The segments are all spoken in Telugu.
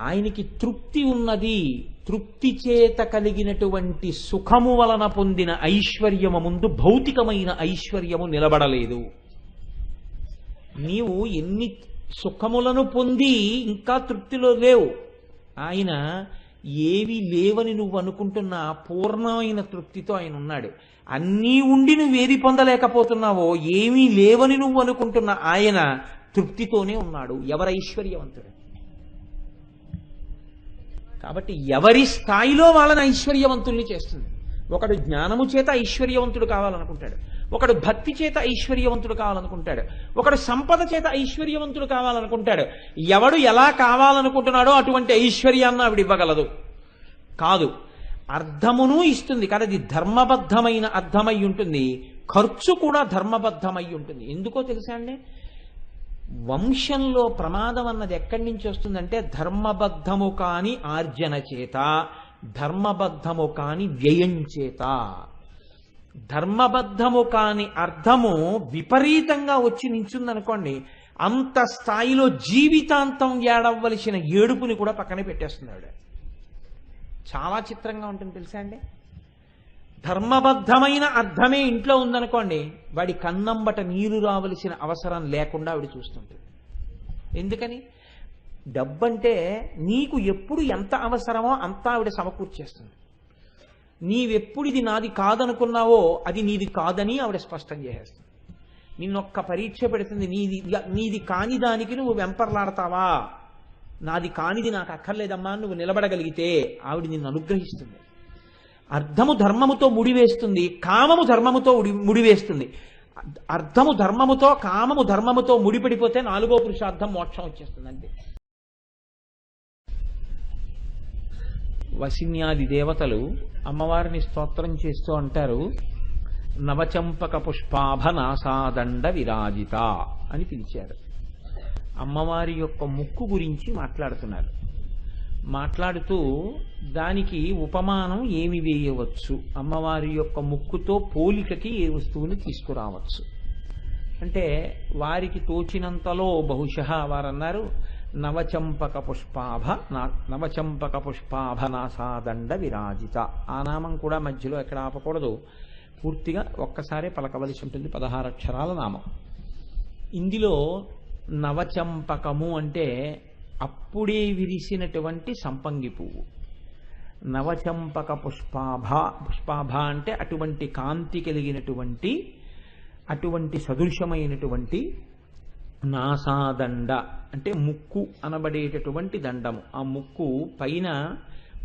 ఆయనకి తృప్తి ఉన్నది. తృప్తి చేత కలిగినటువంటి సుఖము వలన పొందిన ఐశ్వర్యము ముందు భౌతికమైన ఐశ్వర్యము నిలబడలేదు. నీవు ఎన్ని సుఖములను పొంది ఇంకా తృప్తిలో లేవు. ఆయన ఏవి లేవని నువ్వు అనుకుంటున్న పూర్ణమైన తృప్తితో ఆయన ఉన్నాడు. అన్నీ ఉండి నువ్వేది పొందలేకపోతున్నావో, ఏమీ లేవని నువ్వు అనుకుంటున్న ఆయన తృప్తితోనే ఉన్నాడు. ఎవరు ఐశ్వర్యవంతుడు? కాబట్టి ఎవరి స్థాయిలో వాళ్ళని ఐశ్వర్యవంతుల్ని చేస్తుంది. ఒకడు జ్ఞానము చేత ఐశ్వర్యవంతుడు కావాలనుకుంటాడు, ఒకడు భక్తి చేత ఐశ్వర్యవంతుడు కావాలనుకుంటాడు, ఒకడు సంపద చేత ఐశ్వర్యవంతుడు కావాలనుకుంటాడు. ఎవడు ఎలా కావాలనుకుంటున్నాడో అటువంటి ఐశ్వర్యాన్ని ఆవిడ ఇవ్వగలదు కాదు. అర్థమును ఇస్తుంది కానీ అది ధర్మబద్ధమైన అర్థమై ఉంటుంది. ఖర్చు కూడా ధర్మబద్ధమై ఉంటుంది. ఎందుకో తెలుసా అండి? వంశంలో ప్రమాదం అన్నది ఎక్కడి నుంచి వస్తుందంటే ధర్మబద్ధము కాని ఆర్జన చేత, ధర్మబద్ధము కాని వ్యయం చేత. ధర్మబద్ధము కాని అర్థము విపరీతంగా వచ్చి నించుందనుకోండి, అంత స్థాయిలో జీవితాంతం ఏడవలసిన ఏడుపుని కూడా పక్కనే పెట్టేస్తుంది ఆవిడ. చాలా చిత్రంగా ఉంటుంది తెలుసా అండి? ధర్మబద్ధమైన అర్థమే ఇంట్లో ఉందనుకోండి, వాడి కన్నంబట నీరు రావలసిన అవసరం లేకుండా ఆవిడ చూస్తుంటుంది. ఎందుకని? డబ్బంటే నీకు ఎప్పుడు ఎంత అవసరమో అంతా ఆవిడ సమకూర్చేస్తుంది. నీవెప్పుడు ఇది నాది కాదనుకున్నావో అది నీది కాదని ఆవిడ స్పష్టం చేసేస్తుంది. నిన్నొక్క పరీక్ష పెడుతుంది. నీది కాని దానికి నువ్వు వెంపర్లాడతావా? నాది కానిది నాకు అక్కర్లేదమ్మా నువ్వు నిలబడగలిగితే ఆవిడ నిన్ను అనుగ్రహిస్తుంది. అర్థము ధర్మముతో ముడివేస్తుంది, కామము ధర్మముతో ముడివేస్తుంది. అర్థము ధర్మముతో, కామము ధర్మముతో ముడిపడిపోతే నాలుగో పురుషార్థం మోక్షం వచ్చేస్తుంది. అంతే. వసిన్యాది దేవతలు అమ్మవారిని స్తోత్రం చేస్తూ అంటారు, నవచంపక పుష్పాభ నాసాదండ విరాజిత అని పిలిచారు. అమ్మవారి యొక్క ముక్కు గురించి మాట్లాడుతున్నారు. మాట్లాడుతూ దానికి ఉపమానం ఏమి వేయవచ్చు, అమ్మవారి యొక్క ముక్కుతో పోలికకి ఏ వస్తువుని తీసుకురావచ్చు అంటే, వారికి తోచినంతలో బహుశಃ వారన్నారు నవచంపక పుష్పాభ నాసాదండ విరాజిత. ఆ నామం కూడా మధ్యలో ఎక్కడ ఆపకూడదు, పూర్తిగా ఒక్కసారే పలకవలసి ఉంటుంది. 16 అక్షరాల నామం. ఇందులో నవచంపకము అంటే అప్పుడే విరిసినటువంటి సంపంగి పువ్వు. నవచంపక పుష్పాభ అంటే అటువంటి కాంతి కలిగినటువంటి, అటువంటి సదృశమైనటువంటి. నాసాదండ అంటే ముక్కు అనబడేటటువంటి దండము. ఆ ముక్కు పైన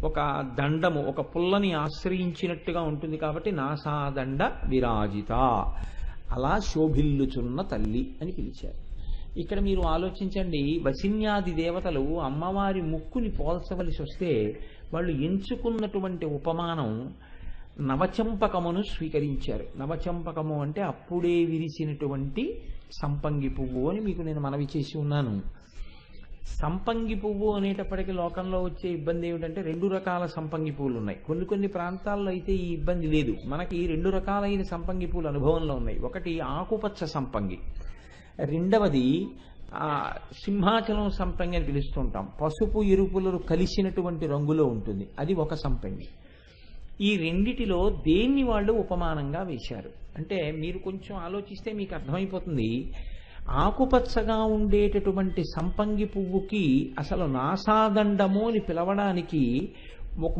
ఒక దండము, ఒక పుల్లని ఆశ్రయించినట్టుగా ఉంటుంది కాబట్టి నాసాదండ విరాజిత, అలా శోభిల్లుచున్న తల్లి అని పిలిచారు. ఇక్కడ మీరు ఆలోచించండి, వసిన్యాది దేవతలు అమ్మవారి ముక్కుని పోల్చవలసి వస్తే వాళ్ళు ఎంచుకున్నటువంటి ఉపమానం నవచంపకమును స్వీకరించారు. నవచంపకము అంటే అప్పుడే విరిసినటువంటి సంపంగి పువ్వు అని మీకు నేను మనవి చేసి ఉన్నాను. సంపంగి పువ్వు అనేటప్పటికీ లోకంలో వచ్చే ఇబ్బంది ఏమిటంటే 2 రకాల సంపంగి పువ్వులు ఉన్నాయి. కొన్ని ప్రాంతాల్లో అయితే ఈ ఇబ్బంది లేదు. మనకి 2 రకాలైన సంపంగి పువ్వులు అనుభవంలో ఉన్నాయి. ఒకటి ఆకుపచ్చ సంపంగి, రెండవది సింహాచలం సంపంగి అని పిలుస్తుంటాం. పసుపు ఎరుపులు కలిసినటువంటి రంగులో ఉంటుంది, అది ఒక సంపంగి. ఈ రెండిటిలో దేన్ని వాళ్ళు ఉపమానంగా వేశారు అంటే, మీరు కొంచెం ఆలోచిస్తే మీకు అర్థమైపోతుంది. ఆకుపచ్చగా ఉండేటటువంటి సంపంగి పువ్వుకి అసలు నాసాదండము అని పిలవడానికి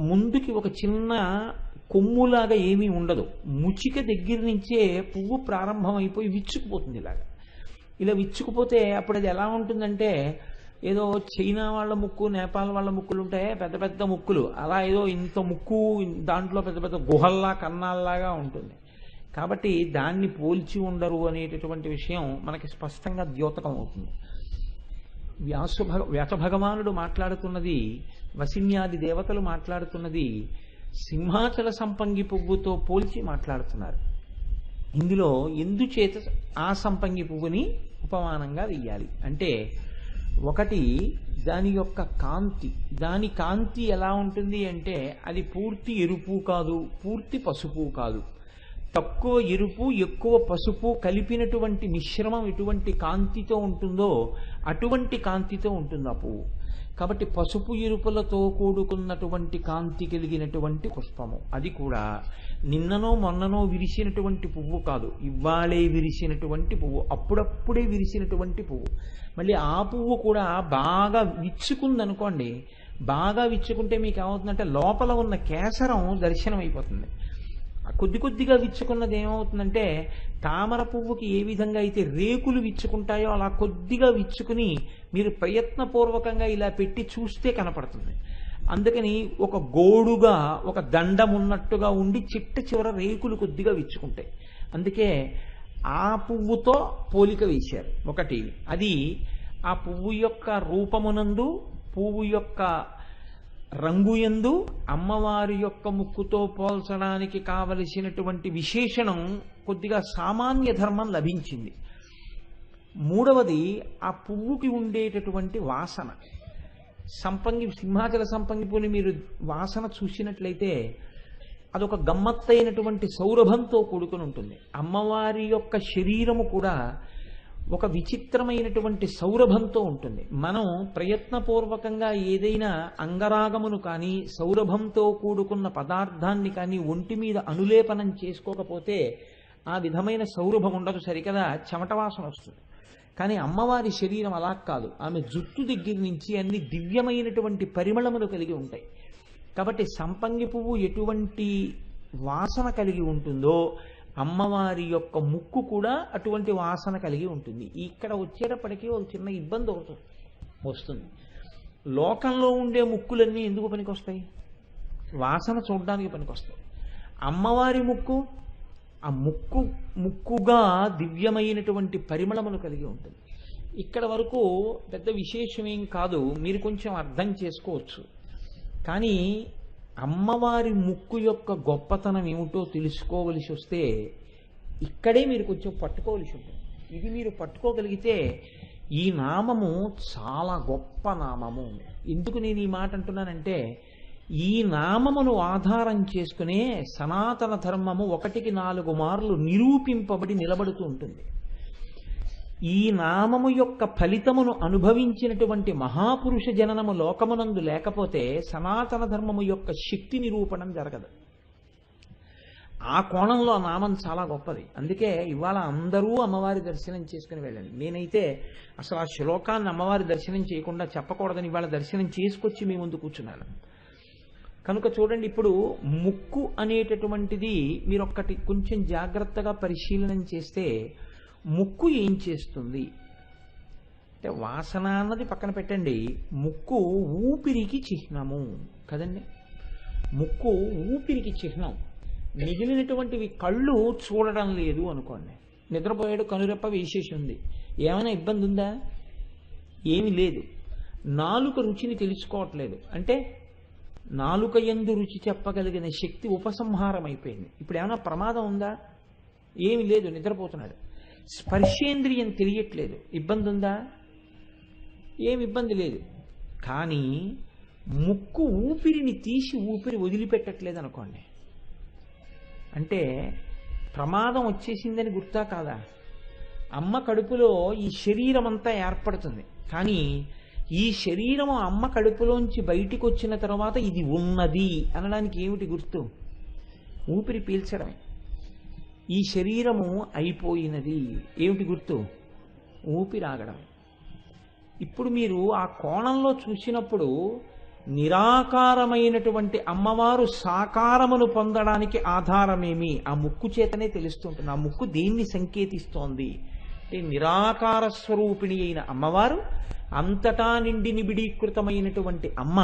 ముందుకి ఒక చిన్న కొమ్ములాగా ఏమీ ఉండదు. ముచిక దగ్గర నుంచే పువ్వు ప్రారంభమైపోయి విచ్చుకుపోతుంది. ఇలా విచ్చుకుపోతే అప్పుడు అది ఎలా ఉంటుందంటే, ఏదో చైనా వాళ్ళ ముక్కు, నేపాల్ వాళ్ళ ముక్కులు ఉంటాయి, పెద్ద పెద్ద ముక్కులు, అలా ఏదో ఇంత ముక్కు దాంట్లో పెద్ద పెద్ద గుహల్లా కన్నాల్లాగా ఉంటుంది. కాబట్టి దాన్ని పోల్చి ఉండరు అనేటటువంటి విషయం మనకి స్పష్టంగా ద్యోతకం అవుతుంది. వ్యాస భగవానుడు మాట్లాడుతున్నది, వసిన్యాది దేవతలు మాట్లాడుతున్నది సింహాచల సంపంగి పువ్వుతో పోల్చి మాట్లాడుతున్నారు. ఇందులో ఎందుచేత ఆ సంపంగి పువ్వుని ఉపమానంగా వెయ్యాలి అంటే, ఒకటి దాని యొక్క కాంతి. దాని కాంతి ఎలా ఉంటుంది అంటే, అది పూర్తి ఎరుపు కాదు, పూర్తి పసుపు కాదు. తక్కువ ఎరుపు ఎక్కువ పసుపు కలిపినటువంటి మిశ్రమం ఎటువంటి కాంతితో ఉంటుందో అటువంటి కాంతితో ఉంటుంది ఆ పువ్వు. కాబట్టి పసుపు ఎరుపులతో కూడుకున్నటువంటి కాంతి కలిగినటువంటి పుష్పము. అది కూడా నిన్ననో మొన్ననో విరిసినటువంటి పువ్వు కాదు, ఇవాళే విరిసినటువంటి పువ్వు, అప్పుడప్పుడే విరిసినటువంటి పువ్వు. మళ్ళీ ఆ పువ్వు కూడా బాగా విచ్చుకుందనుకోండి, బాగా విచ్చుకుంటే మీకు ఏమవుతుందంటే లోపల ఉన్న కేసరం దర్శనం అయిపోతుంది. కొద్ది కొద్దిగా విచ్చుకున్నది ఏమవుతుందంటే తామర పువ్వుకి ఏ విధంగా అయితే రేకులు విచ్చుకుంటాయో అలా కొద్దిగా విచ్చుకుని మీరు ప్రయత్నపూర్వకంగా ఇలా పెట్టి చూస్తే కనపడుతుంది. అందుకని ఒక గోడుగా ఒక దండం ఉన్నట్టుగా ఉండి చిట్ట చివర రేకులు కొద్దిగా విచ్చుకుంటాయి. అందుకే ఆ పువ్వుతో పోలిక వేశారు. ఒకటి అది ఆ పువ్వు యొక్క రూపమునందు, పువ్వు యొక్క రంగుయందు అమ్మవారి యొక్క ముక్కుతో పోల్చడానికి కావలసినటువంటి విశేషణం కొద్దిగా సామాన్య ధర్మం లభించింది. మూడవది ఆ పువ్వుకి ఉండేటటువంటి వాసన. సంపంగి, సింహాచల సంపంగి పూని మీరు వాసన చూసినట్లయితే అదొక గమ్మత్తైనటువంటి సౌరభంతో కూడుకుని ఉంటుంది. అమ్మవారి యొక్క శరీరము కూడా ఒక విచిత్రమైనటువంటి సౌరభంతో ఉంటుంది. మనం ప్రయత్నపూర్వకంగా ఏదైనా అంగరాగమును కానీ సౌరభంతో కూడుకున్న పదార్థాన్ని కానీ ఒంటి మీద అనులేపనం చేసుకోకపోతే ఆ విధమైన సౌరభం ఉండదు, సరికదా చెమట వాసన వస్తుంది. కానీ అమ్మవారి శరీరం అలా కాదు. ఆమె జుట్టు దగ్గర నుంచి అన్ని దివ్యమైనటువంటి పరిమళములు కలిగి ఉంటాయి. కాబట్టి సంపంగి పువ్వు ఎటువంటి వాసన కలిగి ఉంటుందో అమ్మవారి యొక్క ముక్కు కూడా అటువంటి వాసన కలిగి ఉంటుంది. ఇక్కడ వచ్చేటప్పటికీ ఒక చిన్న ఇబ్బంది ఒకటి వస్తుంది. లోకంలో ఉండే ముక్కులన్నీ ఎందుకు పనికొస్తాయి? వాసన చూడడానికి పనికొస్తాయి. అమ్మవారి ముక్కు ఆ ముక్కుగా దివ్యమైనటువంటి పరిమళములు కలిగి ఉంటుంది. ఇక్కడ వరకు పెద్ద విశేషమేం కాదు, మీరు కొంచెం అర్థం చేసుకోవచ్చు. కానీ అమ్మవారి ముక్కు యొక్క గొప్పతనం ఏమిటో తెలుసుకోవలసి వస్తే ఇక్కడే మీరు కొంచెం పట్టుకోవలసి ఉంటుంది. ఇది మీరు పట్టుకోగలిగితే ఈ నామము చాలా గొప్ప నామము. ఎందుకు నేను ఈ మాట అంటున్నానంటే ఈ నామమును ఆధారం చేసుకునే సనాతన ధర్మము 1కి 4 మార్లు నిరూపింపబడి నిలబడుతూ ఉంటుంది. ఈ నామము యొక్క ఫలితమును అనుభవించినటువంటి మహాపురుష జననము లోకమునందు లేకపోతే సనాతన ధర్మము యొక్క శక్తి నిరూపణం జరగదు. ఆ కోణంలో ఆ నామం చాలా గొప్పది. అందుకే ఇవాళ అందరూ అమ్మవారి దర్శనం చేసుకుని వెళ్ళండి. నేనైతే అసలు ఆ శ్లోకాన్ని అమ్మవారి దర్శనం చేయకుండా చెప్పకూడదని ఇవాళ దర్శనం చేసుకొచ్చి మీ ముందు కూర్చున్నాను. కనుక చూడండి, ఇప్పుడు ముక్కు అనేటటువంటిది మీరు ఒక్కటి కొంచెం జాగ్రత్తగా పరిశీలన చేస్తే ముక్కు ఏం చేస్తుంది అంటే, వాసన అన్నది పక్కన పెట్టండి, ముక్కు ఊపిరికి చిహ్నము కదండి. ముక్కు ఊపిరికి చిహ్నం. మిగిలినటువంటివి కళ్ళు చూడడం లేదు అనుకోండి, నిద్రపోయాడు కనురెప్ప వేసేసి ఉంది, ఏమైనా ఇబ్బంది ఉందా? ఏమీ లేదు. నాలుక రుచిని తెలుసుకోవట్లేదు అంటే నాలుక యందు రుచి చెప్పగలిగిన శక్తి ఉపసంహారం అయిపోయింది. ఇప్పుడు ఏమైనా ప్రమాదం ఉందా? ఏమీ లేదు, నిద్రపోతున్నాడు. స్పర్శేంద్రియం తెలియట్లేదు, ఇబ్బంది ఉందా? ఏమి ఇబ్బంది లేదు. కానీ ముక్కు ఊపిరిని తీసి ఊపిరి వదిలిపెట్టట్లేదు అనుకోండి, అంటే ప్రమాదం వచ్చేసిందని గుర్తా కాదా? అమ్మ కడుపులో ఈ శరీరం అంతా ఏర్పడుతుంది, కానీ ఈ శరీరము అమ్మ కడుపులోంచి బయటికి వచ్చిన తర్వాత ఇది ఉన్నది అనడానికి ఏమిటి గుర్తు? ఊపిరి పీల్చడమే. ఈ శరీరము అయిపోయినది ఏమిటి గుర్తు? ఊపిరి ఆగడం. ఇప్పుడు మీరు ఆ కోణంలో చూసినప్పుడు నిరాకారమైనటువంటి అమ్మవారు సాకారమును పొందడానికి ఆధారమేమి? ఆ ముక్కు చేతనే తెలుస్తుంటుంది. ఆ ముక్కు దేన్ని సంకేతిస్తోంది అంటే నిరాకార స్వరూపిణి అయిన అమ్మవారు, అంతటా నిండి నిబిడీకృతమైనటువంటి అమ్మ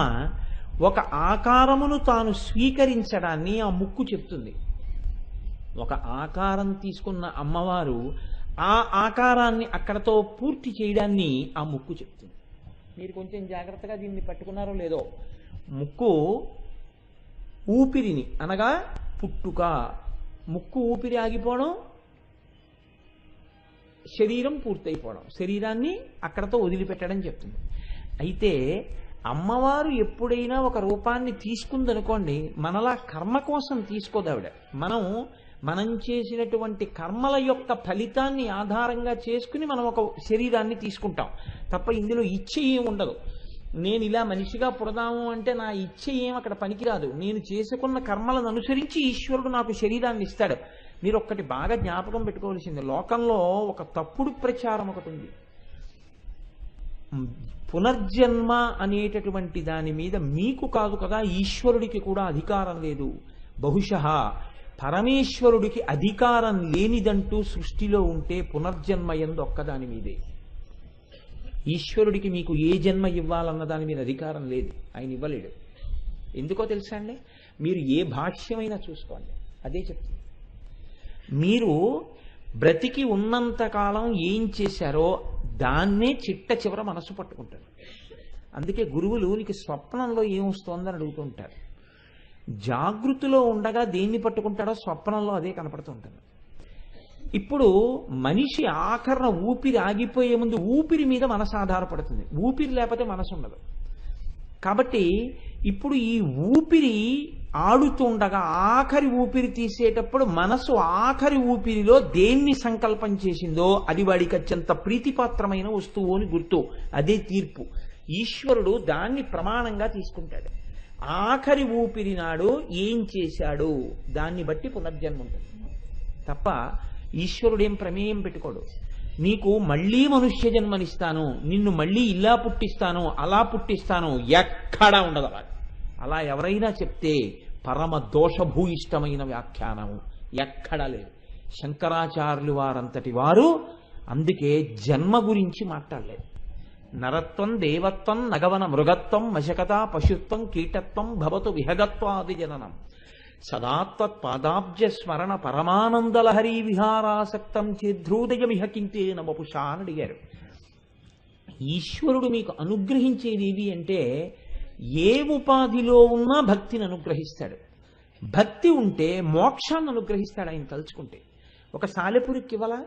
ఒక ఆకారమును తాను స్వీకరించడాన్ని ఆ ముక్కు చెప్తుంది. ఒక ఆకారం తీసుకున్న అమ్మవారు ఆ ఆకారాన్ని అక్కడతో పూర్తి చేయడాన్ని ఆ ముక్కు చెప్తుంది. మీరు కొంచెం జాగ్రత్తగా దీన్ని పట్టుకున్నారో లేదో, ముక్కు ఊపిరిని అనగా పుట్టుక, ముక్కు ఊపిరి ఆగిపోవడం, శరీరం పూర్తయిపోవడం, శరీరాన్ని అక్కడతో వదిలిపెట్టడం చెప్తుంది. అయితే అమ్మవారు ఎప్పుడైనా ఒక రూపాన్ని తీసుకుందనుకోండి, మనలా కర్మ కోసం తీసుకోదు ఆవిడ. మనం చేసినటువంటి కర్మల యొక్క ఫలితాన్ని ఆధారంగా చేసుకుని మనం ఒక శరీరాన్ని తీసుకుంటాం తప్ప ఇందులో ఇచ్చ ఏమి ఉండదు. నేను ఇలా మనిషిగా పుడదాము అంటే నా ఇచ్చ ఏం అక్కడ పనికిరాదు. నేను చేసుకున్న కర్మలను అనుసరించి ఈశ్వరుడు నాకు శరీరాన్ని ఇస్తాడు. మీరు ఒక్కటి బాగా జ్ఞాపకం పెట్టుకోవాల్సింది, లోకంలో ఒక తప్పుడు ప్రచారం ఒకటి ఉంది. పునర్జన్మ అనేటటువంటి దాని మీద మీకు కాదు కదా, ఈశ్వరుడికి కూడా అధికారం లేదు. బహుశః పరమేశ్వరుడికి అధికారం లేనిదంటూ సృష్టిలో ఉంటే పునర్జన్మ యందు ఒక్కదాని మీదే. ఈశ్వరుడికి మీకు ఏ జన్మ ఇవ్వాలన్న దాని మీద అధికారం లేదు, ఆయన ఇవ్వలేడు. ఎందుకో తెలుసా అండి? మీరు ఏ భాష్యమైనా చూసుకోండి, అదే చెప్తుంది. మీరు బ్రతికి ఉన్నంతకాలం ఏం చేశారో దాన్నే చిట్ట చివర మనసు పట్టుకుంటారు. అందుకే గురువులు నీకు స్వప్నంలో ఏమొస్తోందని అడుగుతుంటారు. జాగృతిలో ఉండగా దేన్ని పట్టుకుంటాడో స్వప్నంలో అదే కనపడుతూ ఉంటుంది. ఇప్పుడు మనిషి ఆఖరణ ఊపిరి ఆగిపోయే ముందు ఊపిరి మీద మనసు ఆధారపడుతుంది. ఊపిరి లేకపోతే మనసు ఉండదు. కాబట్టి ఇప్పుడు ఈ ఊపిరి ఆడుతుండగా ఆఖరి ఊపిరి తీసేటప్పుడు మనసు ఆఖరి ఊపిరిలో దేన్ని సంకల్పం చేసిందో అది వాడికి అత్యంత ప్రీతిపాత్రమైన వస్తువు అని గుర్తు. అదే తీర్పు. ఈశ్వరుడు దాన్ని ప్రమాణంగా తీసుకుంటాడు. ఆఖరి ఊపిరి నాడు ఏం చేశాడు దాన్ని బట్టి పునర్జన్మ ఉంటుంది తప్ప ఈశ్వరుడేం ప్రమేయం పెట్టుకోడు. నీకు మళ్ళీ మనుష్య జన్మనిస్తాను, నిన్ను మళ్ళీ ఇలా పుట్టిస్తాను, అలా పుట్టిస్తాను, ఎక్కడా ఉండదు. అలా ఎవరైనా చెప్తే పరమ దోషభూయిష్టమైన వ్యాఖ్యానము ఎక్కడా లేదు. శంకరాచార్యులు వారంతటి వారు అందుకే జన్మ గురించి మాట్లాడలేదు. నరత్వం దేవత్వం నగవన మృగత్వం మశకత పశుత్వం కీటత్వం భవతు విహగత్వాది జననం సదాత్వత్పాదాబ్జ స్మరణ పరమానందలహరీ విహారాసక్తం చేద్రూదయమిహ కింతే నవపుషా అని అడిగారు. ఈశ్వరుడు మీకు అనుగ్రహించేది ఏది అంటే ఏ ఉపాధిలో ఉన్నా భక్తిని అనుగ్రహిస్తాడు. భక్తి ఉంటే మోక్షాన్ని అనుగ్రహిస్తాడు ఆయన తలుచుకుంటే. ఒక సాలెపురికి ఇవ్వాలా,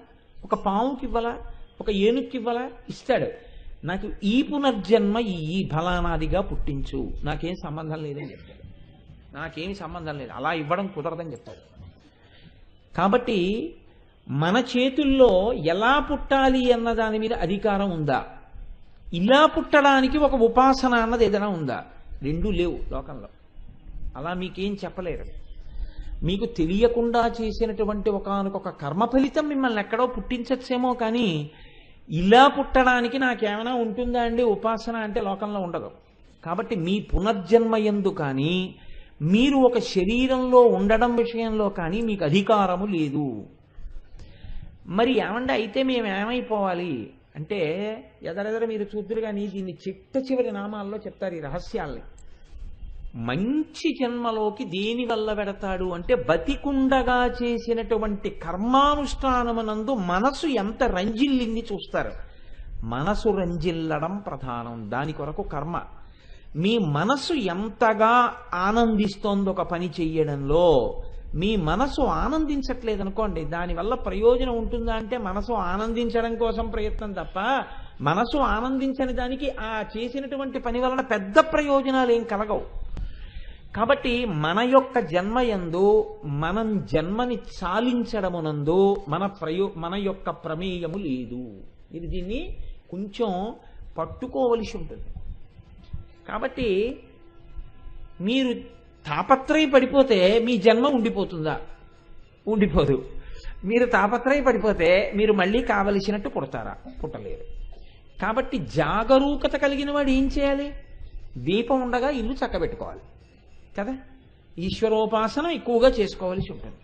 ఒక పావుకి ఇవ్వాలా, ఒక ఏనుక్కి ఇవ్వాలా, ఇస్తాడు. నాకు ఈ పునర్జన్మ ఈ ఫలానాదిగా పుట్టించు, నాకేం సంబంధం లేదని చెప్తాడు. నాకేమి సంబంధం లేదు, అలా ఇవ్వడం కుదరదని చెప్తాడు. కాబట్టి మన చేతుల్లో ఎలా పుట్టాలి అన్న దాని మీద అధికారం ఉందా? ఇలా పుట్టడానికి ఒక ఉపాసన అన్నది ఏదైనా ఉందా? రెండూ లేవు లోకంలో. అలా మీకేం చెప్పలేరు. మీకు తెలియకుండా చేసినటువంటి ఒకానొక కర్మ ఫలితం మిమ్మల్ని ఎక్కడో పుట్టించచ్చేమో, కానీ ఇలా పుట్టడానికి నాకేమైనా ఉంటుందా అండి ఉపాసన అంటే లోకంలో ఉండదు. కాబట్టి మీ పునర్జన్మ యందు కానీ మీరు ఒక శరీరంలో ఉండడం విషయంలో కానీ మీకు అధికారము లేదు. మరి ఏమంటే అయితే మేము ఏమైపోవాలి అంటే ఎదరెదర మీరు చూద్దరు కానీ దీన్ని చిట్ట చివరి నామాల్లో చెప్తారు ఈ రహస్యాల్ని. మంచి జన్మలోకి దేని వల్ల పెడతాడు అంటే బతికుండగా చేసినటువంటి కర్మానుష్ఠానమునందు మనసు ఎంత రంజిల్లింది చూస్తారు. మనసు రంజిల్లడం ప్రధానం, దాని కొరకు కర్మ. మీ మనసు ఎంతగా ఆనందిస్తోంది ఒక పని చెయ్యడంలో, మీ మనసు ఆనందించట్లేదనుకోండి, దానివల్ల ప్రయోజనం ఉంటుందా అంటే మనసు ఆనందించడం కోసం ప్రయత్నం తప్ప మనసు ఆనందించని దానికి ఆ చేసినటువంటి పని వలన పెద్ద ప్రయోజనాలు ఏం కలగవు. కాబట్టి మన యొక్క జన్మయందు మనం జన్మని చాలించడమునందు మన యొక్క ప్రమేయము లేదు. ఇది దీన్ని కొంచెం పట్టుకోవలసి ఉంటుంది. కాబట్టి మీరు తాపత్రయ పడిపోతే మీ జన్మ ఉండిపోతుందా? ఉండిపోదు. మీరు తాపత్రయ పడిపోతే మీరు మళ్ళీ కావలసినట్టు పుడతారా? పుట్టలేరు. కాబట్టి జాగరూకత కలిగిన వాడు ఏం చేయాలి? దీపం ఉండగా ఇల్లు చక్కబెట్టుకోవాలి కదా. ఈశ్వరోపాసన ఎక్కువగా చేసుకోవాల్సి ఉంటుంది.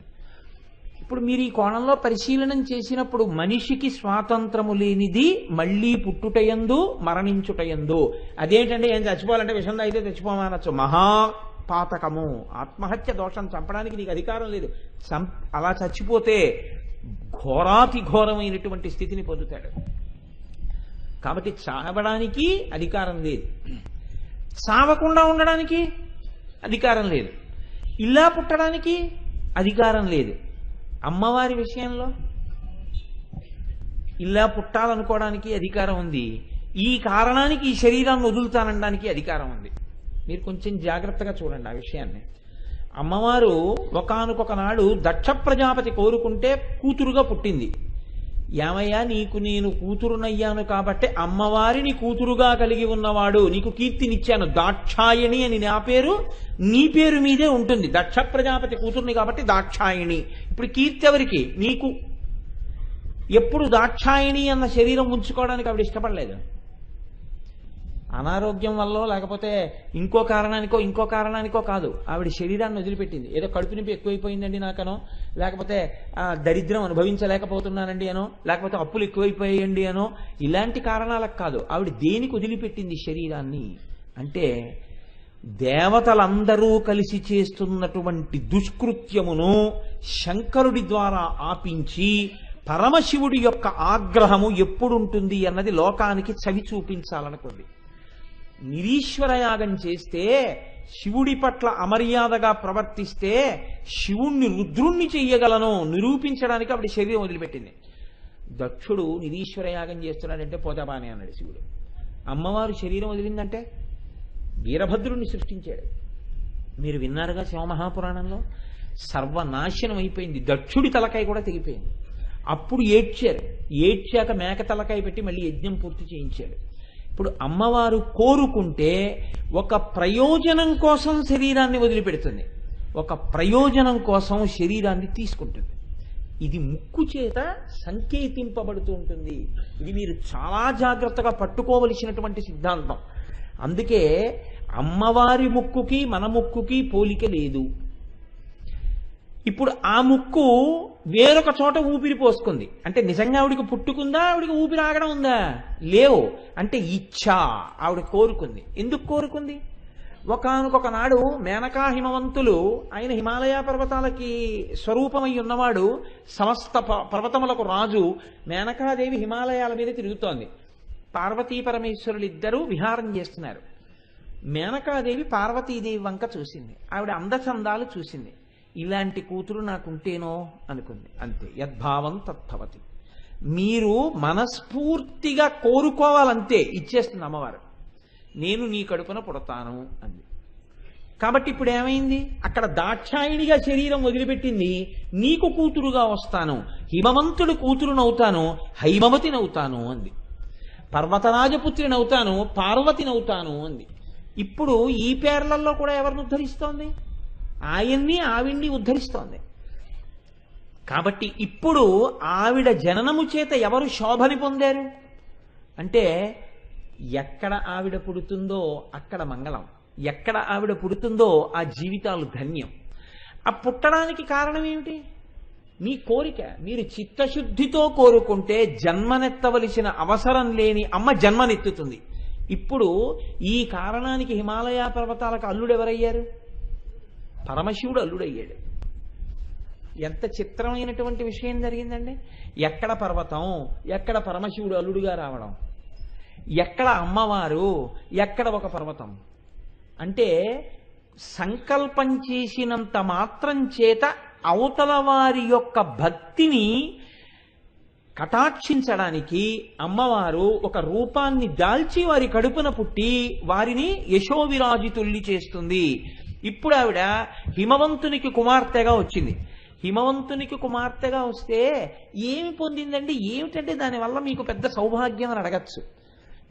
ఇప్పుడు మీరు ఈ కోణంలో పరిశీలనం చేసినప్పుడు మనిషికి స్వాతంత్రము లేనిది మళ్ళీ పుట్టుటయందు మరణించుటయందు. అదేంటంటే ఏం చచ్చిపోవాలంటే విషం అయితే చచ్చిపోమనొచ్చు, మహాపాతకము, ఆత్మహత్య దోషం, చంపడానికి నీకు అధికారం లేదు. అలా చచ్చిపోతే ఘోరాతి ఘోరమైనటువంటి స్థితిని పొందుతాడు. కాబట్టి చావడానికి అధికారం లేదు, చావకుండా ఉండడానికి అధికారం లేదు, ఇలా పుట్టడానికి అధికారం లేదు. అమ్మవారి విషయంలో ఇలా పుట్టాలనుకోవడానికి అధికారం ఉంది, ఈ కారణానికి ఈ శరీరాన్ని వదులుతానడానికి అధికారం ఉంది. మీరు కొంచెం జాగ్రత్తగా చూడండి ఆ విషయాన్ని. అమ్మవారు ఒకానొక నాడు దక్ష ప్రజాపతి కోరుకుంటే కూతురుగా పుట్టింది. ఏమయ్యా నీకు నేను కూతురునయ్యాను కాబట్టి అమ్మవారిని కూతురుగా కలిగి ఉన్నవాడు నీకు కీర్తినిచ్చాను దాక్షాయణి అని నా పేరు నీ పేరు మీదే ఉంటుంది. దక్ష ప్రజాపతి కూతుర్ని కాబట్టి దాక్షాయణి. ఇప్పుడు కీర్తి ఎవరికి? నీకు. ఎప్పుడు దాక్షాయణి అన్న శరీరం ఉంచుకోవడానికి ఆవిడ ఇష్టపడలేదు. అనారోగ్యం వల్ల లేకపోతే ఇంకో కారణానికో కాదు ఆవిడ శరీరాన్ని వదిలిపెట్టింది. ఏదో కడుపు నింపి ఎక్కువైపోయిందండి నాకనో, లేకపోతే దరిద్రం అనుభవించలేకపోతున్నానండి అనో, లేకపోతే అప్పులు ఎక్కువైపోయాయండి అనో, ఇలాంటి కారణాలకు కాదు. ఆవిడ దేనికి వదిలిపెట్టింది శరీరాన్ని అంటే దేవతలందరూ కలిసి చేస్తున్నటువంటి దుష్కృత్యమును శంకరుడి ద్వారా ఆపించి పరమశివుడి యొక్క ఆగ్రహము ఎప్పుడుంటుంది అన్నది లోకానికి చవి చూపించాలనుకుంది. నిరీశ్వరయాగం చేస్తే శివుడి పట్ల అమర్యాదగా ప్రవర్తిస్తే శివుణ్ణి రుద్రుణ్ణి చెయ్యగలను నిరూపించడానికి ఆవిడ శరీరం వదిలిపెట్టింది. దక్షుడు నిరీశ్వరయాగం చేస్తున్నాడంటే పోతబానే అన్నాడు శివుడు. అమ్మవారు శరీరం వదిలిందంటే వీరభద్రుణ్ణి సృష్టించాడు. మీరు విన్నారుగా శివమహాపురాణంలో సర్వనాశనం అయిపోయింది. దక్షుడి తలకాయ కూడా తెగిపోయింది. అప్పుడు ఏడ్చారు. ఏడ్చాక మేక తలకాయ పెట్టి మళ్ళీ యజ్ఞం పూర్తి చేయించాడు. ఇప్పుడు అమ్మవారు కోరుకుంటే ఒక ప్రయోజనం కోసం శరీరాన్ని వదిలిపెడుతుంది, ఒక ప్రయోజనం కోసం శరీరాన్ని తీసుకుంటుంది. ఇది ముక్కు చేత సంకేతింపబడుతూ ఉంటుంది. ఇది మీరు చాలా జాగ్రత్తగా పట్టుకోవలసినటువంటి సిద్ధాంతం. అందుకే అమ్మవారి ముక్కుకి మన ముక్కుకి పోలిక లేదు. ఇప్పుడు ఆ ముక్కు వేరొక చోట ఊపిరి పోసుకుంది అంటే నిజంగా ఆవిడికి పుట్టుకుందా, ఆవిడికి ఊపిరి ఆగడం ఉందా? లేవు. అంటే ఇచ్ఛా, ఆవిడ కోరుకుంది. ఎందుకు కోరుకుంది? ఒకానొక నాడు మేనకా హిమవంతులు, ఆయన హిమాలయ పర్వతాలకి స్వరూపమై ఉన్నవాడు, సమస్త పర్వతములకు రాజు. మేనకాదేవి హిమాలయాల మీద తిరుగుతోంది. పార్వతీ పరమేశ్వరులు ఇద్దరూ విహారం చేస్తున్నారు. మేనకాదేవి పార్వతీదేవి వంక చూసింది. ఆవిడ అందచందాలు చూసింది. ఇలాంటి కూతురు నాకుంటేనో అనుకుంది. అంతే, యద్భావం తద్భవతి. మీరు మనస్ఫూర్తిగా కోరుకోవాలంతే, ఇచ్చేస్తుంది అమ్మవారు. నేను నీ కడుపున పుడతాను అంది. కాబట్టి ఇప్పుడు ఏమైంది? అక్కడ దాక్షాయిణిగా శరీరం వదిలిపెట్టింది. నీకు కూతురుగా వస్తాను, హిమవంతుడి కూతురునవుతాను, హైమవతినవుతాను అంది. పర్వతరాజపుత్రినవుతాను, పార్వతినవుతాను అంది. ఇప్పుడు ఈ పేర్లలో కూడా ఎవరిని ఉద్ధరిస్తోంది? ఆయన్ని ఆవిడ్ని ఉద్ధరిస్తోంది. కాబట్టి ఇప్పుడు ఆవిడ జననము చేత ఎవరు శోభని పొందారు అంటే ఎక్కడ ఆవిడ పుడుతుందో అక్కడ మంగళం, ఎక్కడ ఆవిడ పుడుతుందో ఆ జీవితాలు ధన్యం. ఆ పుట్టడానికి కారణం ఏమిటి? మీ కోరిక. మీరు చిత్తశుద్ధితో కోరుకుంటే జన్మనెత్తవలసిన అవసరం లేని అమ్మ జన్మనెత్తుతుంది. ఇప్పుడు ఈ కారణానికి హిమాలయ పర్వతాలకు అల్లుడు ఎవరయ్యారు? పరమశివుడు అల్లుడయ్యాడు. ఎంత చిత్రమైనటువంటి విషయం జరిగిందండి. ఎక్కడ పర్వతం, ఎక్కడ పరమశివుడు అల్లుడుగా రావడం, ఎక్కడ అమ్మవారు, ఎక్కడ ఒక పర్వతం. అంటే సంకల్పం చేసినంత మాత్రం చేత అవతల వారి యొక్క భక్తిని కటాక్షించడానికి అమ్మవారు ఒక రూపాన్ని దాల్చి వారి కడుపున పుట్టి వారిని యశోవిరాజితుల్ని చేస్తుంది. ఇప్పుడు ఆవిడ హిమవంతునికి కుమార్తెగా వచ్చింది. హిమవంతునికి కుమార్తెగా వస్తే ఏమి పొందిందండి? ఏమిటంటే దానివల్ల మీకు పెద్ద సౌభాగ్యం అని అడగచ్చు.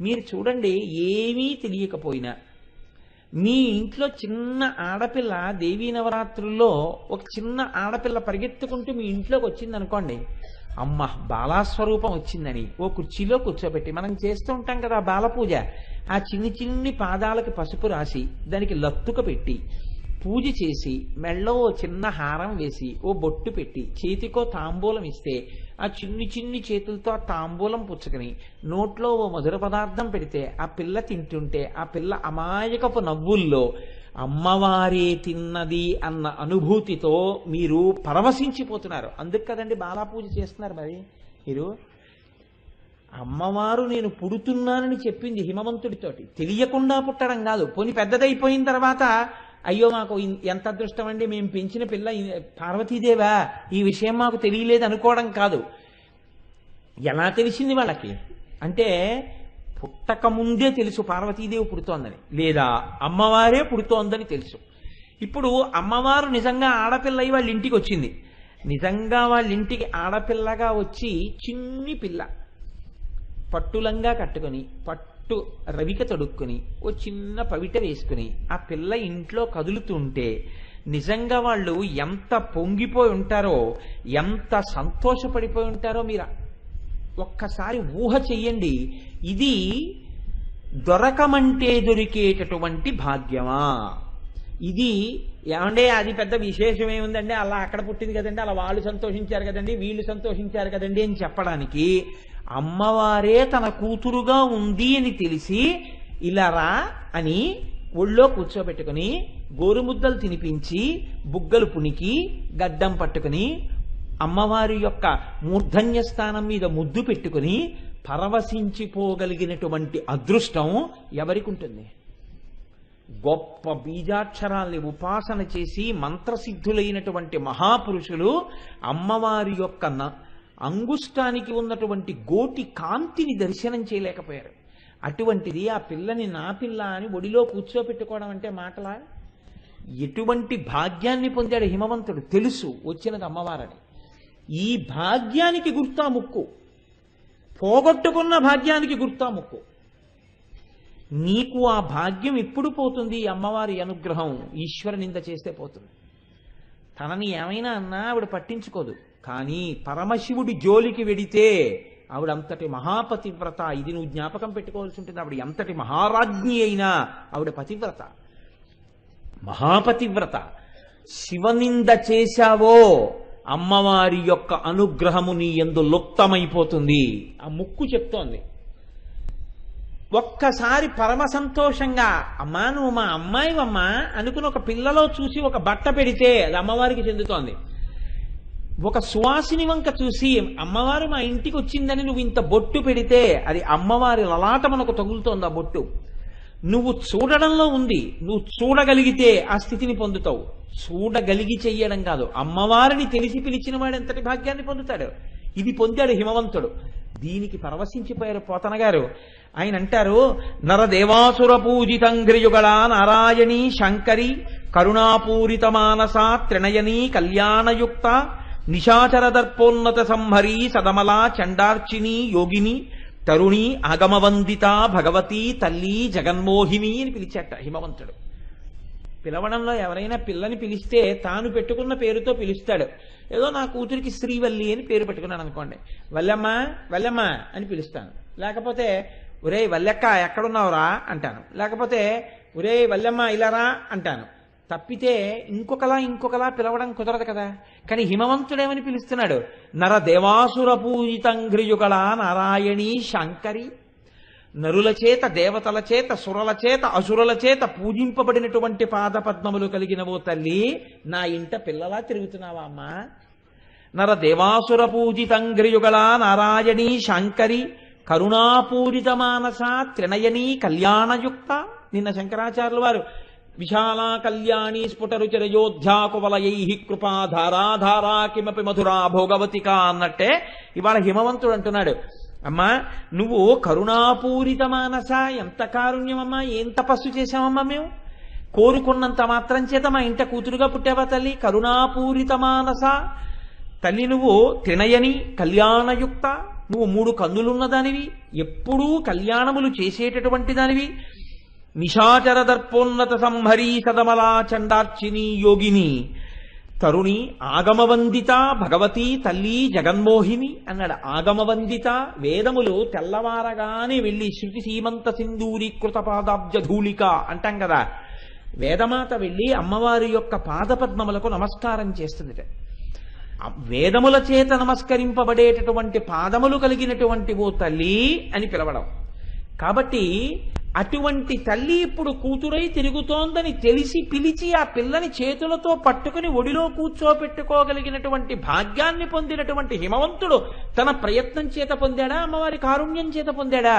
మీరు చూడండి, ఏమీ తెలియకపోయినా మీ ఇంట్లో చిన్న ఆడపిల్ల దేవీ నవరాత్రుల్లో ఒక చిన్న ఆడపిల్ల పరిగెత్తుకుంటూ మీ ఇంట్లోకి వచ్చింది అనుకోండి, అమ్మ బాలాస్వరూపం వచ్చిందని ఓ కుర్చీలో కూర్చోబెట్టి, మనం చేస్తూ ఉంటాం కదా బాలపూజ, ఆ చిన్ని చిన్ని పాదాలకి పసుపు రాసి దానికి లత్తుక పెట్టి పూజ చేసి మెళ్ళో ఓ చిన్న హారం వేసి ఓ బొట్టు పెట్టి చేతికో తాంబూలం ఇస్తే ఆ చిన్ని చిన్ని చేతులతో ఆ తాంబూలం పుచ్చుకొని నోట్లో ఓ మధుర పదార్థం పెడితే ఆ పిల్ల తింటుంటే ఆ పిల్ల అమాయకపు నవ్వుల్లో అమ్మవారే తిన్నది అన్న అనుభూతితో మీరు పరవశించిపోతున్నారు. అందుకు కదండి బాలాపూజ చేస్తున్నారు. మరి మీరు అమ్మవారు నేను పుడుతున్నానని చెప్పింది హిమవంతుడితోటి, తెలియకుండా పుట్టడం కాదు. పోనీ పెద్దదైపోయిన తర్వాత అయ్యో మాకు ఎంత అదృష్టం అండి, మేము పెంచిన పిల్ల పార్వతీదేవా, ఈ విషయం మాకు తెలియలేదు అనుకోవడం కాదు. ఎలా తెలిసింది వాళ్ళకి అంటే పుట్టక ముందే తెలుసు పార్వతీదేవి పుడుతోందని, లేదా అమ్మవారే పుడుతోందని తెలుసు. ఇప్పుడు అమ్మవారు నిజంగా ఆడపిల్ల అయి వాళ్ళ ఇంటికి వచ్చింది. నిజంగా వాళ్ళ ఇంటికి ఆడపిల్లగా వచ్చి చిన్ని పిల్ల పట్టులంగా కట్టుకుని పట్టు రవిక తొడుక్కుని ఓ చిన్న పవిట వేసుకుని ఆ పిల్ల ఇంట్లో కదులుతుంటే నిజంగా వాళ్ళు ఎంత పొంగిపోయి ఉంటారో, ఎంత సంతోషపడిపోయి ఉంటారో మీరు ఒక్కసారి ఊహ చెయ్యండి. ఇది దొరకమంటే దొరికేటటువంటి భాగ్యమా? ఇది ఏమంటే అది పెద్ద విశేషం ఏముందండి, అలా అక్కడ పుట్టింది కదండి, అలా వాళ్ళు సంతోషించారు కదండి, వీళ్ళు సంతోషించారు కదండి అని చెప్పడానికి అమ్మవారే తన కూతురుగా ఉంది అని తెలిసి ఇలా రా అని ఒళ్ళో కూర్చోబెట్టుకుని గోరుముద్దలు తినిపించి బుగ్గలు పునికి గడ్డం పట్టుకుని అమ్మవారి యొక్క మూర్ధన్య స్థానం మీద ముద్దు పెట్టుకుని పరవశించిపోగలిగినటువంటి అదృష్టం ఎవరికి ఉంటుంది? గొప్ప బీజాక్షరాల్ని ఉపాసన చేసి మంత్రసిద్ధులైనటువంటి మహాపురుషులు అమ్మవారి యొక్క అంగుష్టానికి ఉన్నటువంటి గోటి కాంతిని దర్శనం చేయలేకపోయారు. అటువంటిది ఆ పిల్లని నా పిల్ల అని ఒడిలో కూర్చోపెట్టుకోవడం అంటే మాటలా? ఎటువంటి భాగ్యాన్ని పొందాడు హిమవంతుడు, తెలుసు వచ్చినది అమ్మవారని. ఈ భాగ్యానికి గుర్తా ముక్కు, పోగొట్టుకున్న భాగ్యానికి గుర్తా ముక్కు. నీకు ఆ భాగ్యం ఎప్పుడు పోతుంది? అమ్మవారి అనుగ్రహం ఈశ్వర నింద చేస్తే పోతుంది. తనని ఏమైనా అన్నా ఆవిడ పట్టించుకోదు. కానీ పరమశివుడి జోలికి వెడితే ఆవిడ అంతటి మహాపతివ్రత. ఇది నువ్వు జ్ఞాపకం పెట్టుకోవాల్సి ఉంటుంది. ఆవిడ ఎంతటి మహారాజ్ఞి అయినా ఆవిడ పతివ్రత, మహాపతివ్రత. శివనింద చేశావో అమ్మవారి యొక్క అనుగ్రహము నీ యందు లుప్తమైపోతుంది. ఆ ముక్కు చెప్తోంది. ఒక్కసారి పరమ సంతోషంగా అమ్మా నువ్వు మా అమ్మాయివమ్మా అనుకుని ఒక పిల్లలో చూసి ఒక బట్ట పెడితే అది అమ్మవారికి చెందుతోంది. ఒక సువాసిని వంక చూసి అమ్మవారు మా ఇంటికి వచ్చిందని నువ్వు ఇంత బొట్టు పెడితే అది అమ్మవారి లలాట మనకు తగులుతోంది. ఆ బొట్టు నువ్వు చూడడంలో ఉంది. నువ్వు చూడగలిగితే ఆ స్థితిని పొందుతావు. చూడగలిగి చెయ్యడం కాదు, అమ్మవారిని తెలిసి పిలిచిన వాడు ఎంతటి భాగ్యాన్ని పొందుతాడు. ఇది పొందాడు హిమవంతుడు. దీనికి పరవశించిపోయారు పోతన గారు. ఆయన అంటారు, నరదేవాసుర పూజితంఘ్రియుగళ నారాయణీ శంకరి కరుణాపూరిత మానస త్రినయనీ కళ్యాణయుక్త నిశాచర దర్పోన్నత సంహరి సదమలా చండార్చిని యోగిని తరుణి ఆగమవందిత భగవతి తల్లి జగన్మోహిని అని పిలిచాట హిమవంతుడు. పిలవడంలో ఎవరైనా పిల్లని పిలిస్తే తాను పెట్టుకున్న పేరుతో పిలుస్తాడు. ఏదో నా కూతురికి శ్రీవల్లి అని పేరు పెట్టుకున్నాను అనుకోండి, వల్లెమ్మ వల్లెమ్మ అని పిలుస్తాను. లేకపోతే ఒరే వల్లెక్క ఎక్కడున్నావురా అంటాను. లేకపోతే ఒరే వల్లెమ్మ ఇలారా అంటాను. తప్పితే ఇంకొకలా పిలవడం కుదరదు కదా. కానీ హిమవంతుడేమని పిలుస్తున్నాడు? నర దేవాసుర పూజితంఘ్రియుగళ నారాయణీ శంకరి. నరుల చేత, దేవతల చేత, సురల చేత, అసురుల చేత పూజింపబడినటువంటి పాదపద్మములు కలిగిన ఓ తల్లి, నా ఇంట పిల్లలా తిరుగుతున్నావా అమ్మా? నర దేవాసుర పూజితంఘ్రియుగళ నారాయణీ శంకరి కరుణాపూరిత మానస త్రినయనీ కళ్యాణయుక్త. నిన్న శంకరాచార్యుల వారు విశాలా కళ్యాణి స్ఫుటరుచిరయోధ్యాకువలయై కృపాధారాధారా కిమపి మధురా భోగవతిక అన్నట్టే ఇవాళ హిమవంతుడు అంటున్నాడు, అమ్మా నువ్వు కరుణాపూరిత మానస, ఎంత కారుణ్యమమ్మా, ఏం తపస్సు చేశామమ్మా మేము, కోరుకున్నంత మాత్రం చేత మా ఇంట కూతురుగా పుట్టావా తల్లి. కరుణాపూరిత మానస తల్లి, నువ్వు త్రినయని కళ్యాణయుక్త, నువ్వు 3 కన్నులున్న దానివి, ఎప్పుడూ కళ్యాణములు చేసేటటువంటి దానివి. నిశాచర దర్పోన్నత సంహరి సదమలా చండార్చిని యోగిని తరుణి ఆగమవందిత భగవతి తల్లి జగన్మోహిని అన్నాడు. ఆగమవందిత, వేదములు తెల్లవారగానే వెళ్ళి శృతి సీమంత సింధూరీకృత పాదాబ్జధూళిక అంటాం కదా, వేదమాత వెళ్ళి అమ్మవారి యొక్క పాదపద్మములకు నమస్కారం చేస్తుందిట. వేదముల చేత నమస్కరింపబడేటటువంటి పాదములు కలిగినటువంటి ఓ తల్లి అని పిలవడం. కాబట్టి అటువంటి తల్లి ఇప్పుడు కూతురై తిరుగుతోందని తెలిసి పిలిచి ఆ పిల్లని చేతులతో పట్టుకుని ఒడిలో కూర్చోపెట్టుకోగలిగినటువంటి భాగ్యాన్ని పొందినటువంటి హిమవంతుడు తన ప్రయత్నం చేత పొందాడా, అమ్మవారి కారుణ్యం చేత పొందాడా?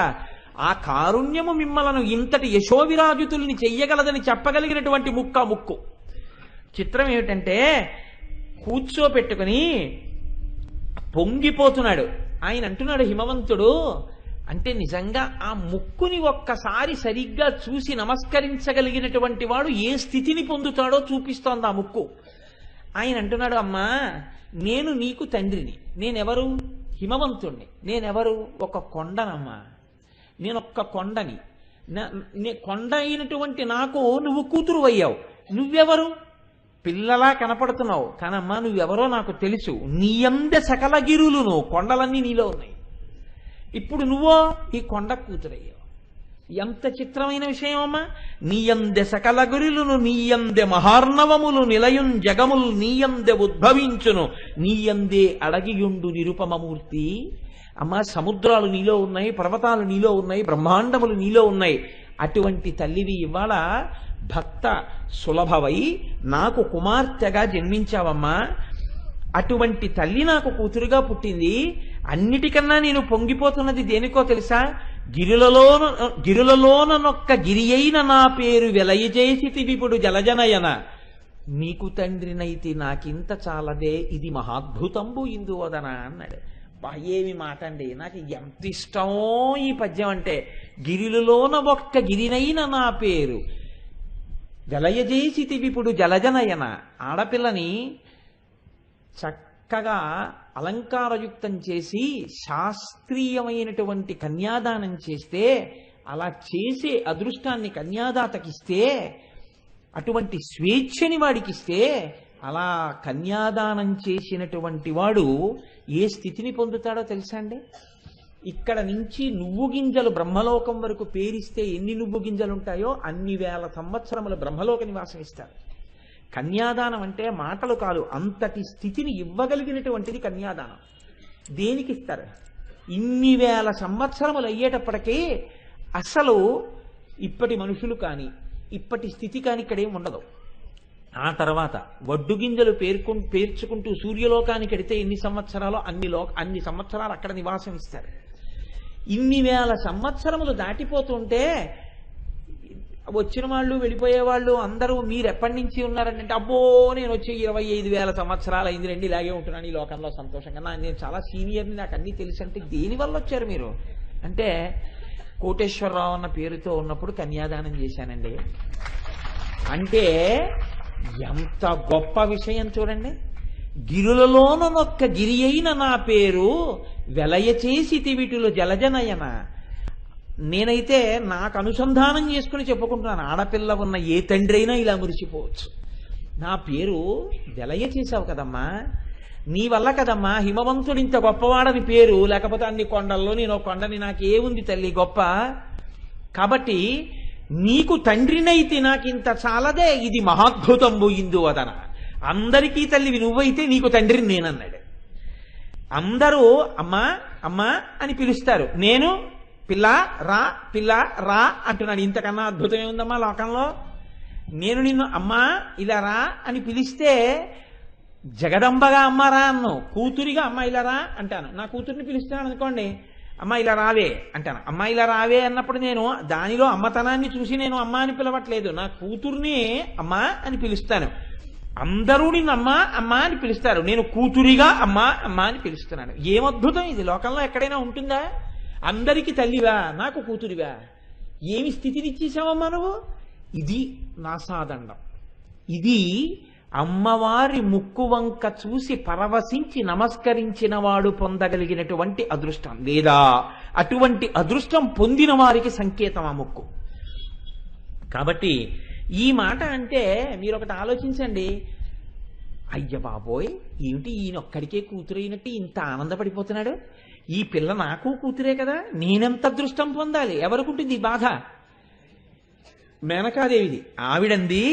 ఆ కారుణ్యము మిమ్మలను ఇంతటి యశోవిరాజుతుల్ని చెయ్యగలదని చెప్పగలిగినటువంటి ముక్కు. చిత్రం ఏమిటంటే కూర్చోపెట్టుకుని పొంగిపోతున్నాడు. ఆయన అంటున్నాడు హిమవంతుడు అంటే నిజంగా ఆ ముక్కుని ఒక్కసారి సరిగ్గా చూసి నమస్కరించగలిగినటువంటి వాడు ఏ స్థితిని పొందుతాడో చూపిస్తోంది ఆ ముక్కు. ఆయన అంటున్నాడు, అమ్మా నేను నీకు తండ్రిని. నేనెవరు? హిమవంతుణ్ణి. నేనెవరు? ఒక కొండనమ్మా. నేనొక్క కొండని. కొండ అయినటువంటి నాకు నువ్వు కూతురు అయ్యావు. నువ్వెవరు? పిల్లలా కనపడుతున్నావు కానమ్మా నువ్వెవరో నాకు తెలుసు. నీయందె సకల గిరులును, కొండలన్నీ నీలో ఉన్నాయి. ఇప్పుడు నువ్వో ఈ కొండ కూతురయ్యావు. ఎంత చిత్రమైన విషయం అమ్మా. నీయందె సకల గిరులును, నీయందె మహార్ణవములు నిలయుం జగములు, నీయందె ఉద్భవించును, నీయందే అడగియుండు నిరుపమమూర్తి. అమ్మా సముద్రాలు నీలో ఉన్నాయి, పర్వతాలు నీలో ఉన్నాయి, బ్రహ్మాండములు నీలో ఉన్నాయి. అటువంటి తల్లివి ఇవాళ భక్త సులభవై నాకు కుమార్తెగా జన్మించావమ్మా. అటువంటి తల్లి నాకు కూతురుగా పుట్టింది. అన్నిటికన్నా నేను పొంగిపోతున్నది దేనికో తెలుసా? గిరులలోనొక్క గిరి అయిన నా పేరు వెలయజేసి విపుడు జలజనయన. నీకు తండ్రినైతే నాకింత చాలదే, ఇది మహాద్భుతంబు ఇందువదన అన్నాడు. ఏమి మాట అండి, నాకు ఎంత ఇష్టమో ఈ పద్యం అంటే. గిరిలోన ఒక్క గిరినైన నా పేరు వెలయజేసి విపుడు జలజనయన. ఆడపిల్లని చక్కగా అలంకారయుక్తం చేసి శాస్త్రీయమైనటువంటి కన్యాదానం చేస్తే, అలా చేసే అదృష్టాన్ని కన్యాదాతకిస్తే, అటువంటి స్వేచ్ఛని వాడికిస్తే, అలా కన్యాదానం చేసినటువంటి వాడు ఏ స్థితిని పొందుతాడో తెలుసా అండి? ఇక్కడ నుంచి నువ్వు గింజలు బ్రహ్మలోకం వరకు పేరిస్తే ఎన్ని నువ్వు గింజలు ఉంటాయో అన్ని వేల సంవత్సరముల బ్రహ్మలోక నివాసం ఇస్తారు. కన్యాదానం అంటే మాటలు కాదు, అంతటి స్థితిని ఇవ్వగలిగినటువంటిది కన్యాదానం. దేనికి ఇస్తారు? ఇన్ని వేల సంవత్సరములు అయ్యేటప్పటికీ అసలు ఇప్పటి మనుషులు కానీ ఇప్పటి స్థితి కానీ ఇక్కడేం ఉండదు. ఆ తర్వాత వడ్డు గింజలు పేర్చుకుంటూ సూర్యలోకానికి ఎడితే ఎన్ని సంవత్సరాలు అన్ని సంవత్సరాలు అక్కడ నివాసం ఇస్తారు. ఇన్ని వేల సంవత్సరములు దాటిపోతుంటే వచ్చిన వాళ్ళు వెళ్ళిపోయేవాళ్ళు అందరూ మీరు ఎప్పటి నుంచి ఉన్నారంటే, అబ్బో నేను వచ్చి 25,000 సంవత్సరాలు అయింది రండి, ఇలాగే ఉంటున్నాను ఈ లోకంలో సంతోషంగా, నేను చాలా సీనియర్ని, నాకు అన్నీ తెలుసు అంటే దేనివల్ల వచ్చారు మీరు అంటే, కోటేశ్వరరావు అన్న పేరుతో ఉన్నప్పుడు కన్యాదానం చేశానండి అంటే ఎంత గొప్ప విషయం చూడండి. గిరులలోనొక్క గిరి అయిన నా పేరు వెలయచేసి తివిటులు జలజనయన. నేనైతే నాకు అనుసంధానం చేసుకుని చెప్పుకుంటున్నాను, ఆడపిల్ల ఉన్న ఏ తండ్రి అయినా ఇలా మురిసిపోవచ్చు. నా పేరు వెలయ చేశావు కదమ్మా, నీ వల్ల కదమ్మా హిమవంతుడు ఇంత గొప్పవాడని పేరు, లేకపోతే అన్ని కొండల్లో నేను కొండని నాకేముంది తల్లి గొప్ప. కాబట్టి నీకు తండ్రినైతే నాకింత చాలదే, ఇది మహాద్భుతంబు ఇందువదన. అందరికీ తల్లివి నువ్వైతే నీకు తండ్రిని నేనన్నాడు. అందరూ అమ్మా అమ్మా అని పిలుస్తారు, నేను పిల్ల రా అంటున్నాడు. ఇంతకన్నా అద్భుతం ఉందమ్మా లోకంలో. నేను నిన్ను అమ్మా ఇలా రా అని పిలిస్తే జగదంబగా అమ్మ రా అన్ను, కూతురిగా అమ్మ ఇలా రా అంటాను. నా కూతుర్ని పిలుస్తున్నాను అనుకోండి, అమ్మ ఇలా రావే అంటాను. అమ్మ ఇలా రావే అన్నప్పుడు నేను దానిలో అమ్మతనాన్ని చూసి నేను అమ్మ అని పిలవట్లేదు, నా కూతుర్ని అమ్మ అని పిలుస్తాను. అందరూ నిన్ను అమ్మ అమ్మ అని పిలుస్తారు, నేను కూతురిగా అమ్మ అమ్మ అని పిలుస్తున్నాను. ఏమద్భుతం ఇది, లోకంలో ఎక్కడైనా ఉంటుందా? అందరికీ తల్లివా, నాకు కూతురివా, ఏమి స్థితినిచ్చేసావమ్మా నువ్వు. ఇది నా సాదండం. ఇది అమ్మవారి ముక్కు వంక చూసి పరవశించి నమస్కరించిన వాడు పొందగలిగినటువంటి అదృష్టం, లేదా అటువంటి అదృష్టం పొందిన వారికి సంకేతం ఆ ముక్కు. కాబట్టి ఈ మాట అంటే మీరు ఒకటి ఆలోచించండి, అయ్య బాబోయ్ ఏమిటి ఈయనొక్కడికే కూతురైనట్టు ఇంత ఆనందపడిపోతున్నాడు, ఈ పిల్ల నాకు కూతురే కదా, నేనెంత అదృష్టం పొందాలి. ఎవరికుంటుంది ఈ బాధ? మేనకాదేవిది. ఆవిడంది,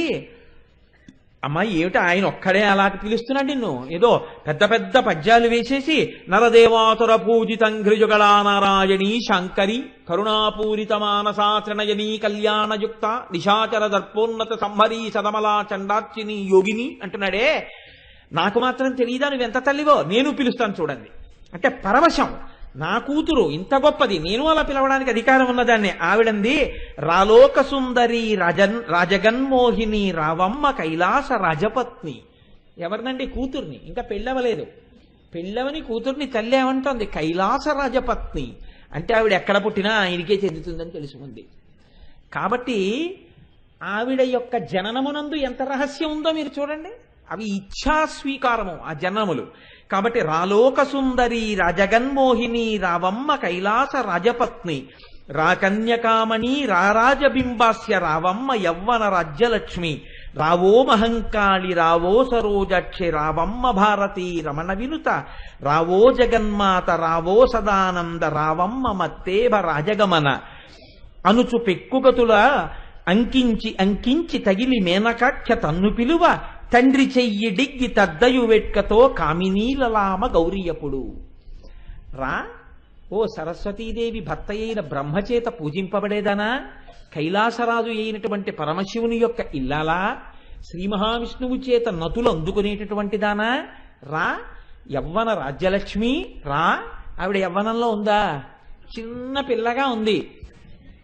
అమ్మాయి ఏమిటి ఆయన ఒక్కడే అలా పిలుస్తున్నాడు నిన్ను, ఏదో పెద్ద పెద్ద పద్యాలు వేసేసి నరదేవాతుర పూజితం ఘృజుగళా నారాయణీ శాంకరి కరుణాపూరిత మానసాచరణయనీ కళ్యాణయుక్త నిశాచర దర్పోన్నత సంహరీ సదమలా చండార్చిని యోగిని అంటున్నాడే. నాకు మాత్రం తెలియదా నువ్వెంత తల్లివో, నేను పిలుస్తాను చూడండి అంటే పరవశం. నా కూతురు ఇంత గొప్పది, నేను అలా పిలవడానికి అధికారం ఉన్నదాన్ని. ఆవిడంది, రాలోక సుందరి రాజగన్మోహిని రావమ్మ కైలాస రాజపత్ని. ఎవరినండి? కూతుర్ని. ఇంకా పెళ్ళవలేదు, పెళ్ళవని కూతుర్ని తల్లి ఏమంటోంది? కైలాస రాజపత్ని అంటే ఆవిడ ఎక్కడ పుట్టినా ఆయనకే చెందుతుందని తెలుసుకుంది. కాబట్టి ఆవిడ యొక్క జననమునందు ఎంత రహస్యం ఉందో మీరు చూడండి. అవి ఇచ్ఛాస్వీకారము ఆ జన్మములు. కాబట్టి రాలోక సుందరి రాజగన్మోహిని రావమ్మ కైలాస రాజపత్ని రాకన్యకామణి రారాజబింబాస్య రావమ్మ యవ్వన రాజ్యలక్ష్మి రావో మహంకాళి రావో సరోజక్షి రావమ్మ భారతి రమణ వినుత రావో జగన్మాత రావో సదానంద రావమ్మ మత్తేభ రాజగమన అనుచు పెక్కుగతుల అంకించి అంకించి తగిలి మేనకాఖ్య తన్ను పిలువ తండ్రి చెయ్యి డిగ్గి తద్దయు వెట్కతో కామినీలలామ గౌరియపుడు. రా ఓ సరస్వతీదేవి భర్త అయిన బ్రహ్మచేత పూజింపబడేదనా, కైలాసరాజు అయినటువంటి పరమశివుని యొక్క ఇల్లాలా, శ్రీ మహావిష్ణువు చేత నతులు అందుకునేటటువంటి దానా, రా యవ్వన రాజ్యలక్ష్మి రా. ఆవిడ యవ్వనంలో ఉందా? చిన్న పిల్లగా ఉంది.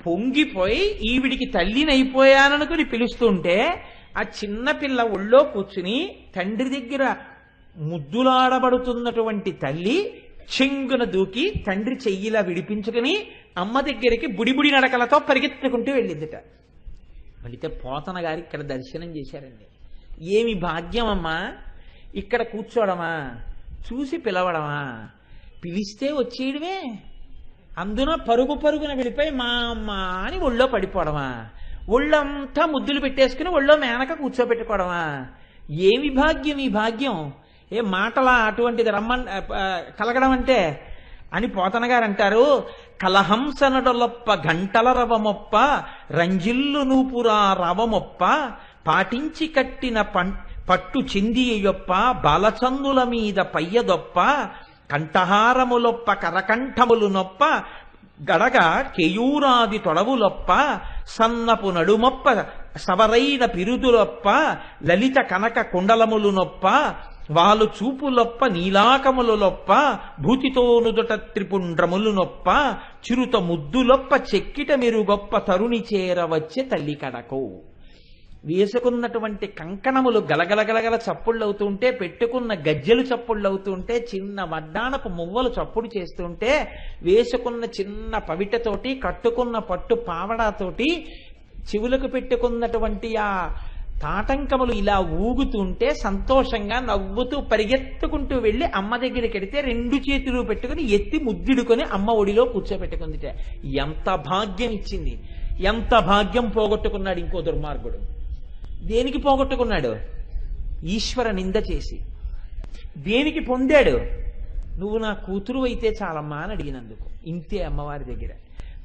పొంగిపోయి ఈవిడికి తల్లినైపోయాననుకుని పిలుస్తుంటే ఆ చిన్న పిల్ల ఒళ్ళో కూర్చుని తండ్రి దగ్గర ముద్దులాడబడుతున్నటువంటి తల్లి చెంగున దూకి తండ్రి చెయ్యిలా విడిపించుకుని అమ్మ దగ్గరికి బుడిబుడి నడకలతో పరిగెత్తుకుంటూ వెళ్ళిందిట. వెళితే పోతన గారు ఇక్కడ దర్శనం చేశారండి. ఏమి భాగ్యం అమ్మా, ఇక్కడ కూర్చోవడమా, చూసి పిలవడమా, పిలిస్తే వచ్చేయడమే, అందున పరుగు పరుగున వెళ్ళిపోయి మా అమ్మ అని ఒళ్ళో పడిపోవడమా, ఒళ్ళంతా ముద్దులు పెట్టేసుకుని ఒళ్ళో మేనక కూర్చోబెట్టుకోవడమా, ఏమి భాగ్యం ఈ భాగ్యం, ఏ మాటలా అటువంటిది కలగడం అంటే అని పోతన గారు అంటారు. కలహంసనడొలొప్ప గంటల రవమొప్ప రంజిల్లు నూపురా రవమొప్ప పాటించి కట్టిన పట్టు చిందియొప్ప బాలచందుల మీద పయ్యదొప్ప కంఠహారములొప్ప కరకంఠములు నొప్ప గడగ కేయూరాది తొడవులొప్ప సన్నపు నడుమొప్ప సవరైన పిరుదులొప్ప లలిత కనక కుండలములు నొప్ప వాలు చూపులొప్ప నీలాకములొప్ప భూతితోనుదుట త్రిపుండ్రములు నొప్ప చిరుత ముద్దులొప్ప చెక్కిట మెరుగొప్ప తరుణి చేరవచ్చే తల్లి కడకు. వేసుకున్నటువంటి కంకణములు గలగలగలగల చప్పుళ్ళవుతుంటే, పెట్టుకున్న గజ్జెలు చప్పుళ్ళవుతుంటే, చిన్న వడ్డానపు మువ్వలు చప్పుడు చేస్తుంటే, వేసుకున్న చిన్న పవిటతోటి కట్టుకున్న పట్టు పావడాతోటి చెవులకు పెట్టుకున్నటువంటి ఆ తాటంకములు ఇలా ఊగుతుంటే సంతోషంగా నవ్వుతూ పరిగెత్తుకుంటూ వెళ్ళి అమ్మ దగ్గరికి వెడితే రెండు చేతులు పెట్టుకుని ఎత్తి ముద్దిడుకొని అమ్మ ఒడిలో కూర్చోబెట్టుకుందిట. ఎంత భాగ్యం ఇచ్చింది, ఎంత భాగ్యం పోగొట్టుకున్నాడు ఇంకో దుర్మార్గుడు. దేనికి పోగొట్టుకున్నాడు? ఈశ్వర నింద చేసి. దేనికి పొందాడు? నువ్వు నా కూతురు అయితే చాలమ్మా అని అడిగినందుకు. ఇంతే అమ్మవారి దగ్గర.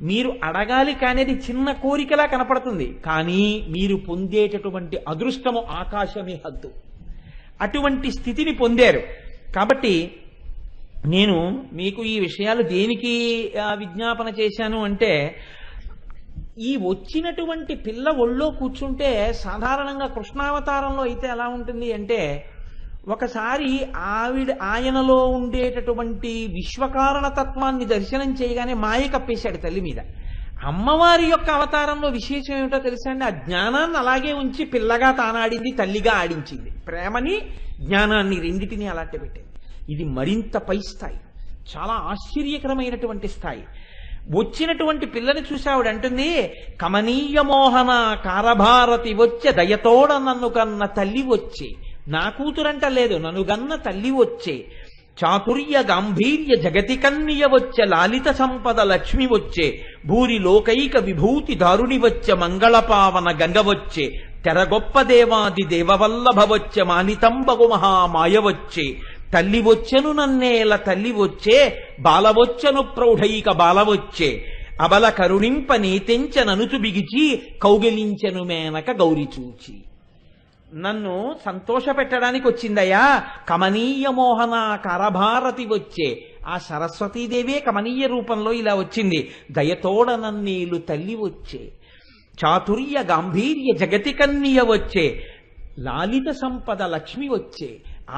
మీరు అడగాలి కానీ అది చిన్న కోరికలా కనపడుతుంది, కానీ మీరు పొందేటటువంటి అదృష్టము ఆకాశమే హద్దు. అటువంటి స్థితిని పొందారు. కాబట్టి నేను మీకు ఈ విషయాలు దేనికి విజ్ఞాపన చేశాను అంటే, ఈ వచ్చినటువంటి పిల్ల ఒళ్ళో కూర్చుంటే సాధారణంగా కృష్ణావతారంలో అయితే ఎలా ఉంటుంది అంటే, ఒకసారి ఆయనలో ఉండేటటువంటి విశ్వకారణ తత్వాన్ని దర్శనం చేయగానే మాయ కప్పేశాడు తల్లి మీద. అమ్మవారి యొక్క అవతారంలో విశేషం ఏమిటో తెలుసా అండి? ఆ జ్ఞానాన్ని అలాగే ఉంచి పిల్లగా తానాడింది, తల్లిగా ఆడించింది. ప్రేమని జ్ఞానాన్ని రెండిటిని అలాంటి పెట్టింది. ఇది మరింత పై స్థాయి, చాలా ఆశ్చర్యకరమైనటువంటి స్థాయి. వచ్చినటువంటి పిల్లని చూసి ఆవిడ అంటుంది, కమనీయ మోహన కారభారతి వచ్చే దయతోడ నన్ను కన్న తల్లి వచ్చే, నా కూతురంట లేదు నన్ను గన్న తల్లి వచ్చే, చాతుర్య గాంభీర్య జగతి కన్య వచ్చే, లాలిత సంపద లక్ష్మి వచ్చే, భూరి లోకైక విభూతి దారుణి వచ్చే, మంగళపావన గంగ వచ్చే, తెరగొప్ప దేవాది దేవవల్లభ వచ్చే, మానితంబగు మహామాయ వచ్చే, తల్లి వచ్చెను నన్నేల తల్లి వచ్చే, బాలవొచ్చెను ప్రౌఢైక బాలవొచ్చే, అబల కరుణింప నీతెంచననుచు బిగిచి కౌగిలించెను మేనక గౌరి చూచి. నన్ను సంతోష పెట్టడానికి వచ్చిందయ్యా. కమనీయ మోహన కరభారతి వచ్చే, ఆ సరస్వతీదేవే కమనీయ రూపంలో ఇలా వచ్చింది. దయతోడ నన్నేలు తల్లి వచ్చే, చాతుర్య గాంభీర్య జగతి కన్య వచ్చే, లాలిత సంపద లక్ష్మి వచ్చే.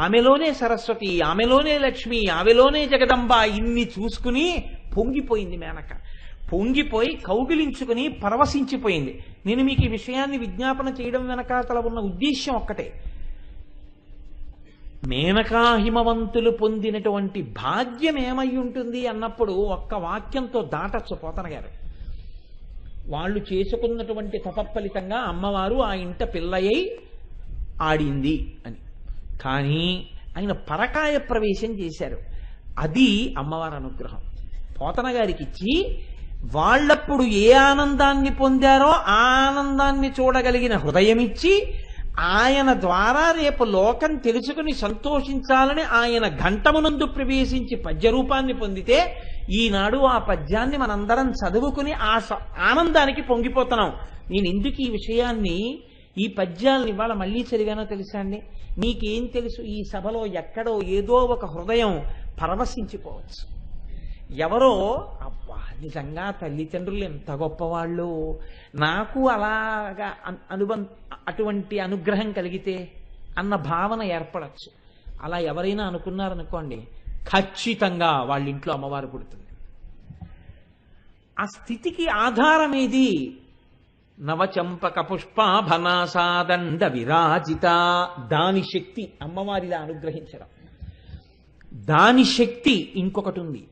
ఆమెలోనే సరస్వతి, ఆమెలోనే లక్ష్మి, ఆమెలోనే జగదంబ. ఇన్ని చూసుకుని పొంగిపోయింది మేనక. పొంగిపోయి కౌగిలించుకుని పరవశించిపోయింది. నేను మీకు ఈ విషయాన్ని విజ్ఞాపన చేయడం వెనకాతల ఉన్న ఉద్దేశ్యం ఒక్కటే. మేనకా హిమవంతులు పొందినటువంటి భాగ్యం ఏమై ఉంటుంది అన్నప్పుడు ఒక్క వాక్యంతో దాటచ్చు పోతన గారు. వాళ్ళు చేసుకున్నటువంటి తపఫలితంగా అమ్మవారు ఆ ఇంట పిల్లయ్యి ఆడింది అని. కానీ ఆయన పరకాయ ప్రవేశం చేశారు. అది అమ్మవారి అనుగ్రహం. పోతన గారికి ఇచ్చి వాళ్ళప్పుడు ఏ ఆనందాన్ని పొందారో ఆ ఆనందాన్ని చూడగలిగిన హృదయం ఇచ్చి ఆయన ద్వారా రేపు లోకం తెలుసుకుని సంతోషించాలని ఆయన ఘంటమునందు ప్రవేశించి పద్యరూపాన్ని పొందితే ఈనాడు ఆ పద్యాన్ని మనందరం చదువుకుని ఆ ఆనందానికి పొంగిపోతున్నాం. నేను ఎందుకు ఈ విషయాన్ని, ఈ పద్యాలను ఇవాళ మళ్ళీ చదివానో తెలుసా అండి? నీకేం తెలుసు, ఈ సభలో ఎక్కడో ఏదో ఒక హృదయం పరవశించిపోవచ్చు. ఎవరో అబ్బా నిజంగా తల్లిదండ్రులు ఎంత గొప్పవాళ్ళు, నాకు అలాగా అటువంటి అనుగ్రహం కలిగితే అన్న భావన ఏర్పడచ్చు. అలా ఎవరైనా అనుకున్నారనుకోండి, ఖచ్చితంగా వాళ్ళ ఇంట్లో అమ్మవారు పుడుతుంది. ఆ స్థితికి ఆధారం ఏది? నవచంపక పుష్పాభనాసాదండ విరాజిత. దాని శక్తి అమ్మవారిలా అనుగ్రహించడం. దాని శక్తి ఇంకొకటి ఉంది.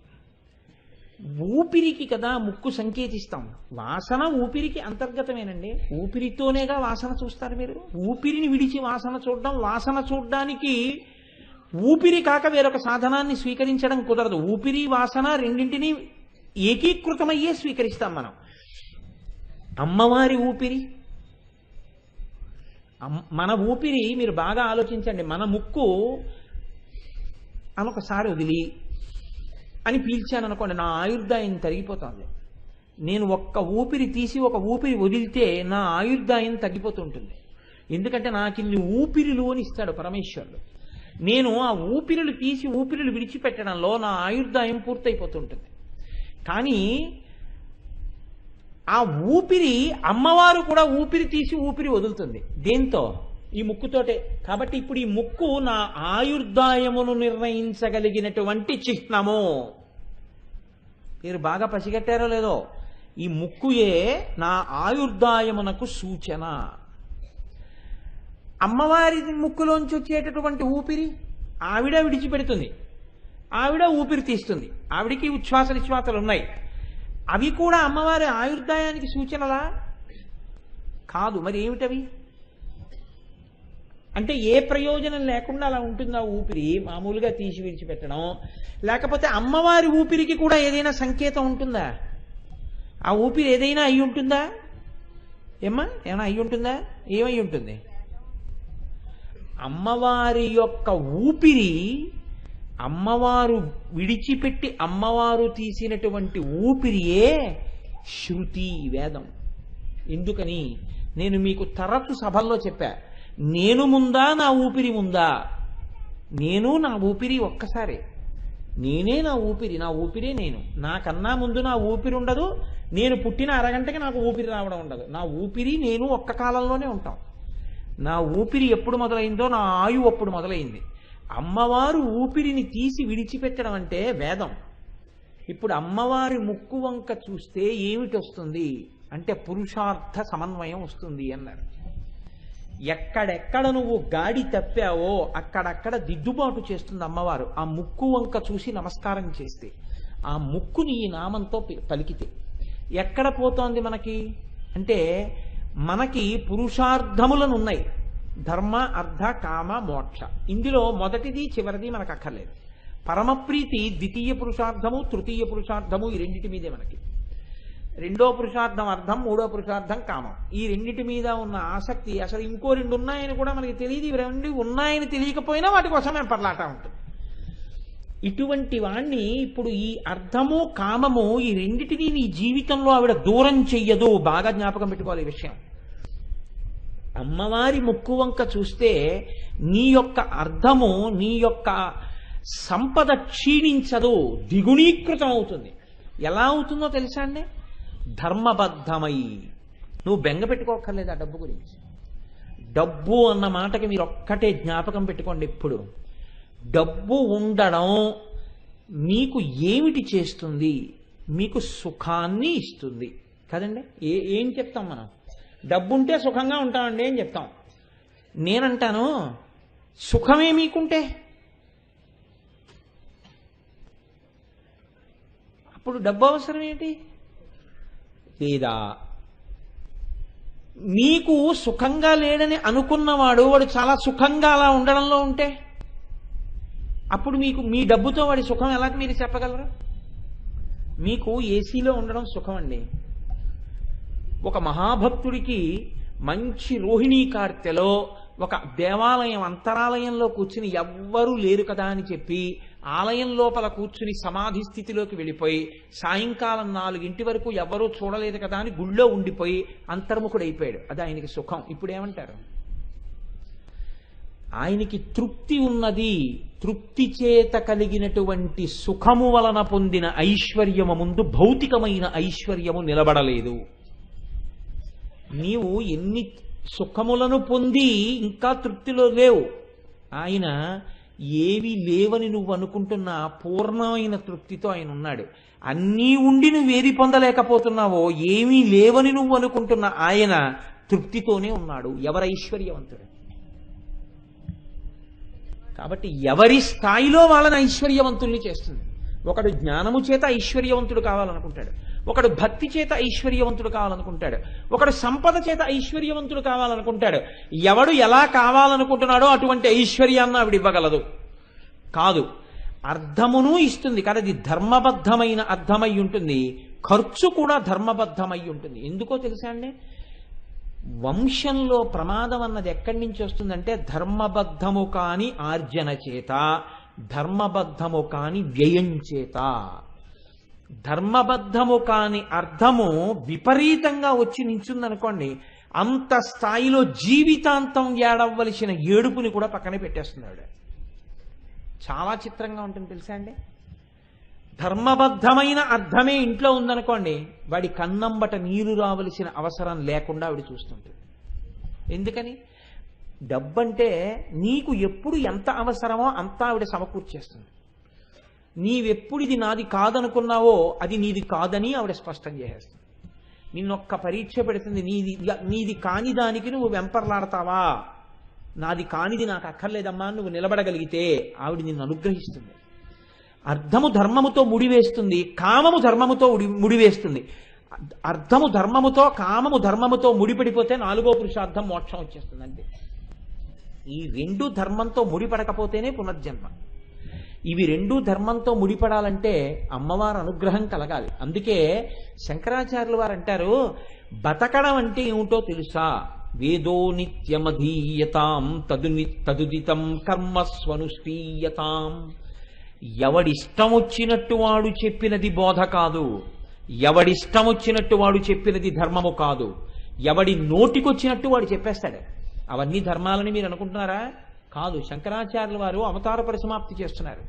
ఊపిరికి కదా ముక్కు సంకేతిస్తాం. వాసన ఊపిరికి అంతర్గతమేనండి. ఊపిరితోనేగా వాసన చూస్తారు మీరు. ఊపిరిని విడిచి వాసన చూడడం, వాసన చూడడానికి ఊపిరి కాక వేరొక సాధనాన్ని స్వీకరించడం కుదరదు. ఊపిరి వాసన రెండింటినీ ఏకీకృతమయ్యే స్వీకరిస్తాం మనం. అమ్మవారి ఊపిరి, మన ఊపిరి మీరు బాగా ఆలోచించండి. మన ముక్కు అనొకసారి వదిలి అని పీల్చాను అనుకోండి, నా ఆయుర్దాయం తరిగిపోతుంది. నేను ఒక్క ఊపిరి తీసి ఒక ఊపిరి వదిలితే నా ఆయుర్దాయం తగ్గిపోతుంటుంది. ఎందుకంటే నాకు ఇన్ని ఊపిరిలు అని ఇస్తాడు పరమేశ్వరుడు. నేను ఆ ఊపిరులు తీసి ఊపిరులు విడిచిపెట్టడంలో నా ఆయుర్దాయం పూర్తయిపోతుంటుంది. కానీ ఆ ఊపిరి, అమ్మవారు కూడా ఊపిరి తీసి ఊపిరి వదులుతుంది. దేంతో? ఈ ముక్కుతోటే. కాబట్టి ఇప్పుడు ఈ ముక్కు నా ఆయుర్దాయమును నిర్ణయించగలిగినటువంటి చిహ్నము. మీరు బాగా పసిగట్టారో లేదో, ఈ ముక్కుయే నా ఆయుర్దాయమునకు సూచన. అమ్మవారి ముక్కులోంచి వచ్చేటటువంటి ఊపిరి ఆవిడ విడిచిపెడుతుంది, ఆవిడ ఊపిరి తీస్తుంది. ఆవిడికి ఉచ్ఛ్వాస నిశ్వాసలు ఉన్నాయి. అవి కూడా అమ్మవారి ఆయుర్దాయానికి సూచనలా? కాదు. మరి ఏమిటవి? అంటే ఏ ప్రయోజనం లేకుండా అలా ఉంటుందా ఊపిరి? మామూలుగా తీసి విడిచిపెట్టడం. లేకపోతే అమ్మవారి ఊపిరికి కూడా ఏదైనా సంకేతం ఉంటుందా? ఆ ఊపిరి ఏదైనా అయి ఉంటుందా? ఏమైనా అయి ఉంటుందా? ఏమై ఉంటుంది? అమ్మవారి యొక్క ఊపిరి, అమ్మవారు విడిచిపెట్టి అమ్మవారు తీసినటువంటి ఊపిరియే శృతి, వేదం. ఎందుకని నేను మీకు తరచు సభల్లో చెప్పా, నేను ముందా నా ఊపిరి ముందా? నేను నా ఊపిరి ఒక్కసారే. నేనే నా ఊపిరి, నా ఊపిరే నేను. నాకన్నా ముందు నా ఊపిరి ఉండదు. నేను పుట్టిన అరగంటకి నాకు ఊపిరి రావడం ఉండదు. నా ఊపిరి నేను ఒక్క కాలంలోనే ఉంటాం. నా ఊపిరి ఎప్పుడు మొదలైందో నా ఆయువు అప్పుడు మొదలైంది. అమ్మవారు ఊపిరిని తీసి విడిచిపెట్టడం అంటే వేదం. ఇప్పుడు అమ్మవారి ముక్కు వంక చూస్తే ఏమిటి వస్తుంది అంటే పురుషార్థ సమన్వయం వస్తుంది అన్నారు. ఎక్కడెక్కడ నువ్వు గాడి తప్పావో అక్కడక్కడ దిద్దుబాటు చేస్తుంది అమ్మవారు. ఆ ముక్కు వంక చూసి నమస్కారం చేస్తే, ఆ ముక్కుని ఈ నామంతో పలికితే ఎక్కడ పోతోంది మనకి అంటే, మనకి పురుషార్థములను ఉన్నాయి. ధర్మ, అర్థ, కామ, మోక్ష. ఇందులో మొదటిది చివరిది మనకు అక్కర్లేదు. పరమప్రీతి ద్వితీయ పురుషార్థము, తృతీయ పురుషార్థము, ఈ రెండింటి మీదే మనకి. రెండో పురుషార్థం అర్థం, మూడో పురుషార్థం కామం. ఈ రెండింటి మీద ఉన్న ఆసక్తి, అసలు ఇంకో రెండు ఉన్నాయని కూడా మనకి తెలియదు. ఇవి రెండు ఉన్నాయని తెలియకపోయినా వాటి కోసం మేము పర్లాట ఉంటుంది. ఇటువంటి వాణ్ణి ఇప్పుడు ఈ అర్థము, కామము, ఈ రెండిటిని నీ జీవితంలో ఆవిడ దూరం చెయ్యదు. బాగా జ్ఞాపకం పెట్టుకోవాలి ఈ విషయం. అమ్మవారి ముక్కు వంక చూస్తే నీ యొక్క అర్థము, నీ యొక్క సంపద క్షీణించదు, ద్విగుణీకృతం అవుతుంది. ఎలా అవుతుందో తెలుసా అండి? ధర్మబద్ధమై. నువ్వు బెంగ పెట్టుకోక్కర్లేదు ఆ డబ్బు గురించి. డబ్బు అన్న మాటకి మీరు ఒక్కటే జ్ఞాపకం పెట్టుకోండి ఎప్పుడు. డబ్బు ఉండడం మీకు ఏమిటి చేస్తుంది? మీకు సుఖాన్ని ఇస్తుంది కదండి. ఏం చెప్తాం మనం? డబ్బు ఉంటే సుఖంగా ఉంటామండి అని చెప్తాం. నేనంటాను, సుఖమే మీకుంటే అప్పుడు డబ్బు అవసరం ఏంటి? లేదా మీకు సుఖంగా లేడని అనుకున్నవాడు వాడు చాలా సుఖంగా అలా ఉండడంలో ఉంటే అప్పుడు మీకు మీ డబ్బుతో వాడి సుఖం ఎలా మీరు చెప్పగలరు? మీకు ఏసీలో ఉండడం సుఖం అండి. ఒక మహాభక్తుడికి మంచి రోహిణీ కార్తెలో ఒక దేవాలయం అంతరాలయంలో కూర్చుని ఎవ్వరూ లేరు కదా అని చెప్పి ఆలయం లోపల కూర్చుని సమాధి స్థితిలోకి వెళ్ళిపోయి సాయంకాలం 4 వరకు ఎవ్వరూ చూడలేదు కదా అని గుళ్ళో ఉండిపోయి అంతర్ముఖుడైపోయాడు. అది ఆయనకి సుఖం. ఇప్పుడు ఏమంటారు? ఆయనకి తృప్తి ఉన్నది. తృప్తి చేత కలిగినటువంటి సుఖము వలన పొందిన ఐశ్వర్యము ముందు భౌతికమైన ఐశ్వర్యము నిలబడలేదు. నీవు ఎన్ని సుఖములను పొంది ఇంకా తృప్తిలో లేవు. ఆయన ఏవి లేవని నువ్వు అనుకుంటున్నా పూర్ణమైన తృప్తితో ఆయన ఉన్నాడు. అన్నీ ఉండి నువ్వేది పొందలేకపోతున్నావో, ఏమీ లేవని నువ్వు అనుకుంటున్న ఆయన తృప్తితోనే ఉన్నాడు. ఎవరు ఐశ్వర్యవంతుడు? కాబట్టి ఎవరి స్థాయిలో వాళ్ళని ఐశ్వర్యవంతుల్ని చేస్తుంది. ఒకడు జ్ఞానము చేత ఐశ్వర్యవంతుడు కావాలనుకుంటాడు, ఒకడు భక్తి చేత ఐశ్వర్యవంతుడు కావాలనుకుంటాడు, ఒకడు సంపద చేత ఐశ్వర్యవంతుడు కావాలనుకుంటాడు. ఎవడు ఎలా కావాలనుకుంటున్నాడో అటువంటి ఐశ్వర్యాన్ని ఆవిడ ఇవ్వగలదు కాదు. అర్థమును ఇస్తుంది కానీ అది ధర్మబద్ధమైన అర్థమై ఉంటుంది. ఖర్చు కూడా ధర్మబద్ధమై ఉంటుంది. ఎందుకో తెలుసా అండి? వంశంలో ప్రమాదం అన్నది ఎక్కడి నుంచి వస్తుందంటే ధర్మబద్ధము కాని ఆర్జన చేత, ధర్మబద్ధము కాని వ్యయం చేత. ధర్మబద్ధము కాని అర్థము విపరీతంగా వచ్చి నించుందనుకోండి, అంత స్థాయిలో జీవితాంతం ఏడవలసిన ఏడుపుని కూడా పక్కనే పెట్టేస్తున్నాడు. చాలా చిత్రంగా ఉంటుంది తెలుసా అండి? ధర్మబద్ధమైన అర్థమే ఇంట్లో ఉందనుకోండి, వాడి కన్నంబట నీరు రావలసిన అవసరం లేకుండా ఆవిడ చూస్తుంటుంది. ఎందుకని? డబ్బంటే నీకు ఎప్పుడు ఎంత అవసరమో అంతా ఆవిడ సమకూర్చేస్తుంది. నీవెప్పుడు ఇది నాది కాదనుకున్నావో అది నీది కాదని ఆవిడ స్పష్టం చేసేస్తుంది. నిన్నొక్క పరీక్ష పెడుతుంది. నీది కాని దానికి నువ్వు వెంపర్లాడతావా? నాది కానిది నాకు అక్కర్లేదమ్మా నువ్వు నిలబడగలిగితే ఆవిడ నిన్ను అనుగ్రహిస్తుంది. అర్థము ధర్మముతో ముడివేస్తుంది, కామము ధర్మముతో ముడివేస్తుంది. అర్థము ధర్మముతో, కామము ధర్మముతో ముడిపడిపోతే 4వ పురుషార్థం మోక్షం వచ్చేస్తుంది. అంతే. ఈ 2 ధర్మంతో ముడిపడకపోతేనే పునర్జన్మ. ఇవి 2 ధర్మంతో ముడిపడాలంటే అమ్మవారు అనుగ్రహం కలగాలి. అందుకే శంకరాచార్యులు వారు అంటారు, బతకడం అంటే ఏమిటో తెలుసా? వేదో నిత్యమధీయతాం తదుదితం కర్మస్వనుష్ఠీయతాం. ఎవడిష్టం వచ్చినట్టు వాడు చెప్పినది బోధ కాదు, ఎవడిష్టం వచ్చినట్టు వాడు చెప్పినది ధర్మము కాదు. ఎవడి నోటికొచ్చినట్టు వాడు చెప్పేస్తాడు. అవన్నీ ధర్మాలని మీరు అనుకుంటున్నారా? కాదు. శంకరాచార్యుల వారు అవతార పరిసమాప్తి చేస్తున్నారు.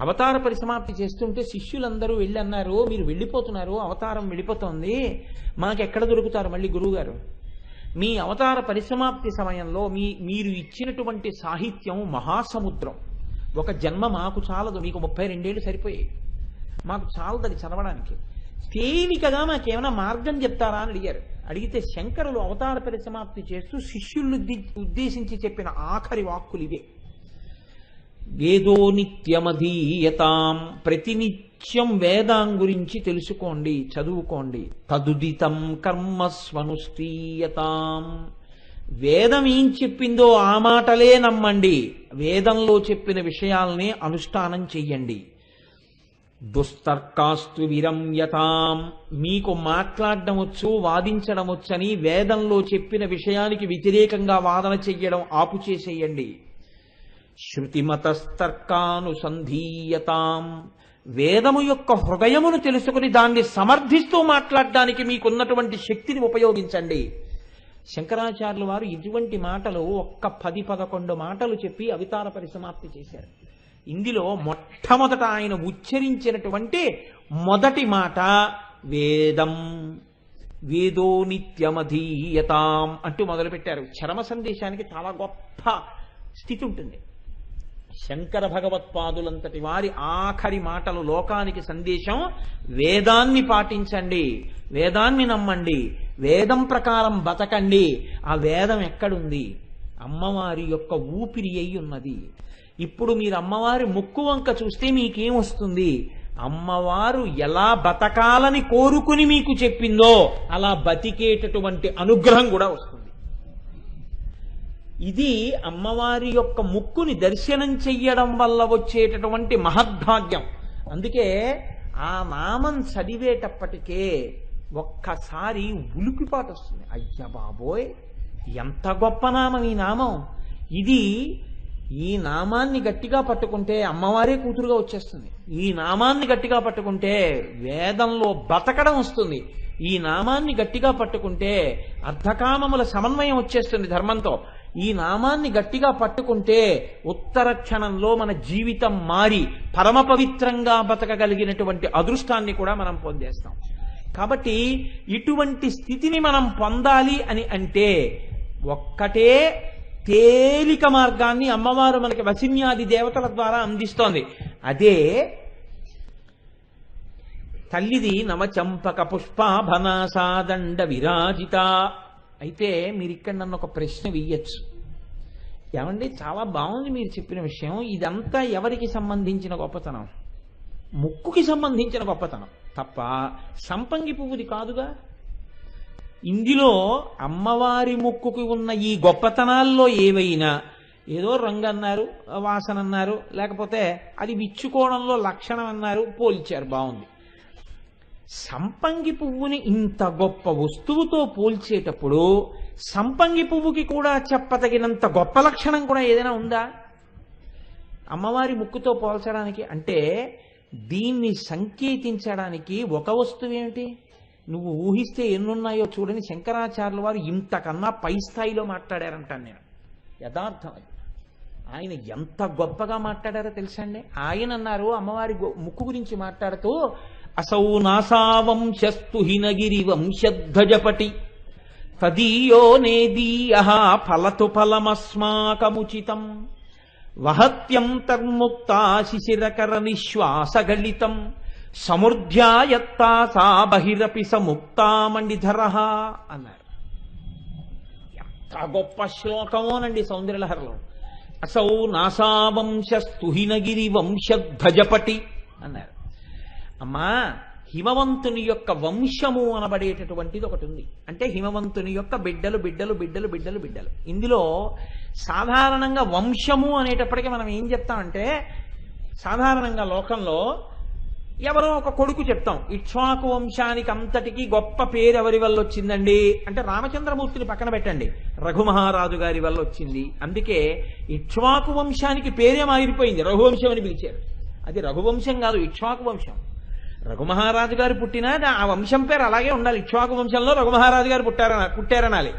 అవతార పరిసమాప్తి చేస్తుంటే శిష్యులందరూ వెళ్ళి అన్నారు, మీరు వెళ్ళిపోతున్నారు, అవతారం వెళ్ళిపోతుంది, మాకెక్కడ దొరుకుతారు మళ్ళీ గురువుగారు? మీ అవతార పరిసమాప్తి సమయంలో మీరు ఇచ్చినటువంటి సాహిత్యం మహాసముద్రం. ఒక జన్మ మాకు చాలదు, మీకు 32 ఏళ్ళు సరిపోయాయి, మాకు చాలదు అది చదవడానికి. తేలికగా మాకేమైనా మార్గం చెప్తారా అని అడిగారు. అడిగితే శంకరులు అవతార పరిసమాప్తి చేస్తూ శిష్యుల్ని ఉద్దేశించి చెప్పిన ఆఖరి వాక్కులు ఇవే. వేదో నిత్యమధీయతాం. ప్రతినిత్యం వేదాం గురించి తెలుసుకోండి, చదువుకోండి. తదుదితం కర్మస్వనుష్ఠీయతాం. వేదం ఏం చెప్పిందో ఆ మాటలే నమ్మండి, వేదంలో చెప్పిన విషయాలనే అనుష్ఠానం చెయ్యండి. దుస్తర్కాస్తు విరమ్యతాం. మీకు మాట్లాడడం వచ్చు, వాదించడం వచ్చని వేదంలో చెప్పిన విషయానికి వ్యతిరేకంగా వాదన చెయ్యడం ఆపు చేసేయండి. శృతిమతస్తర్కానుసంధీయతాం. వేదము యొక్క హృదయమును తెలుసుకుని దాన్ని సమర్థిస్తూ మాట్లాడడానికి మీకున్నటువంటి శక్తిని ఉపయోగించండి. శంకరాచార్యుల వారు ఇటువంటి మాటలు ఒక్క 10-11 మాటలు చెప్పి అవతార పరిసమాప్తి చేశారు. ఇందులో మొట్టమొదట ఆయన ఉచ్చరించినటువంటి మొదటి మాట వేదం. వేదో నిత్యమధీయతాం అంటూ మొదలుపెట్టారు. చరమ సందేశానికి చాలా గొప్ప స్థితి ఉంటుంది. శంకర భగవత్పాదులంతటి వారి ఆఖరి మాటలు లోకానికి సందేశం, వేదాన్ని పాటించండి, వేదాన్ని నమ్మండి, వేదం ప్రకారం బతకండి. ఆ వేదం ఎక్కడుంది? అమ్మవారి యొక్క ఊపిరి అయి ఉన్నది. ఇప్పుడు మీరు అమ్మవారి ముక్కు వంక చూస్తే మీకేం వస్తుంది? అమ్మవారు ఎలా బతకాలని కోరుకుని మీకు చెప్పిందో అలా బతికేటటువంటి అనుగ్రహం కూడా వస్తుంది. ఇది అమ్మవారి యొక్క ముక్కుని దర్శనం చెయ్యడం వల్ల వచ్చేటటువంటి మహద్భాగ్యం. అందుకే ఆ నామం చదివేటప్పటికే ఒక్కసారి ఉలికిపాటు వస్తుంది. అయ్య బాబోయ్, ఎంత గొప్ప నామం ఈ నామం! ఈ నామాన్ని గట్టిగా పట్టుకుంటే అమ్మవారే కూతురుగా వచ్చేస్తుంది. ఈ నామాన్ని గట్టిగా పట్టుకుంటే వేదంలో బతకడం వస్తుంది. ఈ నామాన్ని గట్టిగా పట్టుకుంటే అర్ధకామముల సమన్వయం వచ్చేస్తుంది ధర్మంతో. ఈ నామాన్ని గట్టిగా పట్టుకుంటే ఉత్తర క్షణంలో మన జీవితం మారి పరమ పవిత్రంగా బతకగలిగినటువంటి అదృష్టాన్ని కూడా మనం పొందేస్తాం. కాబట్టి ఇటువంటి స్థితిని మనం పొందాలి అని అంటే ఒక్కటే తేలిక మార్గాన్ని అమ్మవారు మనకి వసిన్యాది దేవతల ద్వారా అందిస్తోంది. అదే తల్లిది నవచంపక పుష్పాభనాసాదండ విరాజిత. అయితే మీరు ఇక్కడ నన్ను ఒక ప్రశ్న వెయ్యొచ్చు. ఏమండి, చాలా బాగుంది మీరు చెప్పిన విషయం. ఇదంతా ఎవరికి సంబంధించిన గొప్పతనం? ముక్కుకి సంబంధించిన గొప్పతనం తప్ప సంపంగి పువ్వుది కాదుగా. ఇందులో అమ్మవారి ముక్కుకి ఉన్న ఈ గొప్పతనాల్లో ఏవైనా ఏదో రంగు అన్నారు, వాసన అన్నారు, లేకపోతే అది విచ్చుకోవడంలో లక్షణం అన్నారు, పోల్చారు, బాగుంది. సంపంగి పువ్వుని ఇంత గొప్ప వస్తువుతో పోల్చేటప్పుడు సంపంగి పువ్వుకి కూడా చెప్పదగినంత గొప్ప లక్షణం కూడా ఏదైనా ఉందా అమ్మవారి ముక్కుతో పోల్చడానికి? అంటే దీన్ని సంకేతించడానికి ఒక వస్తువు ఏమిటి? నువ్వు ఊహిస్తే ఎన్నున్నాయో చూడని శంకరాచార్యుల వారు ఇంతకన్నా పై స్థాయిలో మాట్లాడారంటాను నేను. యథార్థం అది. ఆయన ఎంత గొప్పగా మాట్లాడారో తెలుసా అండి. ఆయన అన్నారు అమ్మవారి ముక్కు గురించి మాట్లాడుతూ, అసౌ నాసావంశస్తు హినగిరి వంశధ్వజపటి తదీయో నేదీయ ఫలతు ఫలమస్మాకముచితం వహత్యంతర్ముక్తా శిశిరకర నిశ్వాసగళితం సముర్ధ్యాయత్తా సా బహిరపి సముక్తామణిధర అన్నారు. ఎంత గొప్ప శ్లోకమోనండి సౌందర్యలహరిలో. అసౌ నాసావంశస్తు హినగిరి వంశధ్వజపటి అన్నారు. అమ్మా, హిమవంతుని యొక్క వంశము అనబడేటటువంటిది ఒకటి ఉంది. అంటే హిమవంతుని యొక్క బిడ్డలు బిడ్డలు బిడ్డలు బిడ్డలు బిడ్డలు. ఇందులో సాధారణంగా వంశము అనేటప్పటికీ మనం ఏం చెప్తామంటే, సాధారణంగా లోకంలో ఎవరో ఒక కొడుకు చెప్తాం, ఇక్ష్వాకు వంశానికి అంతటికీ గొప్ప పేరు ఎవరి వల్ల వచ్చిందండి అంటే రామచంద్రమూర్తిని పక్కన పెట్టండి, రఘుమహారాజు గారి వల్ల వచ్చింది. అందుకే ఇక్ష్వాకు వంశానికి పేరే మారిపోయింది, రఘువంశం అని పిలిచారు. అది రఘువంశం కాదు, ఇక్ష్వాకు వంశం. రఘుమహారాజు గారు పుట్టినా ఆ వంశం పేరు అలాగే ఉండాలి. ఇక్ష్వాకు వంశంలో రఘుమహారాజు గారు పుట్టారనాలి.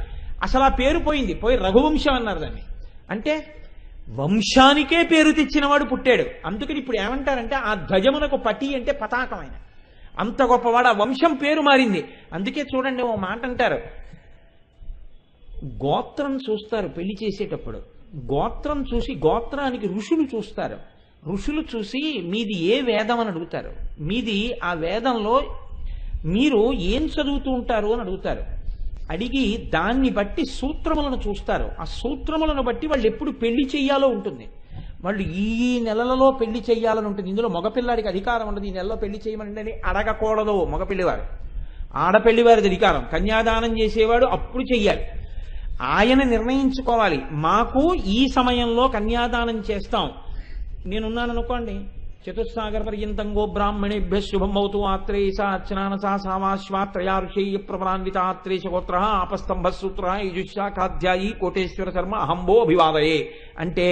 అసలు ఆ పేరు పోయింది, పోయి రఘువంశం అన్నారు దాన్ని. అంటే వంశానికే పేరు తెచ్చినవాడు పుట్టాడు. అందుకని ఇప్పుడు ఏమంటారంటే ఆ ధ్వజమునకు పటి అంటే పతాకమైన అంత గొప్పవాడు. ఆ వంశం పేరు మారింది. అందుకే చూడండి ఓ మాట అంటారు, గోత్రం చూస్తారు పెళ్లి చేసేటప్పుడు. గోత్రం చూసి గోత్రానికి ఋషులు చూస్తారు. ఋషులు చూసి మీది ఏ వేదం అని అడుగుతారు. మీది ఆ వేదంలో మీరు ఏం చదువుతూ ఉంటారు అని అడుగుతారు. అడిగి దాన్ని బట్టి సూత్రములను చూస్తారు. ఆ సూత్రములను బట్టి వాళ్ళు ఎప్పుడు పెళ్లి చెయ్యాలో ఉంటుంది. వాళ్ళు ఈ నెలలలో పెళ్లి చెయ్యాలని ఉంటుంది. ఇందులో మగపిల్లాడికి అధికారం ఉండదు, ఈ నెలలో పెళ్లి చేయమని అడగకూడదు మగపిల్లివారు. ఆడపెళ్లివారిది అధికారం. కన్యాదానం చేసేవాడు అప్పుడు చెయ్యాలి. ఆయన నిర్ణయించుకోవాలి, మాకు ఈ సమయంలో కన్యాదానం చేస్తాం. నేనున్నాననుకోండి, చతుస్సాగర పర్యంతం గో బ్రాహ్మణేభ్య శుభం భవతు ఆత్రేయ అర్చనానసా సామాశ్వాత్రయారుషేయ ప్రవరాన్వితాత్రేష గోత్ర ఆపస్తంభ సూత్ర యజుషాఖాధ్యాయీ కోటేశ్వర శర్మ అహంబో అభివాదయే అంటే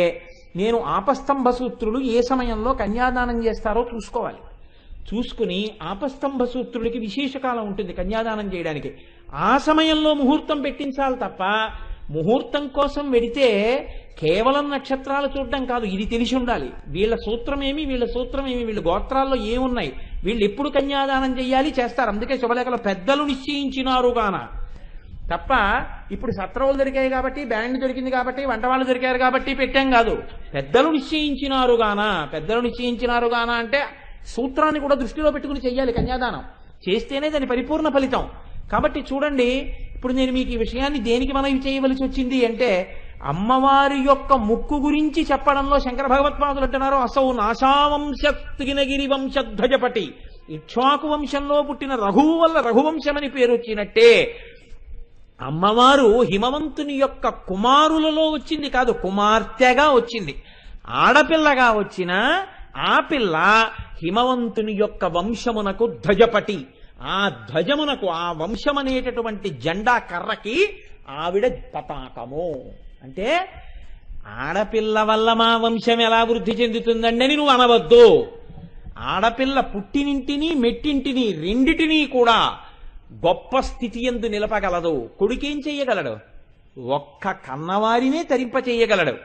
నేను ఆపస్తంభ సూత్రులు ఏ సమయంలో కన్యాదానం చేస్తారో చూసుకోవాలి. చూసుకుని ఆపస్తంభ సూత్రుడికి విశేషకాలం ఉంటుంది కన్యాదానం చేయడానికి. ఆ సమయంలో ముహూర్తం పెట్టించాలి తప్ప ముహూర్తం కోసం వెడితే కేవలం నక్షత్రాలు చూడడం కాదు, ఇది తెలిసి ఉండాలి. వీళ్ళ సూత్రమేమి వీళ్ళ సూత్రమేమి, వీళ్ళ గోత్రాల్లో ఏమున్నాయి, వీళ్ళు ఎప్పుడు కన్యాదానం చెయ్యాలి చేస్తారు. అందుకే శుభలేఖలో పెద్దలు నిశ్చయించినారు గాన తప్ప ఇప్పుడు సత్రవులు దొరికాయి కాబట్టి, బ్యాండ్ దొరికింది కాబట్టి, వంటవాళ్ళు దొరికారు కాబట్టి పెట్టాం కాదు. పెద్దలు నిశ్చయించినారు గాన. పెద్దలు నిశ్చయించినారు గాన అంటే సూత్రాన్ని కూడా దృష్టిలో పెట్టుకుని చెయ్యాలి కన్యాదానం. చేస్తేనే దాని పరిపూర్ణ ఫలితం. కాబట్టి చూడండి, ఇప్పుడు నేను మీకు ఈ విషయాన్ని దేనికి మనవి చేయవలసి వచ్చింది అంటే అమ్మవారి యొక్క ముక్కు గురించి చెప్పడంలో శంకర భగవత్పాదులు అంటున్నారు, అసౌ నాశావంశగిరి వంశధ్వజపటి, ఇక్ష్వాకు వంశంలో పుట్టిన రఘువు వల్ల రఘువంశమని పేరు వచ్చినట్టే అమ్మవారు హిమవంతుని యొక్క కుమారులలో వచ్చింది కాదు, కుమార్తెగా వచ్చింది. ఆడపిల్లగా వచ్చిన ఆ పిల్ల హిమవంతుని యొక్క వంశమునకు ధ్వజపటి, ఆ ధ్వజమునకు ఆ వంశమనేటటువంటి జెండా కర్రకి ఆవిడ పతాకము. అంటే ఆడపిల్ల వల్ల మా వంశం ఎలా వృద్ధి చెందుతుందండి అని నువ్వు అనవద్దు. ఆడపిల్ల పుట్టినింటిని మెట్టింటిని రెండిటినీ కూడా గొప్ప స్థితి యందు నిలపగలదు. కొడుకేం చెయ్యగలడు? ఒక్క కన్నవారినే తరింప చెయ్యగలడు.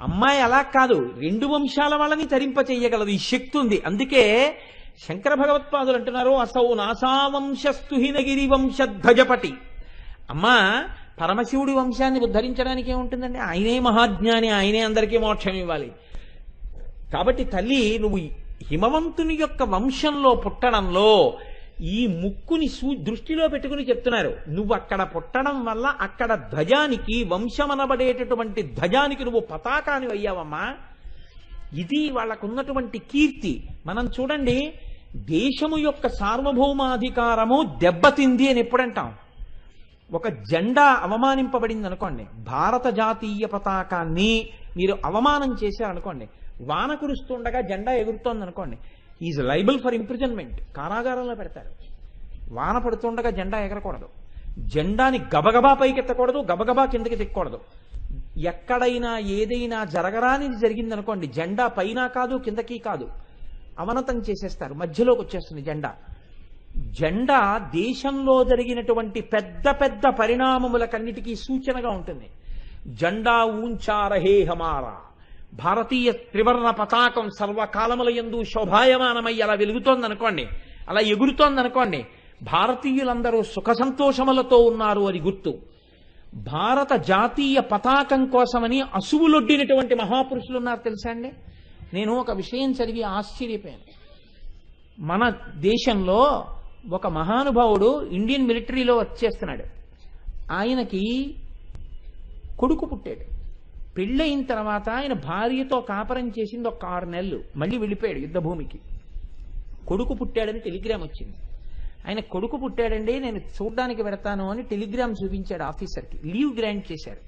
అమ్మాయి అలా కాదు, రెండు వంశాల వాళ్ళని తరింప చెయ్యగలదు. ఈ శక్తి ఉంది. అందుకే శంకర భగవత్పాదులు అంటున్నారు, అసౌ నాసావంశస్తుహినగిరి వంశధ్వజపటి. అమ్మా, పరమశివుడి వంశాన్ని ఉద్ధరించడానికి ఏముంటుందండి? ఆయనే మహాజ్ఞాని, ఆయనే అందరికీ మోక్షం ఇవ్వాలి. కాబట్టి తల్లి, నువ్వు హిమవంతుని యొక్క వంశంలో పుట్టడంలో ఈ ముక్కుని దృష్టిలో పెట్టుకుని చెప్తున్నారు. నువ్వు అక్కడ పుట్టడం వల్ల అక్కడ ధ్వజానికి, వంశమనబడేటటువంటి ధ్వజానికి నువ్వు పతాకాన్ని అయ్యావమ్మా. ఇది వాళ్ళకున్నటువంటి కీర్తి. మనం చూడండి, దేశము యొక్క సార్వభౌమాధికారము దెబ్బతింది అని ఎప్పుడంటాం? ఒక జెండా అవమానింపబడింది అనుకోండి, భారత జాతీయ పతాకాన్ని మీరు అవమానం చేశారనుకోండి, వాన కురుస్తుండగా జెండా ఎగురుతోంది అనుకోండి, ఈజ్ లైబుల్ ఫర్ ఇంప్రిజన్మెంట్, కారాగారంలో పెడతారు. వాన పడుతుండగా జెండా ఎగరకూడదు, జెండాని గబగబా పైకెత్తకూడదు, గబగబా కిందకి తిక్కకూడదు. ఎక్కడైనా ఏదైనా జరగరానిది జరిగిందనుకోండి, జెండా పైన కాదు కిందకి కాదు, అవనతం చేసేస్తారు, మధ్యలోకి వచ్చేస్తుంది జెండా. జెండా దేశంలో జరిగినటువంటి పెద్ద పెద్ద పరిణామములకన్నిటికీ సూచనగా ఉంటుంది. జెండా ఊంచా రహే హమారా, భారతీయ త్రివర్ణ పతాకం సర్వకాలముల యందు శోభాయమానమై అలా వెలుగుతోందనుకోండి, అలా ఎగురుతోందనుకోండి, భారతీయులందరూ సుఖ సంతోషములతో ఉన్నారు అని గుర్తు. భారత జాతీయ పతాకం కోసమని అసువులొడ్డినటువంటి మహాపురుషులు ఉన్నారు తెలుసా అండి? నేను ఒక విషయం చదివి ఆశ్చర్యపోయాను. మన దేశంలో ఒక మహానుభావుడు ఇండియన్ మిలిటరీలో వర్క్ చేస్తున్నాడు. ఆయనకి కొడుకు పుట్టాడు. పెళ్ళయిన తర్వాత ఆయన భార్యతో కాపరం చేసింది ఒక 6 నెలలు, మళ్ళీ వెళ్ళిపోయాడు యుద్ధభూమికి. కొడుకు పుట్టాడని టెలిగ్రామ్ వచ్చింది. ఆయన కొడుకు పుట్టాడండి, నేను చూడ్డానికి వెడతాను అని టెలిగ్రామ్ చూపించాడు ఆఫీసర్కి. లీవ్ గ్రాంట్ చేశారు.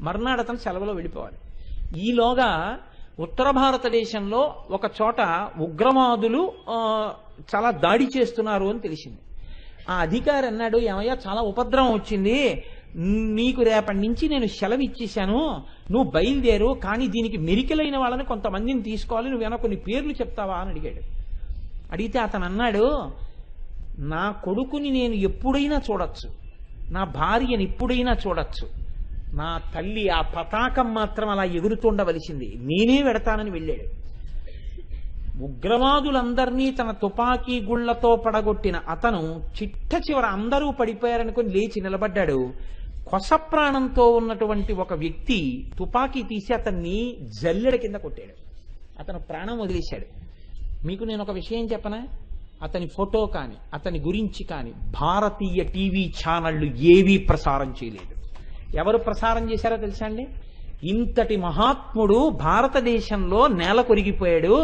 మర్నాడు అతను సెలవులో వెళ్ళిపోవాలి. ఈలోగా ఉత్తర భారతదేశంలో ఒక చోట ఉగ్రవాదులు చాలా దాడి చేస్తున్నారు అని తెలిసింది. ఆ అధికారి అన్నాడు, ఏమయ్యా చాలా ఉపద్రవం వచ్చింది, నీకు రేపటి నుంచి నేను సెలవు ఇచ్చేశాను, నువ్వు బయలుదేరు, కానీ దీనికి మెరికలైన వాళ్ళని కొంతమందిని తీసుకోవాలి, నువ్వేమో కొన్ని పేర్లు చెప్తావా అని అడిగాడు. అడిగితే అతను అన్నాడు, నా కొడుకుని నేను ఎప్పుడైనా చూడొచ్చు, నా భార్యని ఎప్పుడైనా చూడొచ్చు, నా తల్లి ఆ పతాకం మాత్రం అలా ఎగురుతుండవలసింది, నేనే వెడతానని వెళ్ళాడు. ఉగ్రవాదులందరినీ తన తుపాకీ గుళ్లతో పడగొట్టిన అతను చిట్ట చివర అందరూ పడిపోయారనుకుని లేచి నిలబడ్డాడు. కొస ప్రాణంతో ఉన్నటువంటి ఒక వ్యక్తి తుపాకీ తీసి అతన్ని జల్లెడ కింద కొట్టాడు. అతను ప్రాణం వదిలేశాడు. మీకు నేను ఒక విషయం చెప్పనా? అతని ఫోటో కానీ అతని గురించి కానీ భారతీయ టీవీ ఛానళ్లు ఏవీ ప్రసారం చేయలేదు. ఎవరు ప్రసారం చేశారో తెలుసా అండి? ఇంతటి మహాత్ముడు భారతదేశంలో నేల కొరిగిపోయాడు,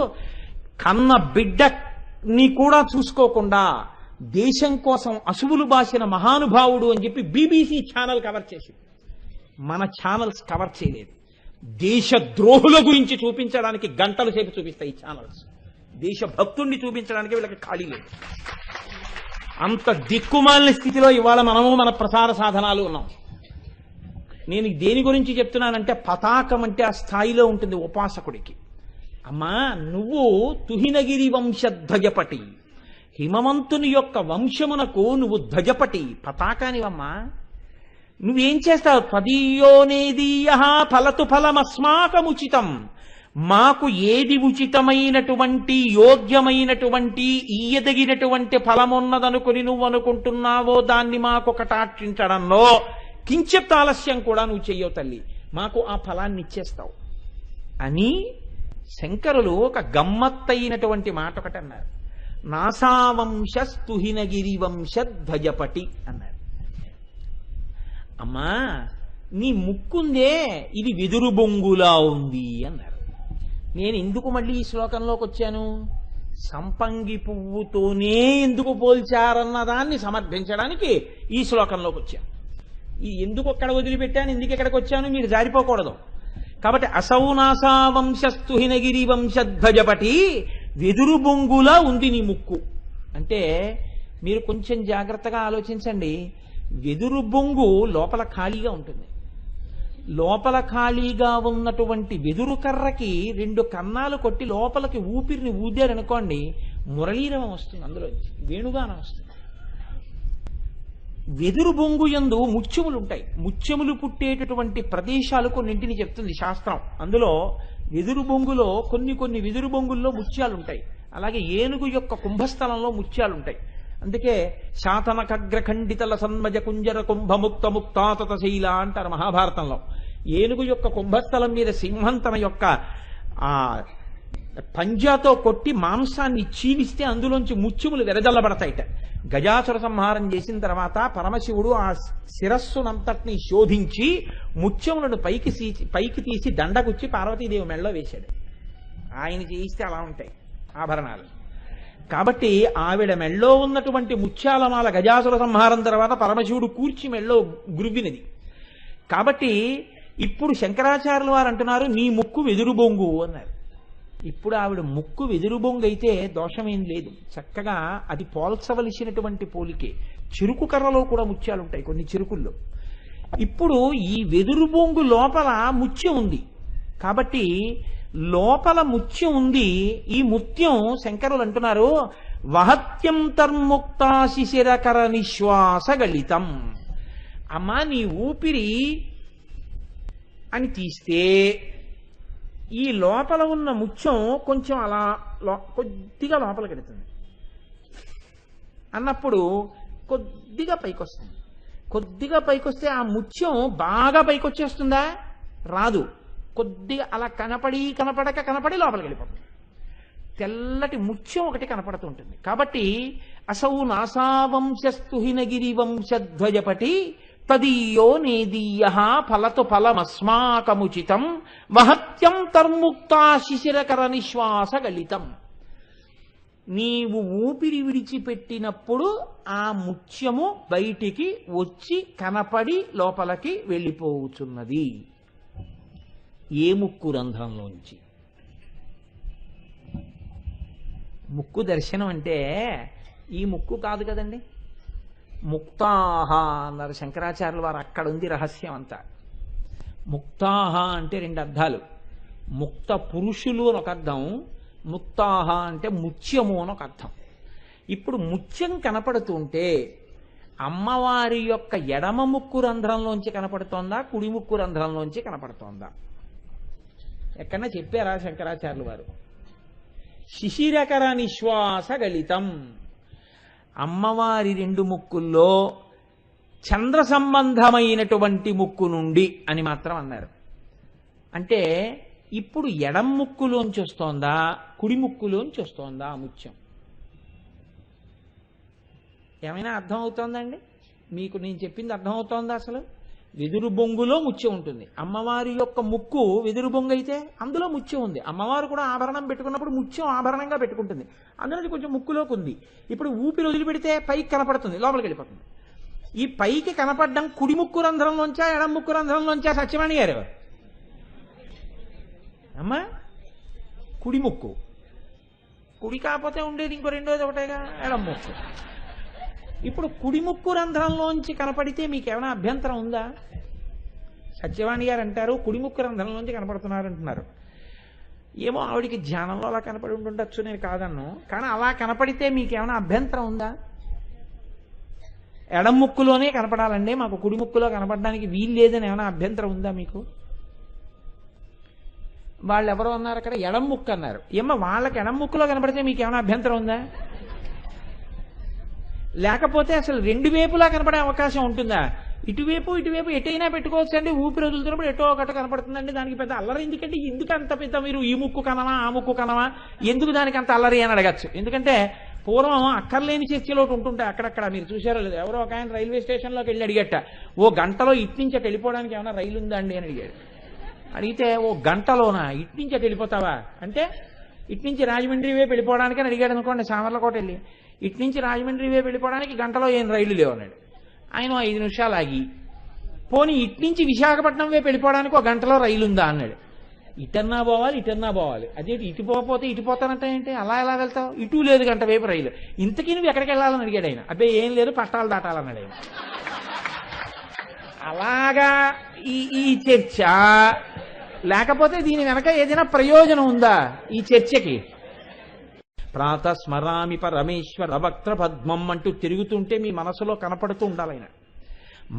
కన్న బిడ్డని కూడా చూసుకోకుండా దేశం కోసం అసువులు బాసిన మహానుభావుడు అని చెప్పి బీబీసీ ఛానల్ కవర్ చేసింది. మన ఛానల్స్ కవర్ చేయలేదు. దేశ ద్రోహుల గురించి చూపించడానికి గంటల సేపు చూపిస్తాయి ఈ ఛానల్స్. దేశభక్తుణ్ణి చూపించడానికి వీళ్ళకి ఖాళీ లేదు. అంత దిక్కుమాలిన స్థితిలో ఇవాళ మనము మన ప్రసార సాధనాలు ఉన్నాం. నేను దేని గురించి చెప్తున్నానంటే, పతాకం అంటే ఆ స్థాయిలో ఉంటుంది ఉపాసకుడికి. అమ్మా, నువ్వు తుహినగిరి వంశధ్వజపటి, హిమవంతుని యొక్క వంశమునకు నువ్వు ధ్వజపటి, పతాకానివమ్మా. నువ్వేం చేస్తావు? తదీయోనేదీయ ఫలతు ఫలమస్మాకముచితం, మాకు ఏది ఉచితమైనటువంటి యోగ్యమైనటువంటి ఈయదగినటువంటి ఫలమున్నదనుకుని నువ్వు అనుకుంటున్నావో దాన్ని మాకు కటాక్షించడంలో కించిత్ ఆలస్యం కూడా నువ్వు చెయ్యవు తల్లి, మాకు ఆ ఫలాన్ని ఇచ్చేస్తావు అని శంకరులు ఒక గమ్మత్తైనటువంటి మాట ఒకటి అన్నారు. నాసావంశ స్తుహినగిరి వంశ ధ్వజపటి అన్నారు. అమ్మా, నీ ముక్కుందే ఇది వెదురు బొంగులా ఉంది అన్నారు. నేను ఎందుకు మళ్ళీ ఈ శ్లోకంలోకి వచ్చాను? సంపంగి పువ్వుతోనే ఎందుకు పోల్చారన్న దాన్ని సమర్థించడానికి ఈ శ్లోకంలోకి వచ్చాను. ఈ ఎందుకు అక్కడ వదిలిపెట్టాను, ఎందుకు ఎక్కడికి వచ్చాను మీరు జారిపోకూడదు. కాబట్టి అసౌనాసా వంశస్థు హినగిరి వంశధ్వజపటి వెదురు బొంగులా ఉంది నీ ముక్కు అంటే మీరు కొంచెం జాగ్రత్తగా ఆలోచించండి. వెదురు బొంగు లోపల ఖాళీగా ఉంటుంది. లోపల ఖాళీగా ఉన్నటువంటి వెదురు కర్రకి 2 కన్నాలు కొట్టి లోపలికి ఊపిరిని ఊదారనుకోండి, మురళీరవం వస్తుంది, అందులోంచి వేణుగానం వస్తుంది. వెదురు బొంగు యందు ముత్యములు ఉంటాయి. ముత్యములు పుట్టేటటువంటి ప్రదేశాలు కొన్నింటిని చెప్తుంది శాస్త్రం. అందులో వెదురు బొంగులో కొన్ని వెదురు బొంగుల్లో ముత్యాలు ఉంటాయి. అలాగే ఏనుగు యొక్క కుంభస్థలంలో ముత్యాలు ఉంటాయి. అందుకే శాతనకగ్రఖండితల సన్మజ కుంజర కుంభముక్త ముక్తాతత శైల అంటారు మహాభారతంలో. ఏనుగు యొక్క కుంభస్థలం మీద సింహం తన యొక్క ఆ పంజాతో కొట్టి మాంసాన్ని చీలిస్తే అందులోంచి ముత్యములు వెదజల్లబడతాయిట. గజాసుర సంహారం చేసిన తర్వాత పరమశివుడు ఆ శిరస్సునంతటిని శోధించి ముత్యములను పైకి తీసి దండగుచ్చి పార్వతీదేవి మెళ్ళలో వేశాడు. ఆయన చేయిస్తే అలా ఉంటాయి ఆభరణాలు. కాబట్టి ఆవిడ మెళ్ళో ఉన్నటువంటి ముత్యాలమాల గజాసుర సంహారం తర్వాత పరమశివుడు కూర్చి మెళ్ళో గురువినది. కాబట్టి ఇప్పుడు శంకరాచార్యుల వారు అంటున్నారు నీ ముక్కు వెదురు బొంగు అన్నారు. ఇప్పుడు ఆవిడ ముక్కు వెదురు బొంగు అయితే దోషమేం లేదు, చక్కగా అది పోల్చవలసినటువంటి పోలికే. చెరుకు కర్రలో కూడా ముత్యాలు ఉంటాయి కొన్ని చెరుకుల్లో. ఇప్పుడు ఈ వెదురు బొంగు లోపల ముత్యం ఉంది కాబట్టి లోపల ముత్యం ఉంది. ఈ ముత్యం శంకరులు అంటున్నారు వహత్యం తర్ముక్తా శిశిరకర నిశ్వాస గళితం. అమ్మా నీ ఊపిరి అని తీస్తే ఈ లోపల ఉన్న ముత్యం కొంచెం అలా కొద్దిగా లోపలికి వెళుతుంది. అన్నప్పుడు కొద్దిగా పైకి వస్తుంది. కొద్దిగా పైకి వస్తే ఆ ముత్యం బాగా పైకి వచ్చేస్తుందా? రాదు. కొద్దిగా అలా కనపడి లోపలికి వెళ్ళిపోతుంది. తెల్లటి ముత్యం ఒకటి కనపడుతుంటుంది. కాబట్టి అసౌ నాసావంశస్థు హినగిరి వంశధ్వజపటి తదీయో నేదీయ ఫలతు ఫలమస్మాకముచితం మహత్యం తర్ముక్తా శిశిరకర నిశ్వాస గళితం. నీవు ఊపిరి విడిచిపెట్టినప్పుడు ఆ ముత్యము బయటికి వచ్చి కనపడి లోపలికి వెళ్ళిపోవచ్చున్నది. ఏ ముక్కు రంధ్రంలోంచి? ముక్కు దర్శనం అంటే ఈ ముక్కు కాదు కదండి. ముక్తాహ అన్నారు శంకరాచార్యుల వారు. అక్కడ ఉంది రహస్యం అంతా. ముక్తాహ అంటే 2 అర్థాలు. ముక్త పురుషులు అని ఒక అర్థం, ముక్తాహ అంటే ముత్యము అని ఒక అర్థం. ఇప్పుడు ముత్యం కనపడుతుంటే అమ్మవారి యొక్క ఎడమ ముక్కు రంధ్రంలోంచి కనపడుతోందా, కుడి ముక్కు రంధ్రంలోంచి కనపడుతోందా? ఎక్కడన్నా చెప్పారా శంకరాచార్యుల వారు? శిశిరకర నిశ్వాస గళితం. అమ్మవారి 2 ముక్కుల్లో చంద్ర సంబంధమైనటువంటి ముక్కు నుండి అని మాత్రం అన్నారు. అంటే ఇప్పుడు ఎడం ముక్కులోంచి వస్తోందా, కుడి ముక్కులోంచి వస్తోందా ఆ ముత్యం? ఏమైనా అర్థం అవుతోందండి మీకు? నేను చెప్పింది అర్థం అవుతోందా? అసలు వెదురు బొంగులో ముత్యం ఉంటుంది. అమ్మవారి యొక్క ముక్కు వెదురు బొంగు అయితే అందులో ముత్యం ఉంది. అమ్మవారు కూడా ఆభరణం పెట్టుకున్నప్పుడు ముత్యం ఆభరణంగా పెట్టుకుంటుంది. అందులో కొంచెం ముక్కులోకి ఉంది. ఇప్పుడు ఊపిరి వదిలిపెడితే పైకి కనపడుతుంది, లోపలికి వెళ్ళిపోతుంది. ఈ పైకి కనపడడం కుడి ముక్కు రంధ్రంలోంచా ఎడం ముక్కు రంధ్రంలోంచా? సత్యవాణి గారు అమ్మా కుడి ముక్కు. కుడి కాకపోతే ఉండేది ఇంకో రెండోది ఒకటేగా, ఎడం ముక్కు. ఇప్పుడు కుడి ముక్కు రంధ్రంలోంచి కనపడితే మీకేమైనా అభ్యంతరం ఉందా? సత్యవాణి గారు అంటారు కుడి ముక్కు రంధ్రంలోంచి కనపడుతున్నారు అంటున్నారు. ఏమో ఆవిడికి ధ్యానంలో అలా కనపడి ఉంటుండొచ్చు, నేను కాదన్ను. కానీ అలా కనపడితే మీకేమైనా అభ్యంతరం ఉందా? ఎడం ముక్కులోనే కనపడాలండి, మాకు కుడి ముక్కులో కనపడడానికి వీలు లేదని ఏమైనా అభ్యంతరం ఉందా మీకు? వాళ్ళు ఎవరో అన్నారు అక్కడ ఎడం ముక్కు అన్నారు. ఏమో వాళ్ళకి ఎడం ముక్కులో కనపడితే మీకేమైనా అభ్యంతరం ఉందా? లేకపోతే అసలు 2 వైపులా కనపడే అవకాశం ఉంటుందా? ఇటువైపు ఎటైనా పెట్టుకోవచ్చు అండి. ఊపిరి వదులుతున్నప్పుడు ఎటో ఒకటి కనపడుతుందండి. దానికి పెద్ద అల్లరి ఎందుకంటే, ఎందుకు అంత పెద్ద మీరు ఈ ముక్కు కనవా ఆ ముక్కు కనవా, ఎందుకు దానికి అంత అల్లరి అని అడగచ్చు. ఎందుకంటే పూర్వం అక్కర్లేని చర్చలు ఒకటి ఉంటుంటాయి అక్కడక్కడ, మీరు చూసారో లేదు. ఎవరో ఒక ఆయన రైల్వే స్టేషన్లోకి వెళ్ళి అడిగట, ఓ గంటలో ఇటు నుంచి అటు వెళ్ళిపోవడానికి ఏమైనా రైలు ఉందా అండి అని అడిగాడు. అడిగితే ఓ గంటలోనా, ఇటు నుంచి అటు వెళ్ళిపోతావా అంటే, ఇటు నుంచి రాజమండ్రి వైపు వెళ్ళిపోవడానికి అని అడిగాడు అనుకోండి. సామర్లకోట వెళ్ళి ఇటు నుంచి రాజమండ్రి వైపు వెళ్ళిపోవడానికి గంటలో ఏం రైలు లేవు అన్నాడు. ఆయన 5 నిమిషాలు ఆగి, పోనీ ఇటు నుంచి విశాఖపట్నం వైపు వెళ్ళిపోవడానికి ఒక గంటలో రైలు ఉందా అన్నాడు. ఇటన్నా పోవాలి, అదే ఇటు పోకపోతే ఇటు పోతానంటే ఏంటి, అలా ఎలా వెళ్తావు, ఇటు లేదు గంట వైపు రైలు, ఇంతకీ నువ్వు ఎక్కడికి వెళ్ళాలని అడిగాడు ఆయన. అబ్బాయి ఏం లేదు, పట్టాలు దాటాలన్నాడు ఆయన. అలాగా ఈ చర్చ, లేకపోతే దీని వెనక ఏదైనా ప్రయోజనం ఉందా ఈ చర్చకి? ప్రాతస్మరామి పరమేశ్వర వక్త్ర పద్మం అంటూ తిరుగుతుంటే మీ మనసులో కనపడుతూ ఉండాలి ఆయన.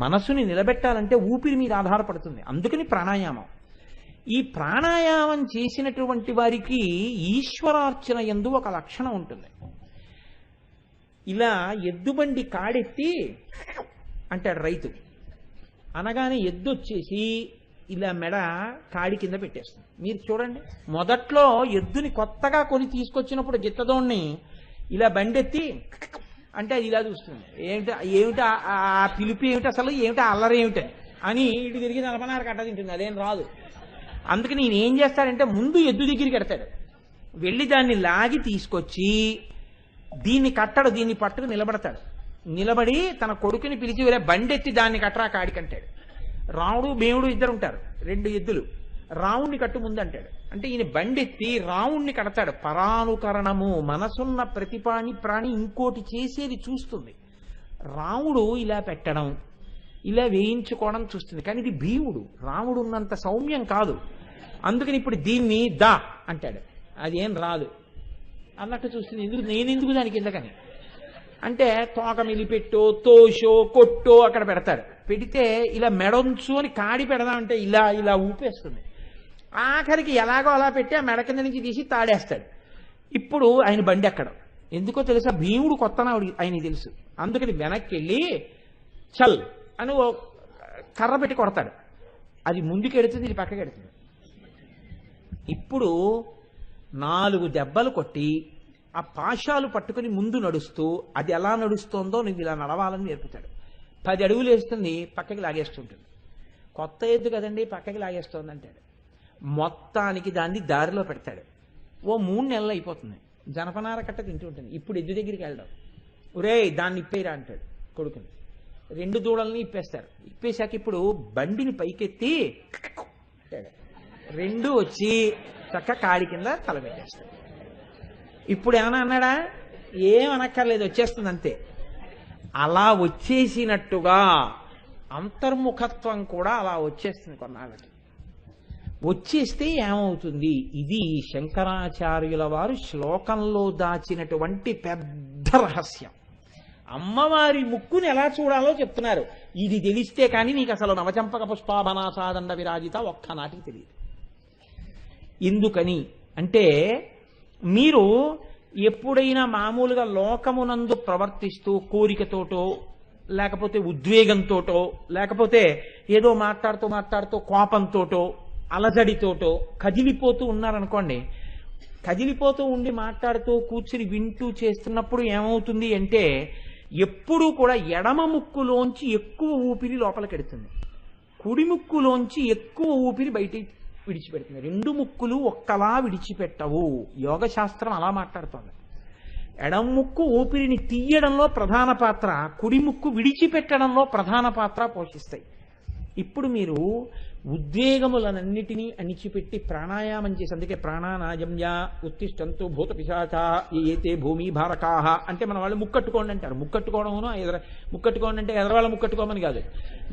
మనసుని నిలబెట్టాలంటే ఊపిరి మీద ఆధారపడుతుంది. అందుకని ప్రాణాయామం. ఈ ప్రాణాయామం చేసినటువంటి వారికి ఈశ్వరార్చన యందు ఒక లక్షణం ఉంటుంది. ఇలా ఎద్దుబండి కాడెత్తి అంటాడు రైతు, అనగానే ఎద్దు వచ్చేసి ఇలా మెడ కాడి కింద పెట్టేస్తుంది. మీరు చూడండి, మొదట్లో ఎద్దుని కొత్తగా కొని తీసుకొచ్చినప్పుడు గిత్తదోణ్ణి ఇలా బండెత్తి అంటే అది ఇలా చూస్తుంది, ఏమిటా ఆ పిలుపు ఏమిటి, అసలు ఏమిటా అల్లరి ఏమిటని అని ఇటు తిరిగి నలపనారు కట్ట తింటుంది, అదేం రాదు. అందుకని నేను ఏం చేస్తాడంటే ముందు ఎద్దు దగ్గరికి ఎడతాడు, వెళ్ళి దాన్ని లాగి తీసుకొచ్చి దీన్ని కట్టడు, దీన్ని పట్టుకు నిలబడతాడు. నిలబడి తన కొడుకుని పిలిచి వేరే బండెత్తి దాన్ని కట్టరా కాడికంటాడు. రాముడు భీముడు ఇద్దరు ఉంటారు, 2 ఎద్దులు, రావుణ్ణి కట్టు ముందు అంటాడు. అంటే ఈయన బండెత్తి రావుణ్ణి కడతాడు. పరానుకరణము, మనసున్న ప్రాణి ఇంకోటి చేసేది చూస్తుంది. రాముడు ఇలా పెట్టడం, ఇలా వేయించుకోవడం చూస్తుంది. కానీ ఇది భీముడు, రాముడు ఉన్నంత సౌమ్యం కాదు. అందుకని ఇప్పుడు దీన్ని దా అంటాడు, అది ఏం రాదు అన్నట్టు చూస్తుంది. నేనెందుకు దానికి ఎందుకని అంటే తోక మిలిపెట్టో తోషో కొట్టో అక్కడ పెడతాడు. పెడితే ఇలా మెడొంచు అని కాడి పెడదామంటే ఇలా ఇలా ఊపేస్తుంది. ఆఖరికి ఎలాగో అలా పెట్టి ఆ మెడ కింద నుంచి తీసి తాడేస్తాడు. ఇప్పుడు ఆయన బండి ఎక్కడం ఎందుకో తెలుసా, భీముడు కొత్తనావుడు ఆయనకి తెలుసు. అందుకని వెనక్కి వెళ్ళి చల్ అని ఓ కర్ర పెట్టి కొడతాడు. అది ముందుకు ఎడుతుంది, ఇది పక్కకి ఎడుతుంది. ఇప్పుడు 4 దెబ్బలు కొట్టి ఆ పాశాలు పట్టుకుని ముందు నడుస్తూ అది ఎలా నడుస్తోందో నువ్వు ఇలా నడవాలని నేర్పుతాడు. 10 అడుగులు వేస్తుంది, పక్కకి లాగేస్తుంటుంది. కొత్త ఎద్దు కదండి పక్కకి లాగేస్తోంది అంటాడు. మొత్తానికి దాన్ని దారిలో పెడతాడు. ఓ 3 నెలలు అయిపోతుంది, జనపనార కట్ట తింటూ ఉంటుంది. ఇప్పుడు ఎద్దు దగ్గరికి వెళ్ళడం, ఒరే దాన్ని ఇప్పేరా అంటాడు కొడుకుని. 2 దూడల్ని ఇప్పేస్తారు. ఇప్పేశాక ఇప్పుడు బండిని పైకెత్తి 2 వచ్చి చక్క కాడి కింద తల పెట్టేస్తాడు. ఇప్పుడు ఏమన్నా అన్నాడా, ఏం అనక్కర్లేదు, వచ్చేస్తుంది అంతే. అలా వచ్చేసినట్టుగా అంతర్ముఖత్వం కూడా అలా వచ్చేస్తుంది కొన్నాళ్ళకి. వచ్చేస్తే ఏమవుతుంది, ఇది శంకరాచార్యుల వారు శ్లోకంలో దాచినటువంటి పెద్ద రహస్యం. అమ్మవారి ముక్కుని ఎలా చూడాలో చెప్తున్నారు. ఇది తెలిస్తే కానీ నీకు అసలు నవచంపక పుష్పాభనాసాదండ విరాజిత ఒక్కనాటికి తెలియదు. ఎందుకని అంటే, మీరు ఎప్పుడైనా మామూలుగా లోకమునందు ప్రవర్తిస్తూ కోరికతోటో లేకపోతే ఉద్వేగంతోటో లేకపోతే ఏదో మాట్లాడుతూ కోపంతోటో అలజడితోటో కదిలిపోతూ ఉన్నారనుకోండి, కదిలిపోతూ ఉండి మాట్లాడుతూ కూర్చుని వింటూ చేస్తున్నప్పుడు ఏమవుతుంది అంటే, ఎప్పుడూ కూడా ఎడమ ముక్కులోంచి ఎక్కువ ఊపిరి లోపలికెడుతుంది, కుడి ముక్కులోంచి ఎక్కువ ఊపిరి బయటికి విడిచిపెడుతుంది. 2 ముక్కులు ఒక్కలా విడిచిపెట్టవు. యోగశాస్త్రం అలా మాట్లాడుతోంది. ఎడమ ముక్కు ఊపిరిని తీయడంలో ప్రధాన పాత్ర, కుడి ముక్కు విడిచిపెట్టడంలో ప్రధాన పాత్ర పోషిస్తాయి. ఇప్పుడు మీరు ఉద్వేగములనన్నిటినీ అణిచిపెట్టి ప్రాణాయామం చేసి, అందుకే ప్రాణానాజంయ ఉత్తిష్టంతు భూత పిశాచా ఏతే భూమి భారకాహ అంటే మన వాళ్ళు ముక్కట్టుకోండి అంటారు. ముక్కట్టుకోవడమును ముక్కట్టుకోండి అంటే ఎదరవాళ్ళ ముక్కట్టుకోమని కాదు,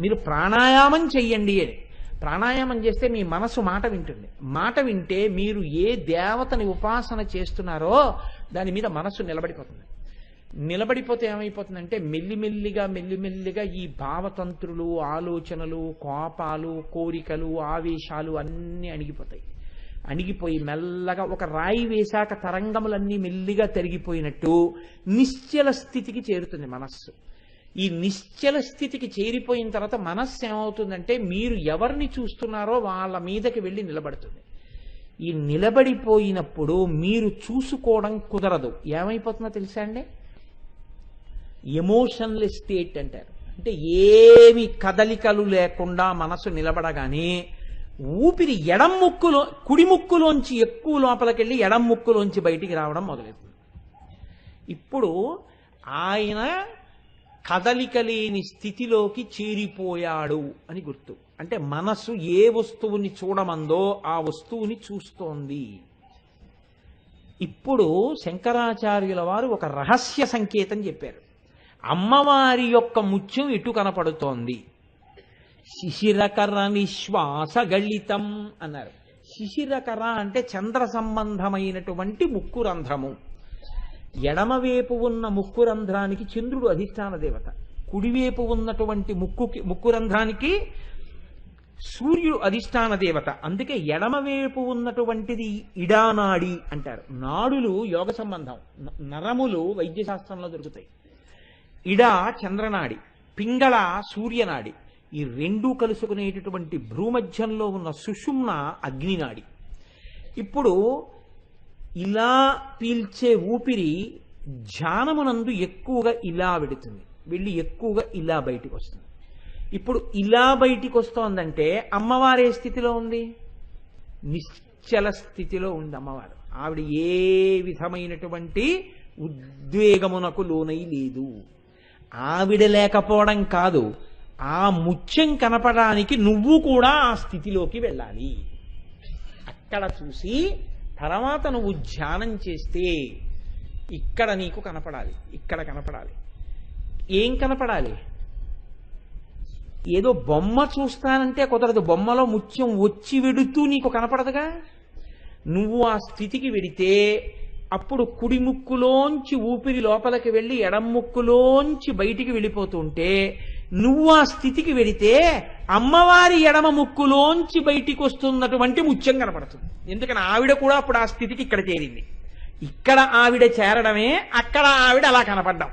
మీరు ప్రాణాయామం చెయ్యండి అని. ప్రాణాయామం చేస్తే మీ మనసు మాట వింటుంది. మాట వింటే మీరు ఏ దేవతని ఉపాసన చేస్తున్నారో దాని మీద మనస్సు నిలబడిపోతుంది. నిలబడిపోతే ఏమైపోతుందంటే మెల్లిమెల్లిగా ఈ భావతంత్రులు, ఆలోచనలు, కోపాలు, కోరికలు, ఆవేశాలు అన్నీ అణిగిపోతాయి. అణిగిపోయి మెల్లగా ఒక రాయి వేశాక తరంగములన్నీ మెల్లిగా తరిగిపోయినట్టు నిశ్చల స్థితికి చేరుతుంది మనస్సు. ఈ నిశ్చల స్థితికి చేరిపోయిన తర్వాత మనస్సు ఏమవుతుందంటే, మీరు ఎవరిని చూస్తున్నారో వాళ్ళ మీదకి వెళ్ళి నిలబడుతుంది. ఈ నిలబడిపోయినప్పుడు మీరు చూసుకోవడం కుదరదు. ఏమైపోతుందో తెలుసా అండి? ఎమోషనల్ స్టేట్ అంటారు. అంటే ఏమి కదలికలు లేకుండా మనసు నిలబడగానే ఊపిరి ఎడం ముక్కులో కుడి ముక్కులోంచి ఎక్కువ లోపలికెళ్ళి ఎడం ముక్కులోంచి బయటికి రావడం మొదలవుతుంది. ఇప్పుడు ఆయన కదలిక లేని స్థితిలోకి చేరిపోయాడు అని గుర్తు. అంటే మనసు ఏ వస్తువుని చూడమందో ఆ వస్తువుని చూస్తోంది. ఇప్పుడు శంకరాచార్యుల వారు ఒక రహస్య సంకేతం చెప్పారు. అమ్మవారి యొక్క ముత్యం ఎటు కనపడుతోంది? శిశిరకర నిశ్వాస గళితం అన్నారు. శిశిరకర అంటే చంద్ర సంబంధమైనటువంటి ముక్కు రంధ్రము. ఎడమవైపు ఉన్న ముక్కు రంధ్రానికి చంద్రుడు అధిష్టాన దేవత, కుడివైపు ఉన్నటువంటి ముక్కు రంధ్రానికి సూర్యుడు అధిష్టాన దేవత. అందుకే ఎడమవైపు ఉన్నటువంటిది ఇడానాడి అంటారు. నాడులు యోగ సంబంధం, నరములు వైద్యశాస్త్రంలో దొరుకుతాయి. ఇడా చంద్రనాడి, పింగళ సూర్యనాడి. ఈ రెండూ కలుసుకునేటటువంటి భ్రూమధ్యంలో ఉన్న సుషుమ్న అగ్నినాడి. ఇప్పుడు ఇలా పీల్చే ఊపిరి ధ్యానమునందు ఎక్కువగా ఇలా వెడుతుంది, వెళ్ళి ఎక్కువగా ఇలా బయటికి వస్తుంది. ఇప్పుడు ఇలా బయటికి వస్తోందంటే అమ్మవారు ఏ స్థితిలో ఉంది? నిశ్చల స్థితిలో ఉంది అమ్మవారు. ఆవిడ ఏ విధమైనటువంటి ఉద్వేగమునకు లోనై లేదు. ఆవిడ లేకపోవడం కాదు, ఆ ముత్యం కనపడడానికి నువ్వు కూడా ఆ స్థితిలోకి వెళ్ళాలి. అక్కడ చూసి తర్వాత నువ్వు ధ్యానం చేస్తే ఇక్కడ నీకు కనపడాలి, ఇక్కడ కనపడాలి. ఏం కనపడాలి? ఏదో బొమ్మ చూస్తానంటే కుదరదు. బొమ్మలో ముత్యం వచ్చి వెడుతూ నీకు కనపడదుగా. నువ్వు ఆ స్థితికి వెడితే అప్పుడు కుడి ముక్కులోంచి ఊపిరి లోపలికి వెళ్ళి ఎడం ముక్కులోంచి బయటికి వెళ్ళిపోతుంటే నువ్వు ఆ స్థితికి వెడితే అమ్మవారి ఎడమ ముక్కులోంచి బయటికి వస్తున్నటువంటి ముత్యం కనపడుతుంది. ఎందుకని ఆవిడ కూడా అప్పుడు ఆ స్థితికి ఇక్కడ చేరింది. ఇక్కడ ఆవిడ చేరడమే, అక్కడ ఆవిడ అలా కనపడ్డాం.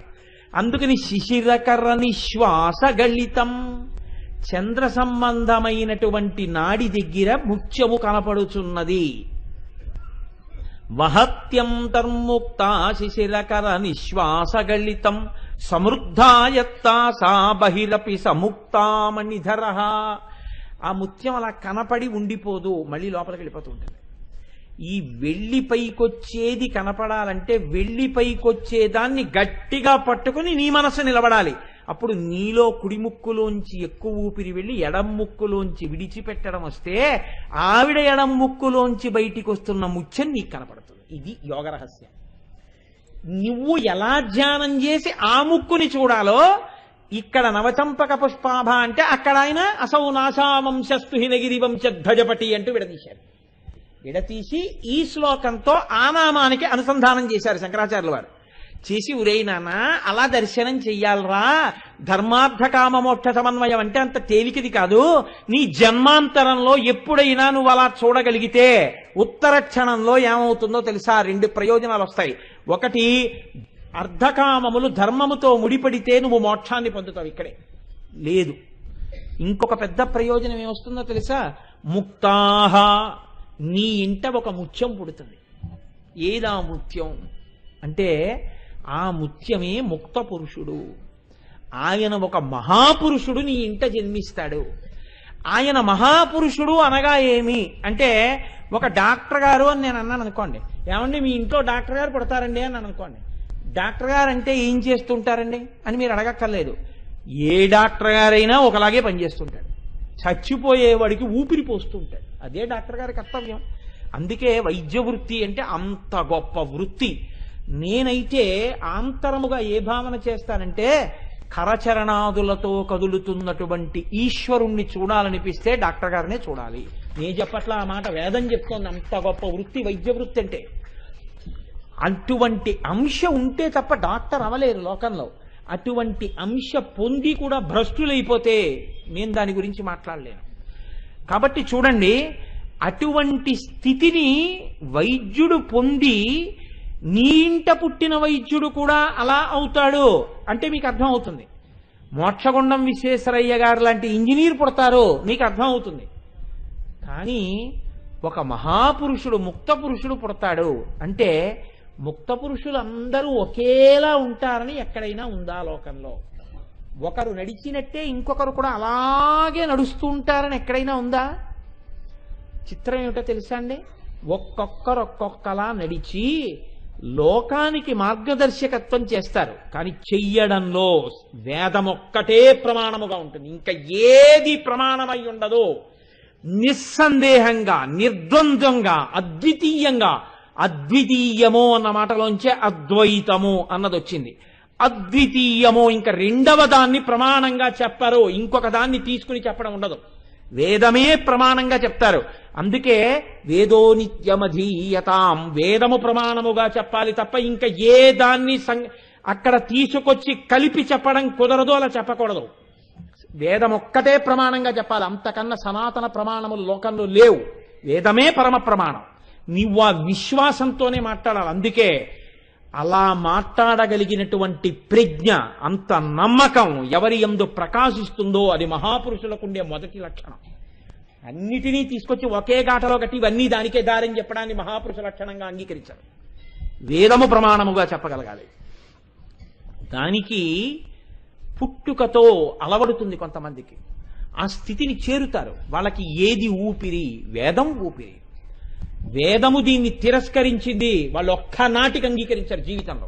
అందుకని శిశిరకర నిశ్వాస గళితం, చంద్ర సంబంధమైనటువంటి నాడి దగ్గర ముత్యము కనపడుచున్నది. వహత్యంతర్ముక్త శిశిరకర నిశ్వాస గళితం సమృద్ధాయత్తా సా బహిరపి సముక్తామణిధర. ఆ ముత్యం అలా కనపడి ఉండిపోదు, మళ్ళీ లోపలికి వెళ్ళిపోతూ ఉంటుంది. ఈ వెళ్లి పైకొచ్చేది కనపడాలంటే వెళ్లి పైకొచ్చేదాన్ని గట్టిగా పట్టుకుని నీ మనసు నిలబడాలి. అప్పుడు నీలో కుడి ముక్కులోంచి ఎక్కువ ఊపిరి వెళ్ళి ఎడం ముక్కులోంచి విడిచిపెట్టడం వస్తే ఆవిడ ఎడం ముక్కులోంచి బయటికి వస్తున్న ముత్యం నీకు కనపడుతుంది. ఇది యోగ రహస్యం. నువ్వు ఎలా ధ్యానం చేసి ఆ ముక్కుని చూడాలో, ఇక్కడ నవచంపక పుష్పాభ అంటే అక్కడ ఆయన అసౌ నాశావంశస్తు హినగిరి వంశధ్వజపటి అంటూ విడదీశారు. విడతీసి ఈ శ్లోకంతో ఆ నామానికి అనుసంధానం చేశారు శంకరాచార్యుల వారు. చేసి ఉరే నాన్న అలా దర్శనం చెయ్యాలరా, ధర్మార్థ కామ మోక్ష సమన్వయం అంటే అంత తేలికది కాదు. నీ జన్మాంతరంలో ఎప్పుడైనా నువ్వు అలా చూడగలిగితే ఉత్తర క్షణంలో ఏమవుతుందో తెలుసా? 2 ప్రయోజనాలు వస్తాయి. ఒకటి, అర్ధకామములు ధర్మముతో ముడిపడితే నువ్వు మోక్షాన్ని పొందుతావు. ఇక్కడే లేదు. ఇంకొక పెద్ద ప్రయోజనం ఏమొస్తుందో తెలుసా? ముక్తాహ, నీ ఇంట ఒక ముత్యం పుడుతుంది. ఏదా ముత్యం అంటే ఆ ముత్యమే ముక్త పురుషుడు. ఆయన ఒక మహాపురుషుడు నీ ఇంట జన్మిస్తాడు. ఆయన మహాపురుషుడు అనగా ఏమి అంటే, ఒక డాక్టర్ గారు అని నేను అన్నాను అనుకోండి, ఏమండి మీ ఇంట్లో డాక్టర్ గారు పుడతారండి అని అనుకోండి. డాక్టర్ గారు అంటే ఏం చేస్తుంటారండి అని మీరు అడగక్కర్లేదు. ఏ డాక్టర్ గారైనా ఒకలాగే పనిచేస్తుంటాడు. చచ్చిపోయేవాడికి ఊపిరి పోస్తుంటాడు. అదే డాక్టర్ గారి కర్తవ్యం. అందుకే వైద్య వృత్తి అంటే అంత గొప్ప వృత్తి. నేనైతే ఆంతరముగా ఏ భావన చేస్తానంటే, కరచరణాదులతో కదులుతున్నటువంటి ఈశ్వరుణ్ణి చూడాలనిపిస్తే డాక్టర్ గారినే చూడాలి. నేను చెప్పట్లా ఆ మాట, వేదం చెప్తోంది. అంత గొప్ప వృత్తి వైద్య వృత్తి అంటే. అటువంటి అంశ ఉంటే తప్ప డాక్టర్ అవలేరు లోకంలో. అటువంటి అంశ పొంది కూడా భ్రష్టులైపోతే నేను దాని గురించి మాట్లాడలేను. కాబట్టి చూడండి, అటువంటి స్థితిని వైద్యుడు పొంది నీ ఇంట పుట్టిన వైద్యుడు కూడా అలా అవుతాడు అంటే మీకు అర్థం అవుతుంది. మోక్షగుండం విశ్వేశ్వరయ్య గారు లాంటి ఇంజనీర్ పుడతారు మీకు అర్థం అవుతుంది. కానీ ఒక మహాపురుషుడు ముక్త పురుషుడు పుడతాడు అంటే ముక్త పురుషులు అందరూ ఒకేలా ఉంటారని ఎక్కడైనా ఉందా లోకంలో? ఒకరు నడిచినట్టే ఇంకొకరు కూడా అలాగే నడుస్తూ ఉంటారని ఎక్కడైనా ఉందా? చిత్రం ఏమిటో తెలుసా అండి? ఒక్కొక్కరు ఒక్కొక్కలా నడిచి లోకానికి మార్గదర్శకత్వం చేస్తారు. కానీ చెయ్యడంలో వేదం ఒక్కటే ప్రమాణముగా ఉంటుంది, ఇంకా ఏది ప్రమాణమై ఉండదు. నిస్సందేహంగా, నిర్ద్వంద్వంగా, అద్వితీయంగా, అద్వితీయము అన్న మాటలోంచే అద్వైతము అన్నది వచ్చింది. అద్వితీయము, ఇంకా రెండవ దాన్ని ప్రమాణంగా చెప్పరు, ఇంకొక దాన్ని తీసుకుని చెప్పడం ఉండదు. వేదమే ప్రమాణంగా చెప్తారు. అందుకే వేదో నిత్యమధీయతాం, వేదము ప్రమాణముగా చెప్పాలి తప్ప ఇంకా ఏ దాన్ని అక్కడ తీసుకొచ్చి కలిపి చెప్పడం కుదరదు, అలా చెప్పకూడదు. వేదం ఒక్కటే ప్రమాణంగా చెప్పాలి, అంతకన్నా సనాతన ప్రమాణములు లోకంలో లేవు. వేదమే పరమ ప్రమాణం. నీవు ఆ విశ్వాసంతోనే మాట్లాడాలి. అందుకే అలా మాట్లాడగలిగినటువంటి ప్రజ్ఞ, అంత నమ్మకం ఎవరి యందు ప్రకాశిస్తుందో అది మహాపురుషులకు ఉండే మొదటి లక్షణం. అన్నిటినీ తీసుకొచ్చి ఒకే గాటలో కట్టి ఇవన్నీ దానికే దారని చెప్పడాన్ని మహాపురుష లక్షణంగా అంగీకరించారు. వేదము ప్రమాణముగా చెప్పగలగాలి. దానికి పుట్టుకతో అలవడుతుంది కొంతమందికి, ఆ స్థితిని చేరుతారు. వాళ్ళకి ఏది ఊపిరి? వేదం ఊపిరి. వేదము దీన్ని తిరస్కరించింది, వాళ్ళు ఒక్కనాటికి అంగీకరించారు జీవితంలో.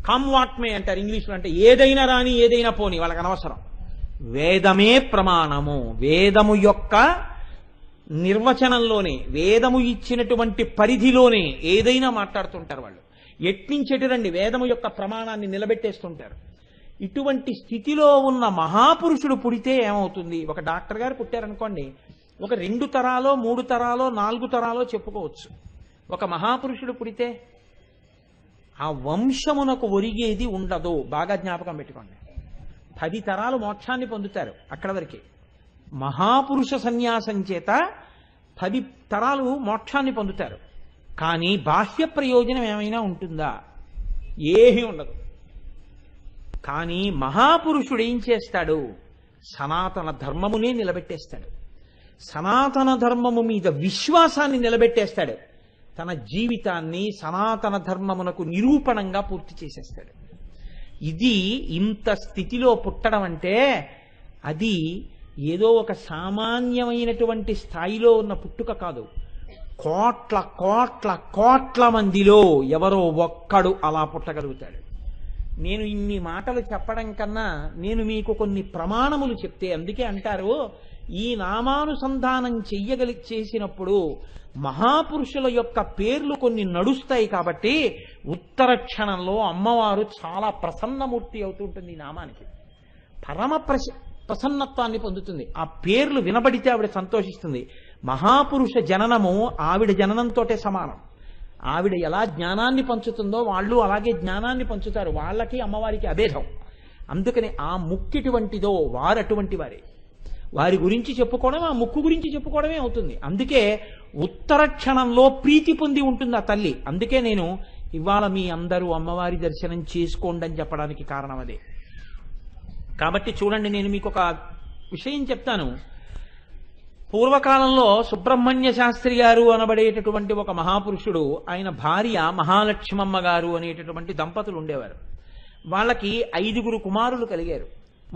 కమ్ వాట్ మే అంటారు ఇంగ్లీష్లో, అంటే ఏదైనా రాని ఏదైనా పోని వాళ్ళకి అనవసరం. వేదమే ప్రమాణము. వేదము యొక్క నిర్వచనంలోనే, వేదము ఇచ్చినటువంటి పరిధిలోనే ఏదైనా మాట్లాడుతుంటారు వాళ్ళు. ఎట్నించెటిరండి వేదము యొక్క ప్రమాణాన్ని నిలబెట్టేస్తుంటారు. ఇటువంటి స్థితిలో ఉన్న మహాపురుషుడు పుడితే ఏమవుతుంది? ఒక డాక్టర్ గారు పుట్టారనుకోండి, ఒక 2 తరాలో 3 తరాలో 4 తరాలో చెప్పుకోవచ్చు. ఒక మహాపురుషుడు పుడితే ఆ వంశమునకు ఒరిగేది ఉండదు. బాగా జ్ఞాపకం పెట్టుకోండి. 10 తరాలు మోక్షాన్ని పొందుతారు, అక్కడ వరకే. మహాపురుష సన్యాసం చేత 10 తరాలు మోక్షాన్ని పొందుతారు. కానీ బాహ్య ప్రయోజనం ఏమైనా ఉంటుందా? ఏమీ ఉండదు. కానీ మహాపురుషుడు ఏం చేస్తాడు? సనాతన ధర్మమునే నిలబెట్టేస్తాడు. సనాతన ధర్మము మీద విశ్వాసాన్ని నిలబెట్టేస్తాడు. తన జీవితాన్ని సనాతన ధర్మమునకు నిరూపణంగా పూర్తి చేసేస్తాడు. ఇది ఇంత స్థితిలో పుట్టడం అంటే అది ఏదో ఒక సామాన్యమైనటువంటి స్థాయిలో ఉన్న పుట్టుక కాదు. కోట్ల కోట్ల కోట్ల మందిలో ఎవరో ఒక్కడు అలా పుట్టగలుగుతాడు. నేను ఇన్ని మాటలు చెప్పడం కన్నా నేను మీకు కొన్ని ప్రమాణములు చెప్తే, అందుకే అంటారు ఈ నామానుసంధానం చేసినప్పుడు మహాపురుషుల యొక్క పేర్లు కొన్ని నడుస్తాయి కాబట్టి ఉత్తర క్షణంలో అమ్మవారు చాలా ప్రసన్నమూర్తి అవుతుంటుంది. ఈ నామానికి పరమ ప్రసన్నత్వాన్ని పొందుతుంది. ఆ పేర్లు వినబడితే ఆవిడ సంతోషిస్తుంది. మహాపురుష జననము ఆవిడ జననంతోటే సమానం. ఆవిడ ఎలా జ్ఞానాన్ని పంచుతుందో వాళ్ళు అలాగే జ్ఞానాన్ని పంచుతారు. వాళ్ళకి అమ్మవారికి అభేదం. అందుకని ఆ ముక్కిటువంటిదో వారు అటువంటి వారే. వారి గురించి చెప్పుకోవడం ఆ ముక్కు గురించి చెప్పుకోవడమే అవుతుంది. అందుకే ఉత్తర క్షణంలో ప్రీతి పొంది ఉంటుంది ఆ తల్లి. అందుకే నేను ఇవాళ మీ అందరూ అమ్మవారి దర్శనం చేసుకోండి అని చెప్పడానికి కారణం అదే. కాబట్టి చూడండి, నేను మీకు ఒక విషయం చెప్తాను. పూర్వకాలంలో సుబ్రహ్మణ్య శాస్త్రి గారు అనబడేటటువంటి ఒక మహాపురుషుడు, ఆయన భార్య మహాలక్ష్మమ్మ గారు అనేటటువంటి దంపతులు ఉండేవారు. వాళ్ళకి 5 కుమారులు కలిగారు.